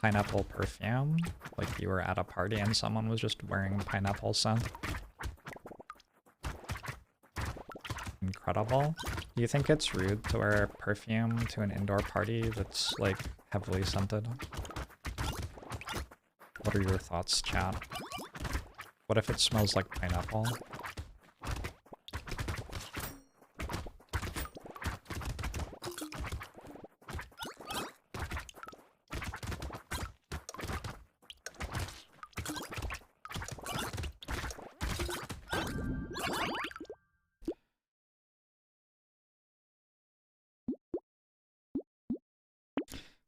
pineapple perfume, like you were at a party and someone was just wearing pineapple scent. Incredible. Do you think it's rude to wear perfume to an indoor party that's, like, heavily scented? What are your thoughts, chat? What if it smells like pineapple?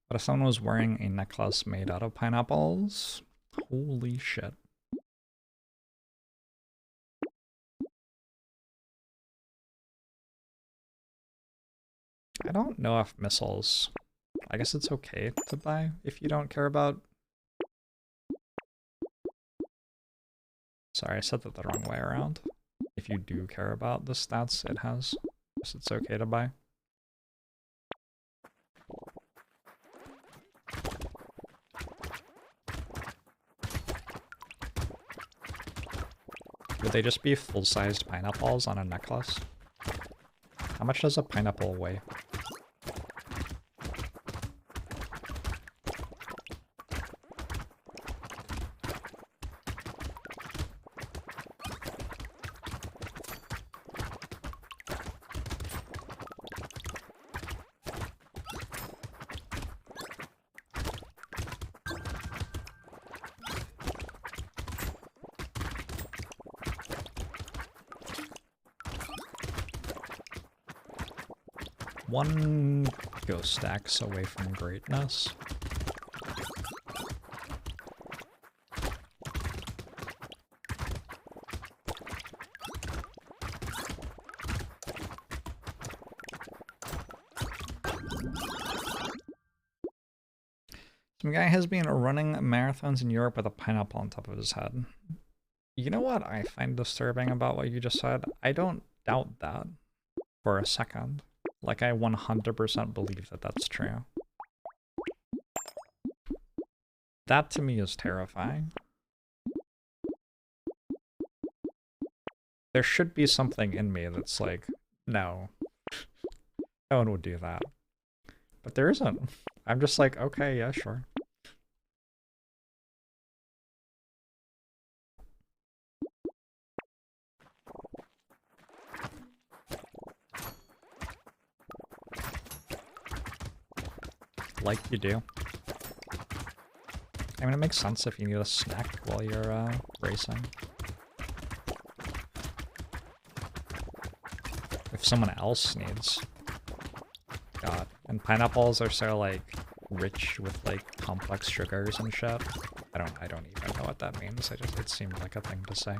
But if someone was wearing a necklace made out of pineapples, holy shit. I don't know if missiles, I guess it's okay to buy if you don't care about. Sorry, I said that the wrong way around. If you do care about the stats it has, I guess it's okay to buy. Would they just be full-sized pineapples on a necklace? How much does a pineapple weigh? One ghost stacks away from greatness. Some guy has been running marathons in Europe with a pineapple on top of his head. You know what I find disturbing about what you just said? I don't doubt that for a second. Like, I 100% believe that that's true. That to me is terrifying. There should be something in me that's like, no. No one would do that. But there isn't. I'm just like, okay, yeah, sure. Like you do. I mean, it makes sense if you need a snack while you're racing. If someone else needs. God. And pineapples are so, like, rich with, like, complex sugars and shit. I don't even know what that means. It seemed like a thing to say.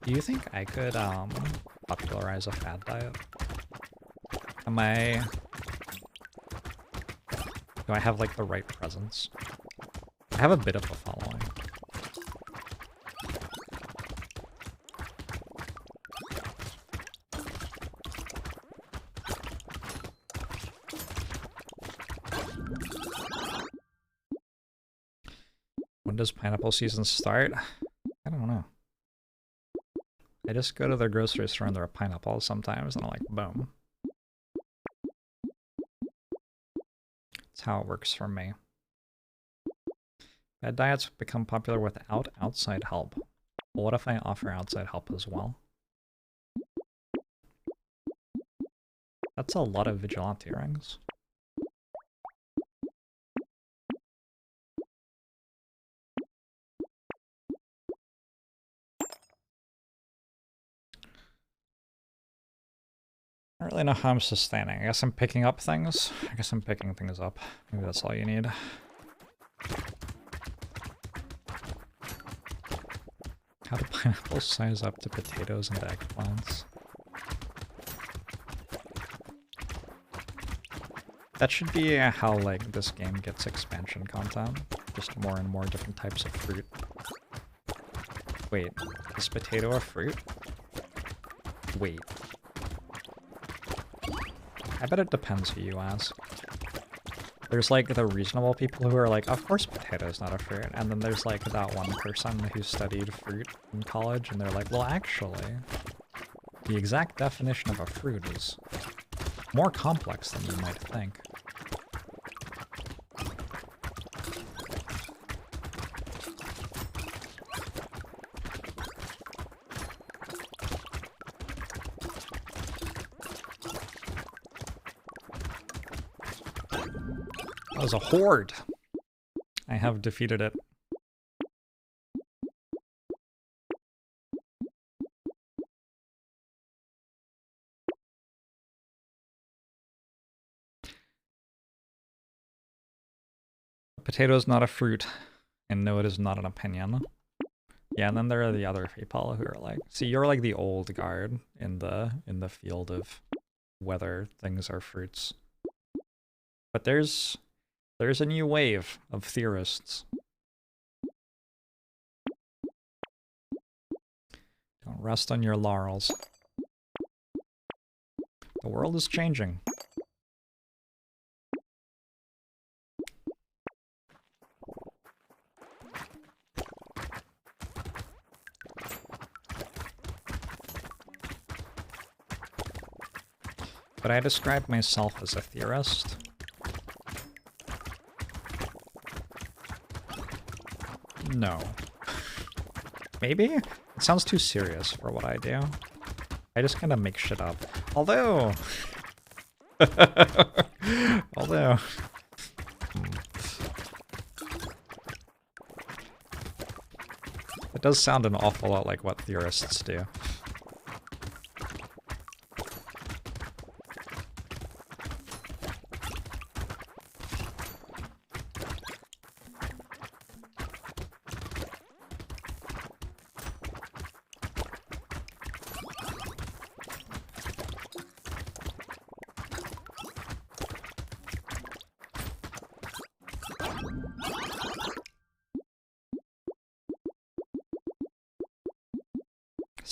Do you think I could, popularize a fad diet? Do I have, like, the right presence? I have a bit of a following. When does pineapple season start? I don't know. I just go to the grocery store and there are pineapples sometimes, and I'm like, boom. That's how it works for me. Bad diets become popular without outside help. Well, what if I offer outside help as well? That's a lot of vigilante rings. I don't really know how I'm sustaining. I guess I'm picking up things. I guess I'm picking things up. Maybe that's all you need. How do pineapples size up to potatoes and eggplants? That should be how, like, this game gets expansion content. Just more and more different types of fruit. Wait, is potato a fruit? Wait. I bet it depends who you ask. There's, like, the reasonable people who are like, of course potato's not a fruit. And then there's, like, that one person who studied fruit in college, and they're like, well, actually, the exact definition of a fruit is more complex than you might think. That was a horde. I have defeated it. Potato is not a fruit, and no, it is not an opinion. Yeah, and then there are the other people who are like, see, you're like the old guard in the field of whether things are fruits. But there's a new wave of theorists. Don't rest on your laurels. The world is changing. But I describe myself as a theorist. No. Maybe? It sounds too serious for what I do. I just kind of make shit up. Although... Although... It does sound an awful lot like what theorists do.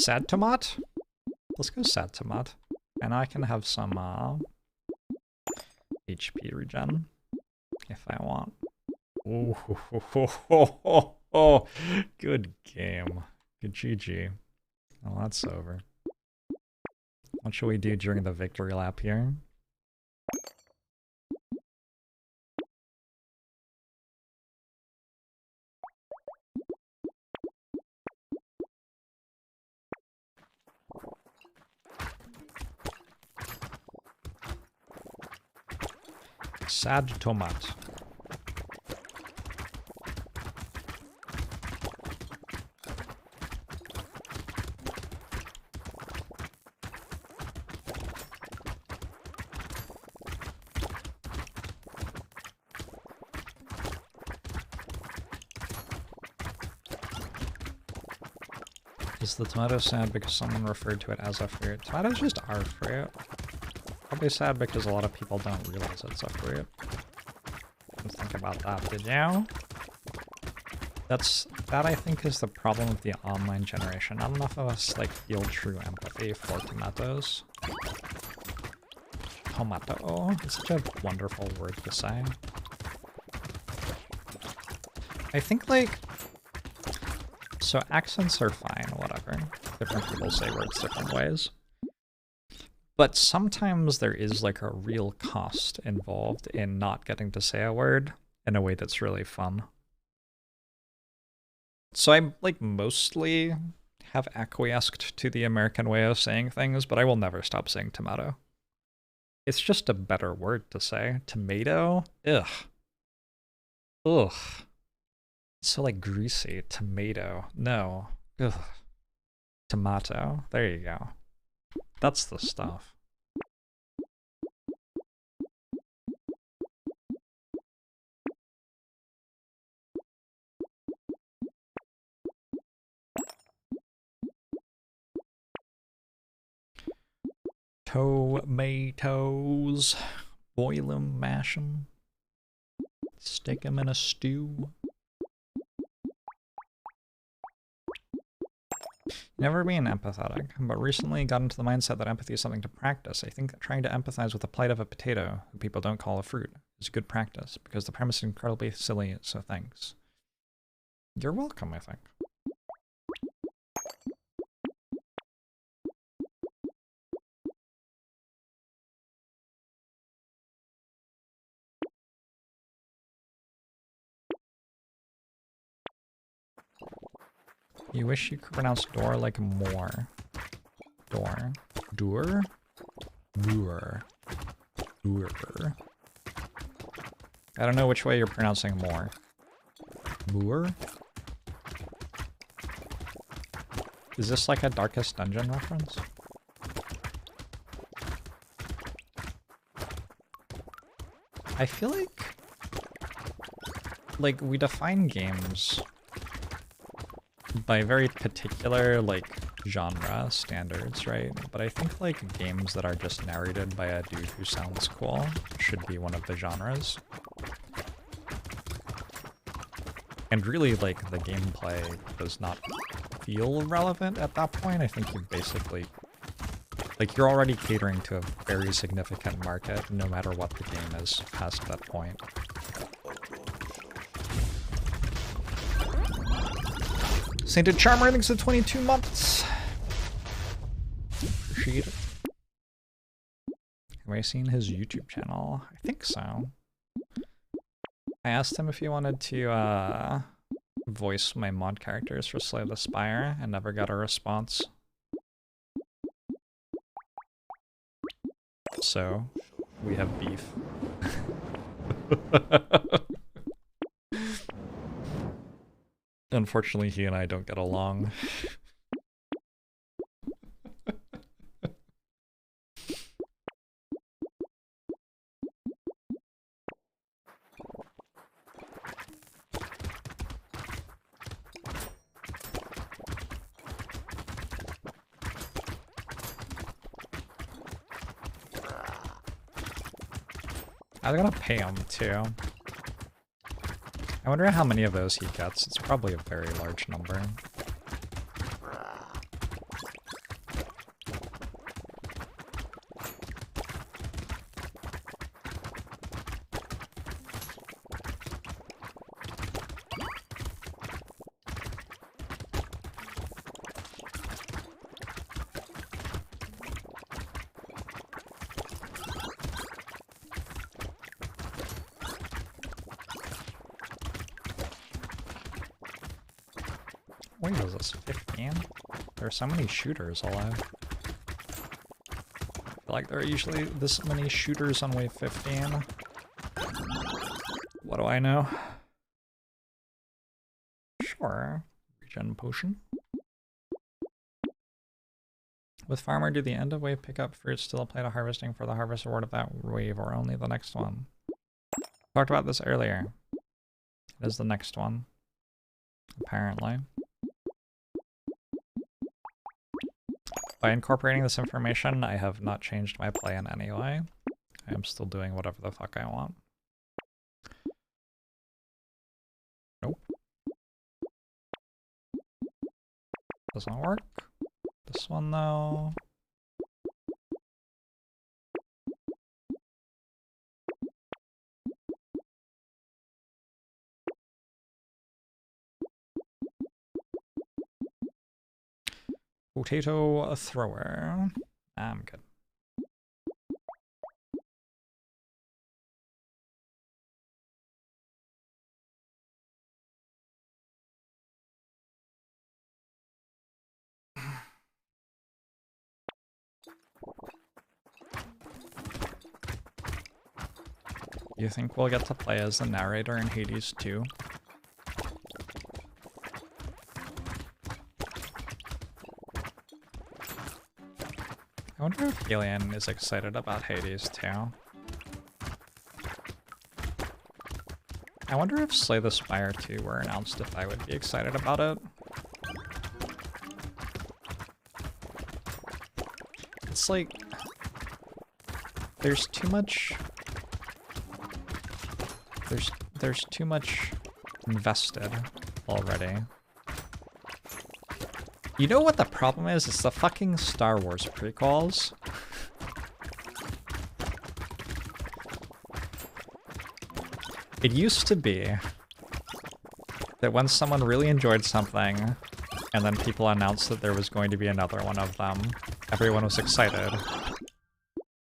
Sad tomat? Let's go sad tomat. And I can have some HP regen if I want. Ooh, good game. Good GG. Well, that's over. What should we do during the victory lap here? Sad tomat. Is the tomato sad because someone referred to it as a fruit? Tomatoes just are fruit. Probably sad because a lot of people don't realize it's a fruit. Didn't think about that, did you? That I think is the problem with the online generation. Not enough of us like feel true empathy for tomatoes. Tomato is such a wonderful word to say. I think like, so accents are fine, whatever. Different people say words different ways. But sometimes there is like a real cost involved in not getting to say a word in a way that's really fun. So I like mostly have acquiesced to the American way of saying things, but I will never stop saying tomato. It's just a better word to say. Tomato? Ugh. Ugh. It's so like greasy. Tomato. No. Ugh. Tomato. There you go. That's the stuff. Tomatoes. Boil them, mash them. Stick them in a stew. Never being empathetic, but recently got into the mindset that empathy is something to practice. I think that trying to empathize with the plight of a potato, who people don't call a fruit, is good practice, because the premise is incredibly silly, so thanks. You're welcome, I think. You wish you could pronounce door like more. Door. Door? Door. Door. I don't know which way you're pronouncing more. Moor? Is this like a Darkest Dungeon reference? I feel like we define games by very particular, like, genre standards, right? But I think, like, games that are just narrated by a dude who sounds cool should be one of the genres. And really, like, the gameplay does not feel relevant at that point. I think you basically, like, you're already catering to a very significant market, no matter what the game is past that point. Sainted Charmer, thanks for 22 months. Appreciate it. Have I seen his YouTube channel? I think so. I asked him if he wanted to voice my mod characters for Slay the Spire and never got a response. So, we have beef. Unfortunately, he and I don't get along. I was gonna pay him too. I wonder how many of those he gets. It's probably a very large number. Wait, is this 15? There's so many shooters alive. I feel like there are usually this many shooters on wave 15. What do I know? Sure. Regen potion. With Farmer, do the end of wave pickup fruits still apply to harvesting for the harvest reward of that wave or only the next one? Talked about this earlier. It is the next one. Apparently. By incorporating this information, I have not changed my play in any way. I am still doing whatever the fuck I want. Nope. Doesn't work. This one though. Potato thrower. I'm good. You think we'll get to play as the narrator in Hades too? I wonder if Helion is excited about Hades too. I wonder if Slay the Spire 2 were announced, if I would be excited about it. It's like, there's too much invested already. You know what the problem is? It's the fucking Star Wars prequels. It used to be that when someone really enjoyed something, and then people announced that there was going to be another one of them, everyone was excited.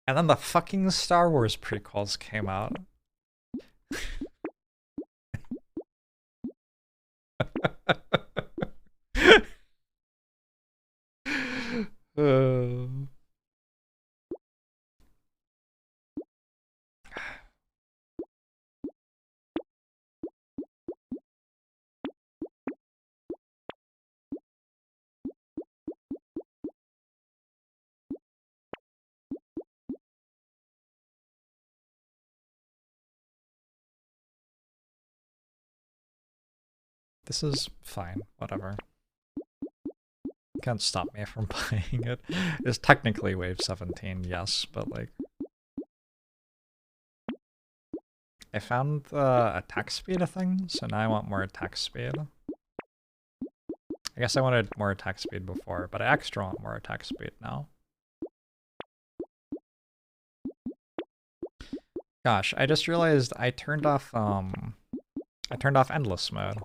And then the fucking Star Wars prequels came out. This is fine, whatever. Can't stop me from playing it. It's technically wave 17, yes, but like... I found the attack speed a thing, so now I want more attack speed. I guess I wanted more attack speed before, but I extra want more attack speed now. Gosh, I just realized I turned off endless mode.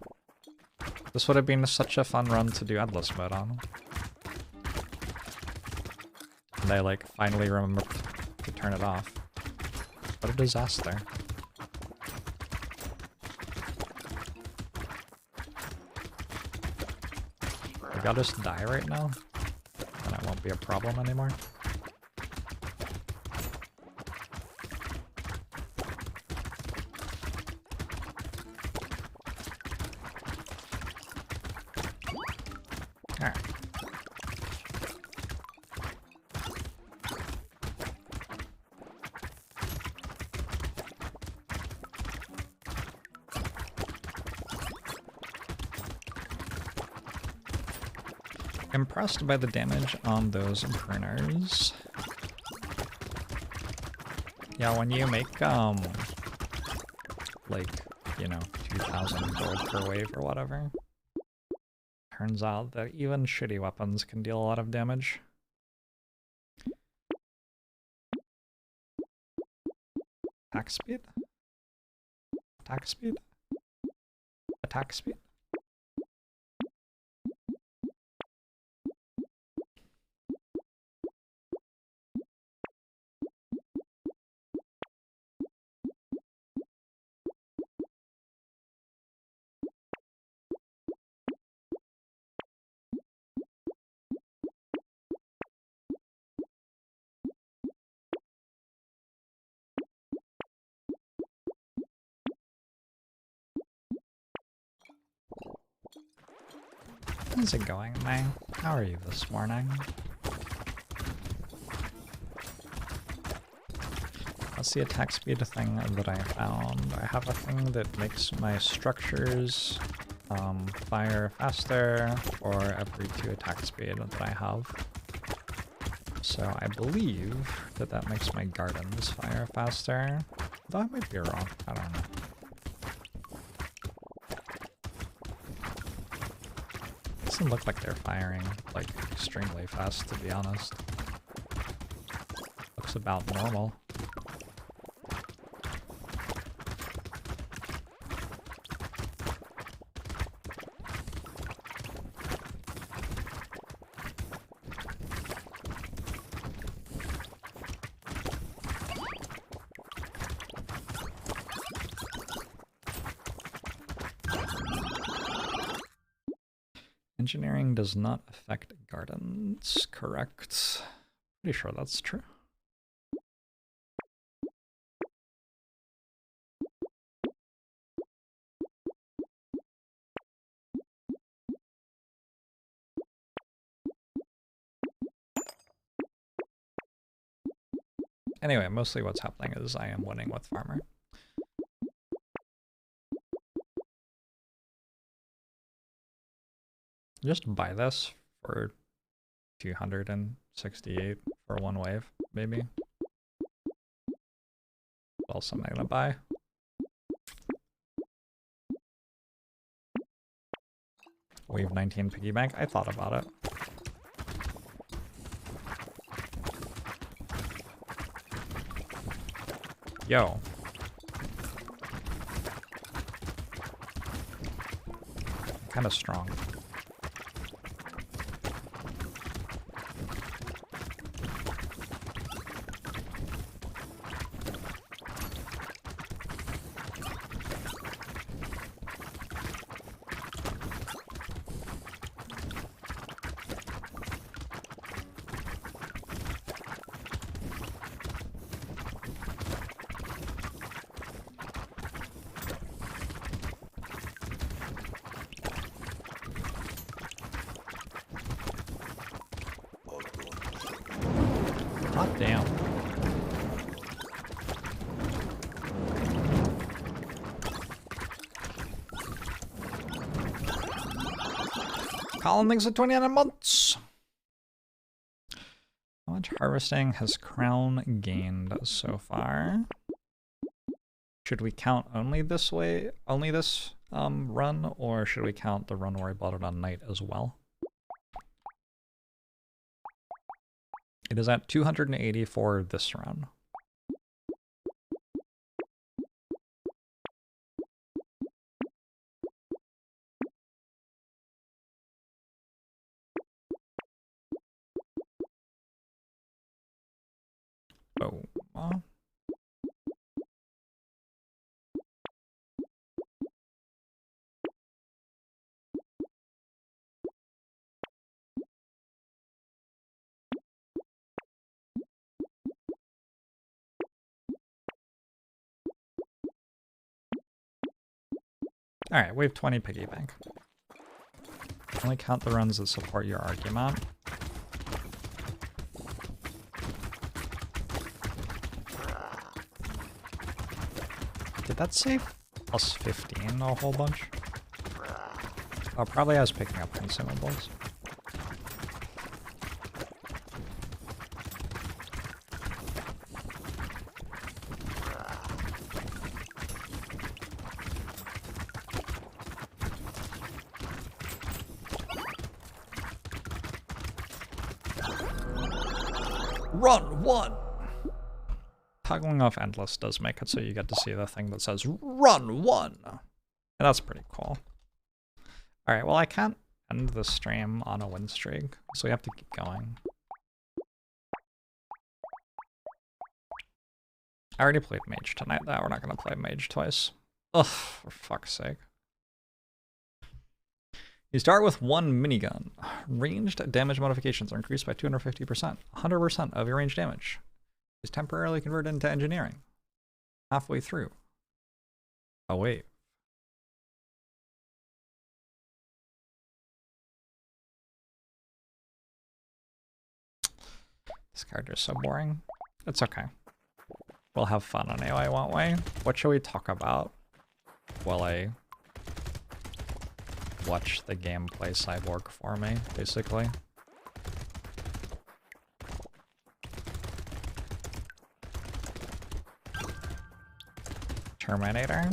This would have been such a fun run to do endless mode on. And I like finally remembered to turn it off. What a disaster. Maybe I'll just die right now, and it won't be a problem anymore. Alright. Impressed by the damage on those pruners. Yeah, when you make, like, you know, 2,000 gold per wave or whatever, turns out that even shitty weapons can deal a lot of damage. Attack speed? Attack speed? Attack speed? How's it going, May? How are you this morning? That's the attack speed thing that I found. I have a thing that makes my structures fire faster for every 2 attack speed that I have. So I believe that that makes my gardens fire faster. Though I might be wrong. I don't know. Doesn't look like they're firing like extremely fast, to be honest. Looks about normal. Engineering does not affect gardens, correct? Pretty sure that's true. Anyway, mostly what's happening is I am winning with Farmer. Just buy this for 268 for 1 wave, maybe. What else am I gonna buy? Wave 19 piggy bank. I thought about it. Yo. Kind of strong. Hot damn. Colin thinks at 29 months. How much harvesting has Crown gained so far? Should we count only this way, only this run, or should we count the run where I bought it on night as well? It is at 280 for this run. Oh, Alright, wave 20 piggy bank. Only count the runs that support your argument. Did that say plus 15 a whole bunch? Oh, probably I was picking up consumables. Run one! Toggling off endless does make it so you get to see the thing that says run one! And that's pretty cool. Alright, well I can't end the stream on a win streak, so we have to keep going. I already played Mage tonight though, we're not gonna play Mage twice. Ugh, for fuck's sake. You start with 1 minigun. Ranged damage modifications are increased by 250%. 100% of your range damage is temporarily converted into engineering. Halfway through. Oh wait. This character's so boring. It's okay. We'll have fun anyway, won't we? What should we talk about while I watch the game play Cyborg for me, basically? Terminator?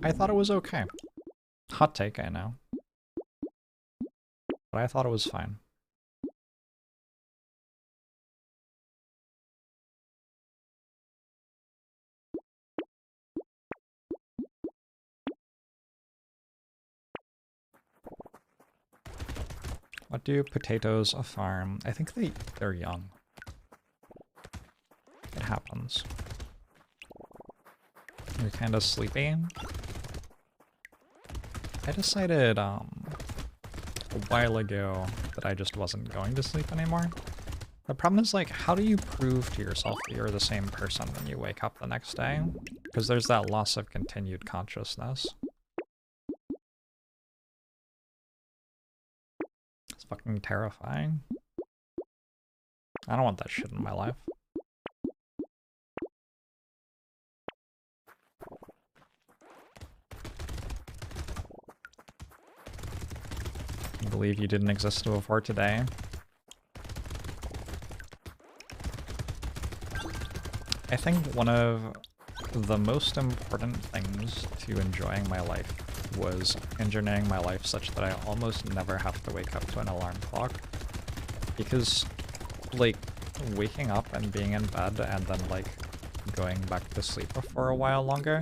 I thought it was okay. Hot take, I know. But I thought it was fine. What do potatoes farm? I think they're young. It happens. You're kind of sleepy. I decided a while ago that I just wasn't going to sleep anymore. The problem is, like, how do you prove to yourself that you're the same person when you wake up the next day? Because there's that loss of continued consciousness. It's fucking terrifying. I don't want that shit in my life. I believe you didn't exist before today. I think one of the most important things to enjoying my life was engineering my life such that I almost never have to wake up to an alarm clock. Because, like, waking up and being in bed and then, like, going back to sleep for a while longer.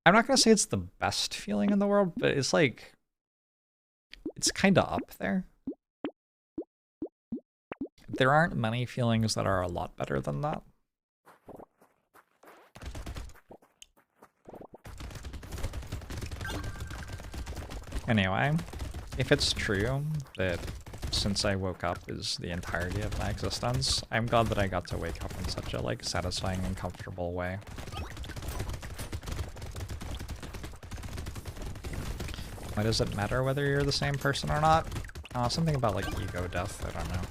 I'm not gonna say it's the best feeling in the world, but it's like, it's kinda up there. There aren't many feelings that are a lot better than that. Anyway, if it's true that since I woke up is the entirety of my existence, I'm glad that I got to wake up in such a, like, satisfying and comfortable way. Why does it matter whether you're the same person or not? Something about, like, ego death, I don't know.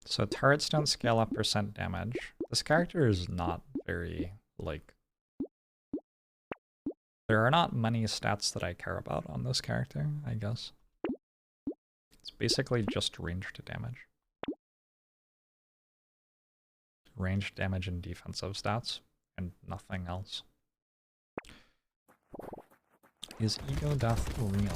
So turrets don't scale up percent damage. This character is not very, like... There are not many stats that I care about on this character, I guess. It's basically just ranged damage. Ranged damage and defensive stats, and nothing else. Is ego death real?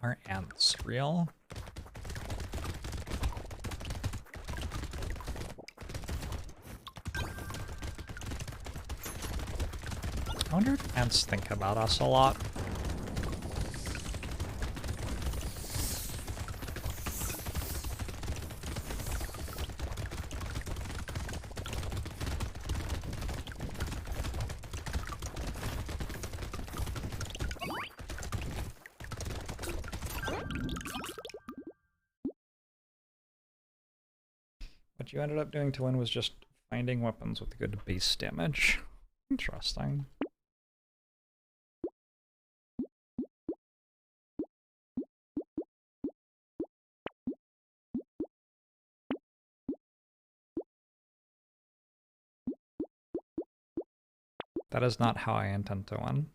Are ants real? I wonder if ants think about us a lot. What you ended up doing to win was just finding weapons with good base damage. Interesting. That is not how I intend to win.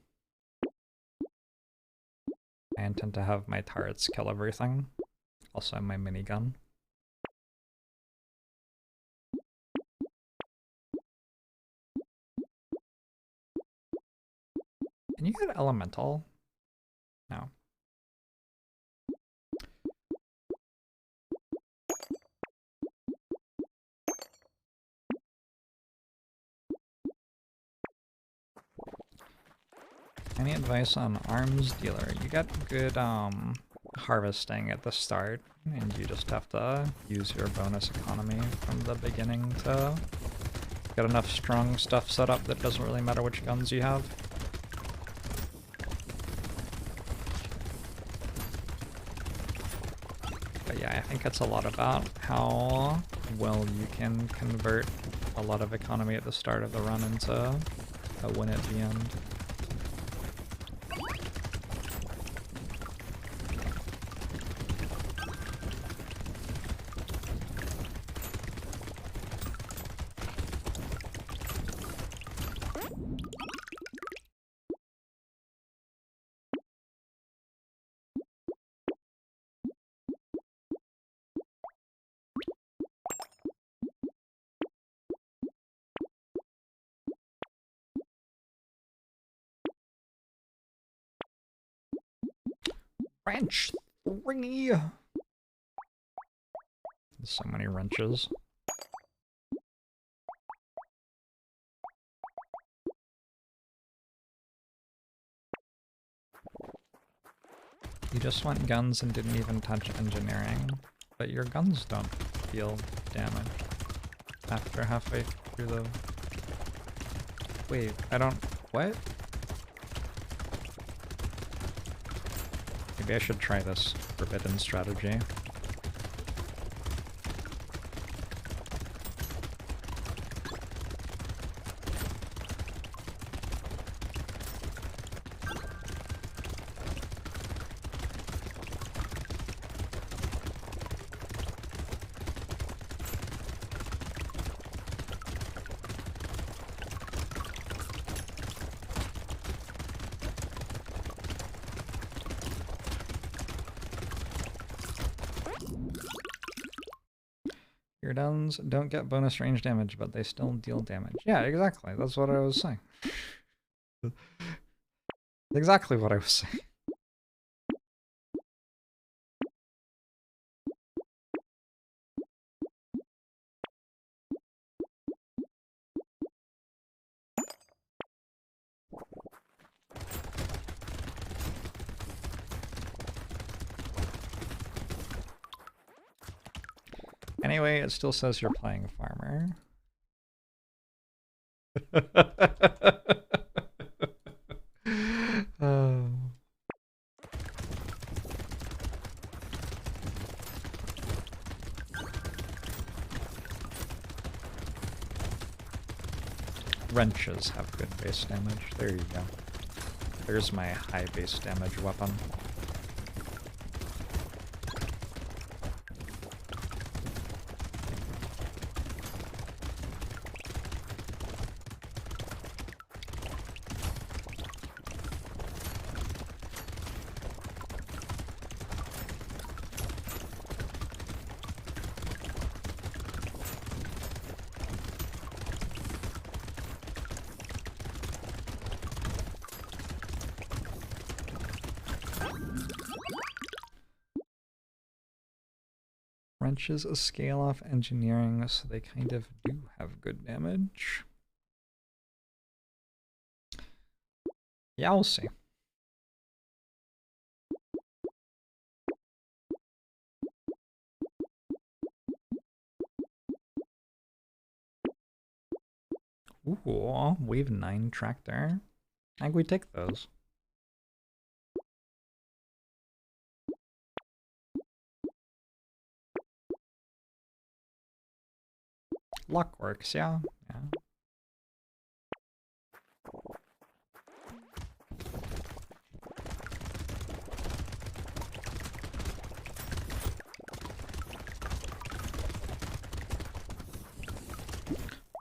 I intend to have my turrets kill everything. Also my minigun. Can you get elemental? No. Any advice on arms dealer? You get good harvesting at the start, and you just have to use your bonus economy from the beginning to get enough strong stuff set up that it doesn't really matter which guns you have. But yeah, I think it's a lot about how well you can convert a lot of economy at the start of the run into a win at the end. Wrench 3! There's so many wrenches. You just want guns and didn't even touch engineering, but your guns don't deal damage after halfway through the... Wait, I don't... What? Maybe I should try this forbidden strategy. Your guns don't get bonus range damage, but they still deal damage. Yeah, exactly. That's what I was saying. Exactly what I was saying. Anyway, it still says you're playing farmer. Wrenches have good base damage. There you go. There's my high base damage weapon. Wrenches a scale off engineering, so they kind of do have good damage. Yeah, we'll see. Ooh, wave 9 tractor. I think we take those. Luck works, yeah.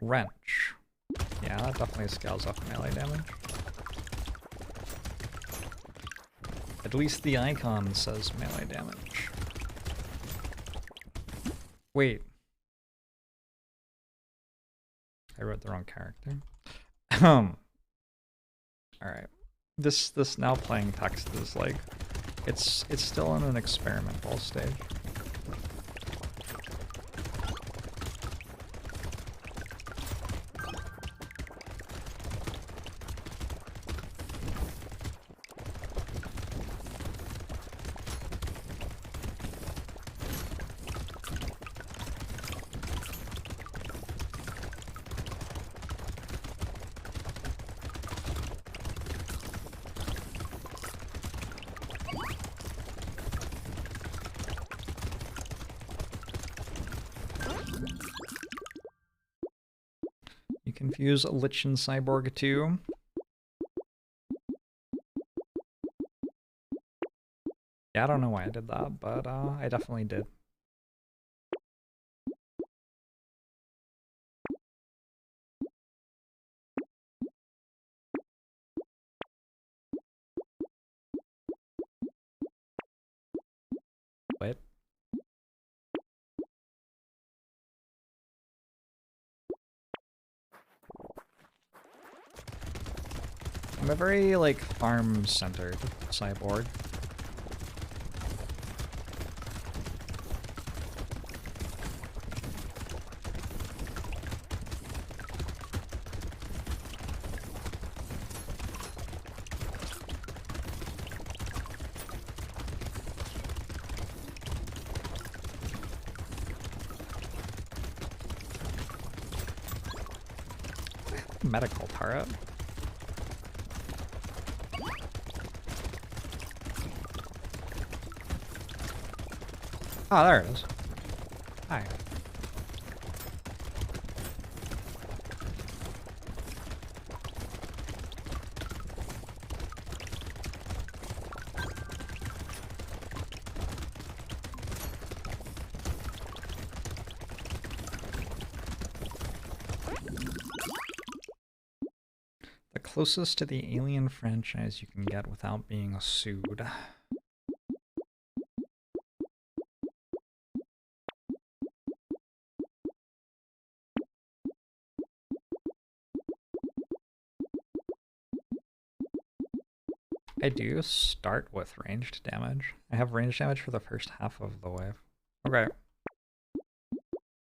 Wrench. Yeah, that definitely scales off melee damage. At least the icon says melee damage. Wait. I wrote the wrong character. Alright. This now playing text is like it's still in an experimental stage. confuse Lich and Cyborg too. Yeah, I don't know why I did that, but I definitely did. What? I'm a very, like, farm-centered cyborg. Medical turret. Oh, there it is. Hi. The closest to the Alien franchise you can get without being sued. I do start with ranged damage. I have ranged damage for the first half of the wave. Okay.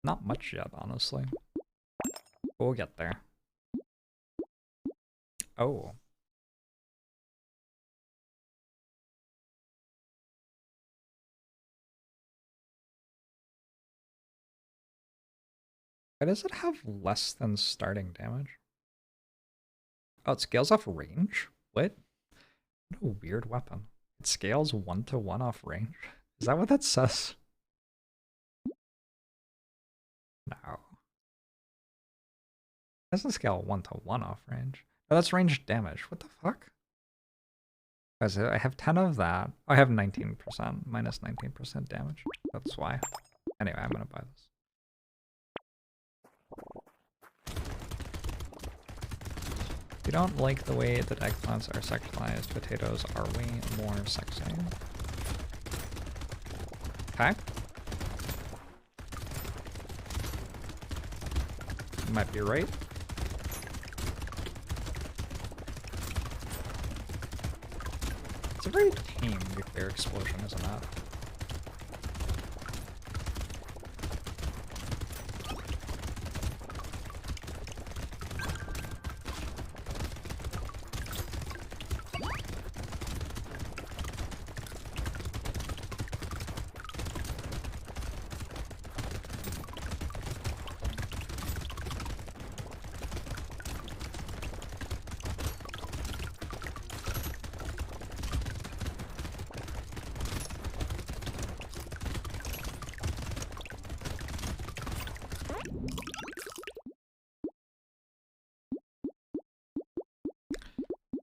Not much yet, honestly. We'll get there. Oh. Why does it have less than starting damage? Oh, it scales off range? What? What a weird weapon. It scales 1-to-1 off range? Is that what that says? No. It doesn't scale 1-to-1 off range. Oh, that's ranged damage. What the fuck? Guys, I have 10 of that. I have 19%, minus 19% damage. That's why. Anyway, I'm gonna buy this. If you don't like the way that eggplants are sexualized, potatoes are way more sexy. Okay. You might be right. It's a very tame nuclear explosion, isn't it?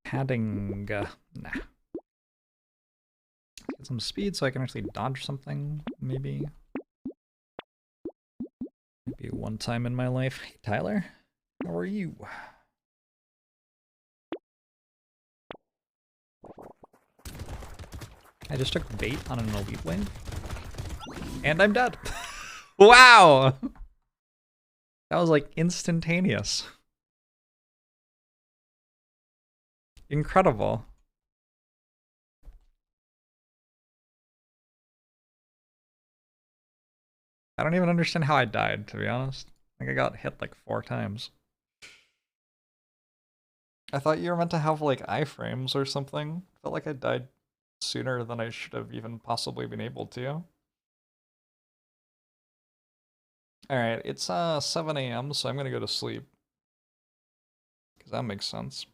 Padding. Nah. Get some speed so I can actually dodge something, maybe. Maybe one time in my life. Hey, Tyler. How are you? I just took bait on an elite wave. And I'm dead. Wow! That was like instantaneous. Incredible. I don't even understand how I died, to be honest. Like I got hit like 4 times. I thought you were meant to have like iframes or something. Felt like I died sooner than I should have even possibly been able to. Alright, it's 7 a.m, so I'm gonna go to sleep. Because that makes sense.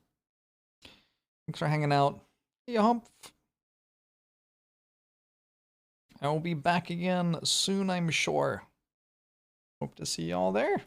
Thanks for hanging out. Yup. I will be back again soon, I'm sure. Hope to see y'all there.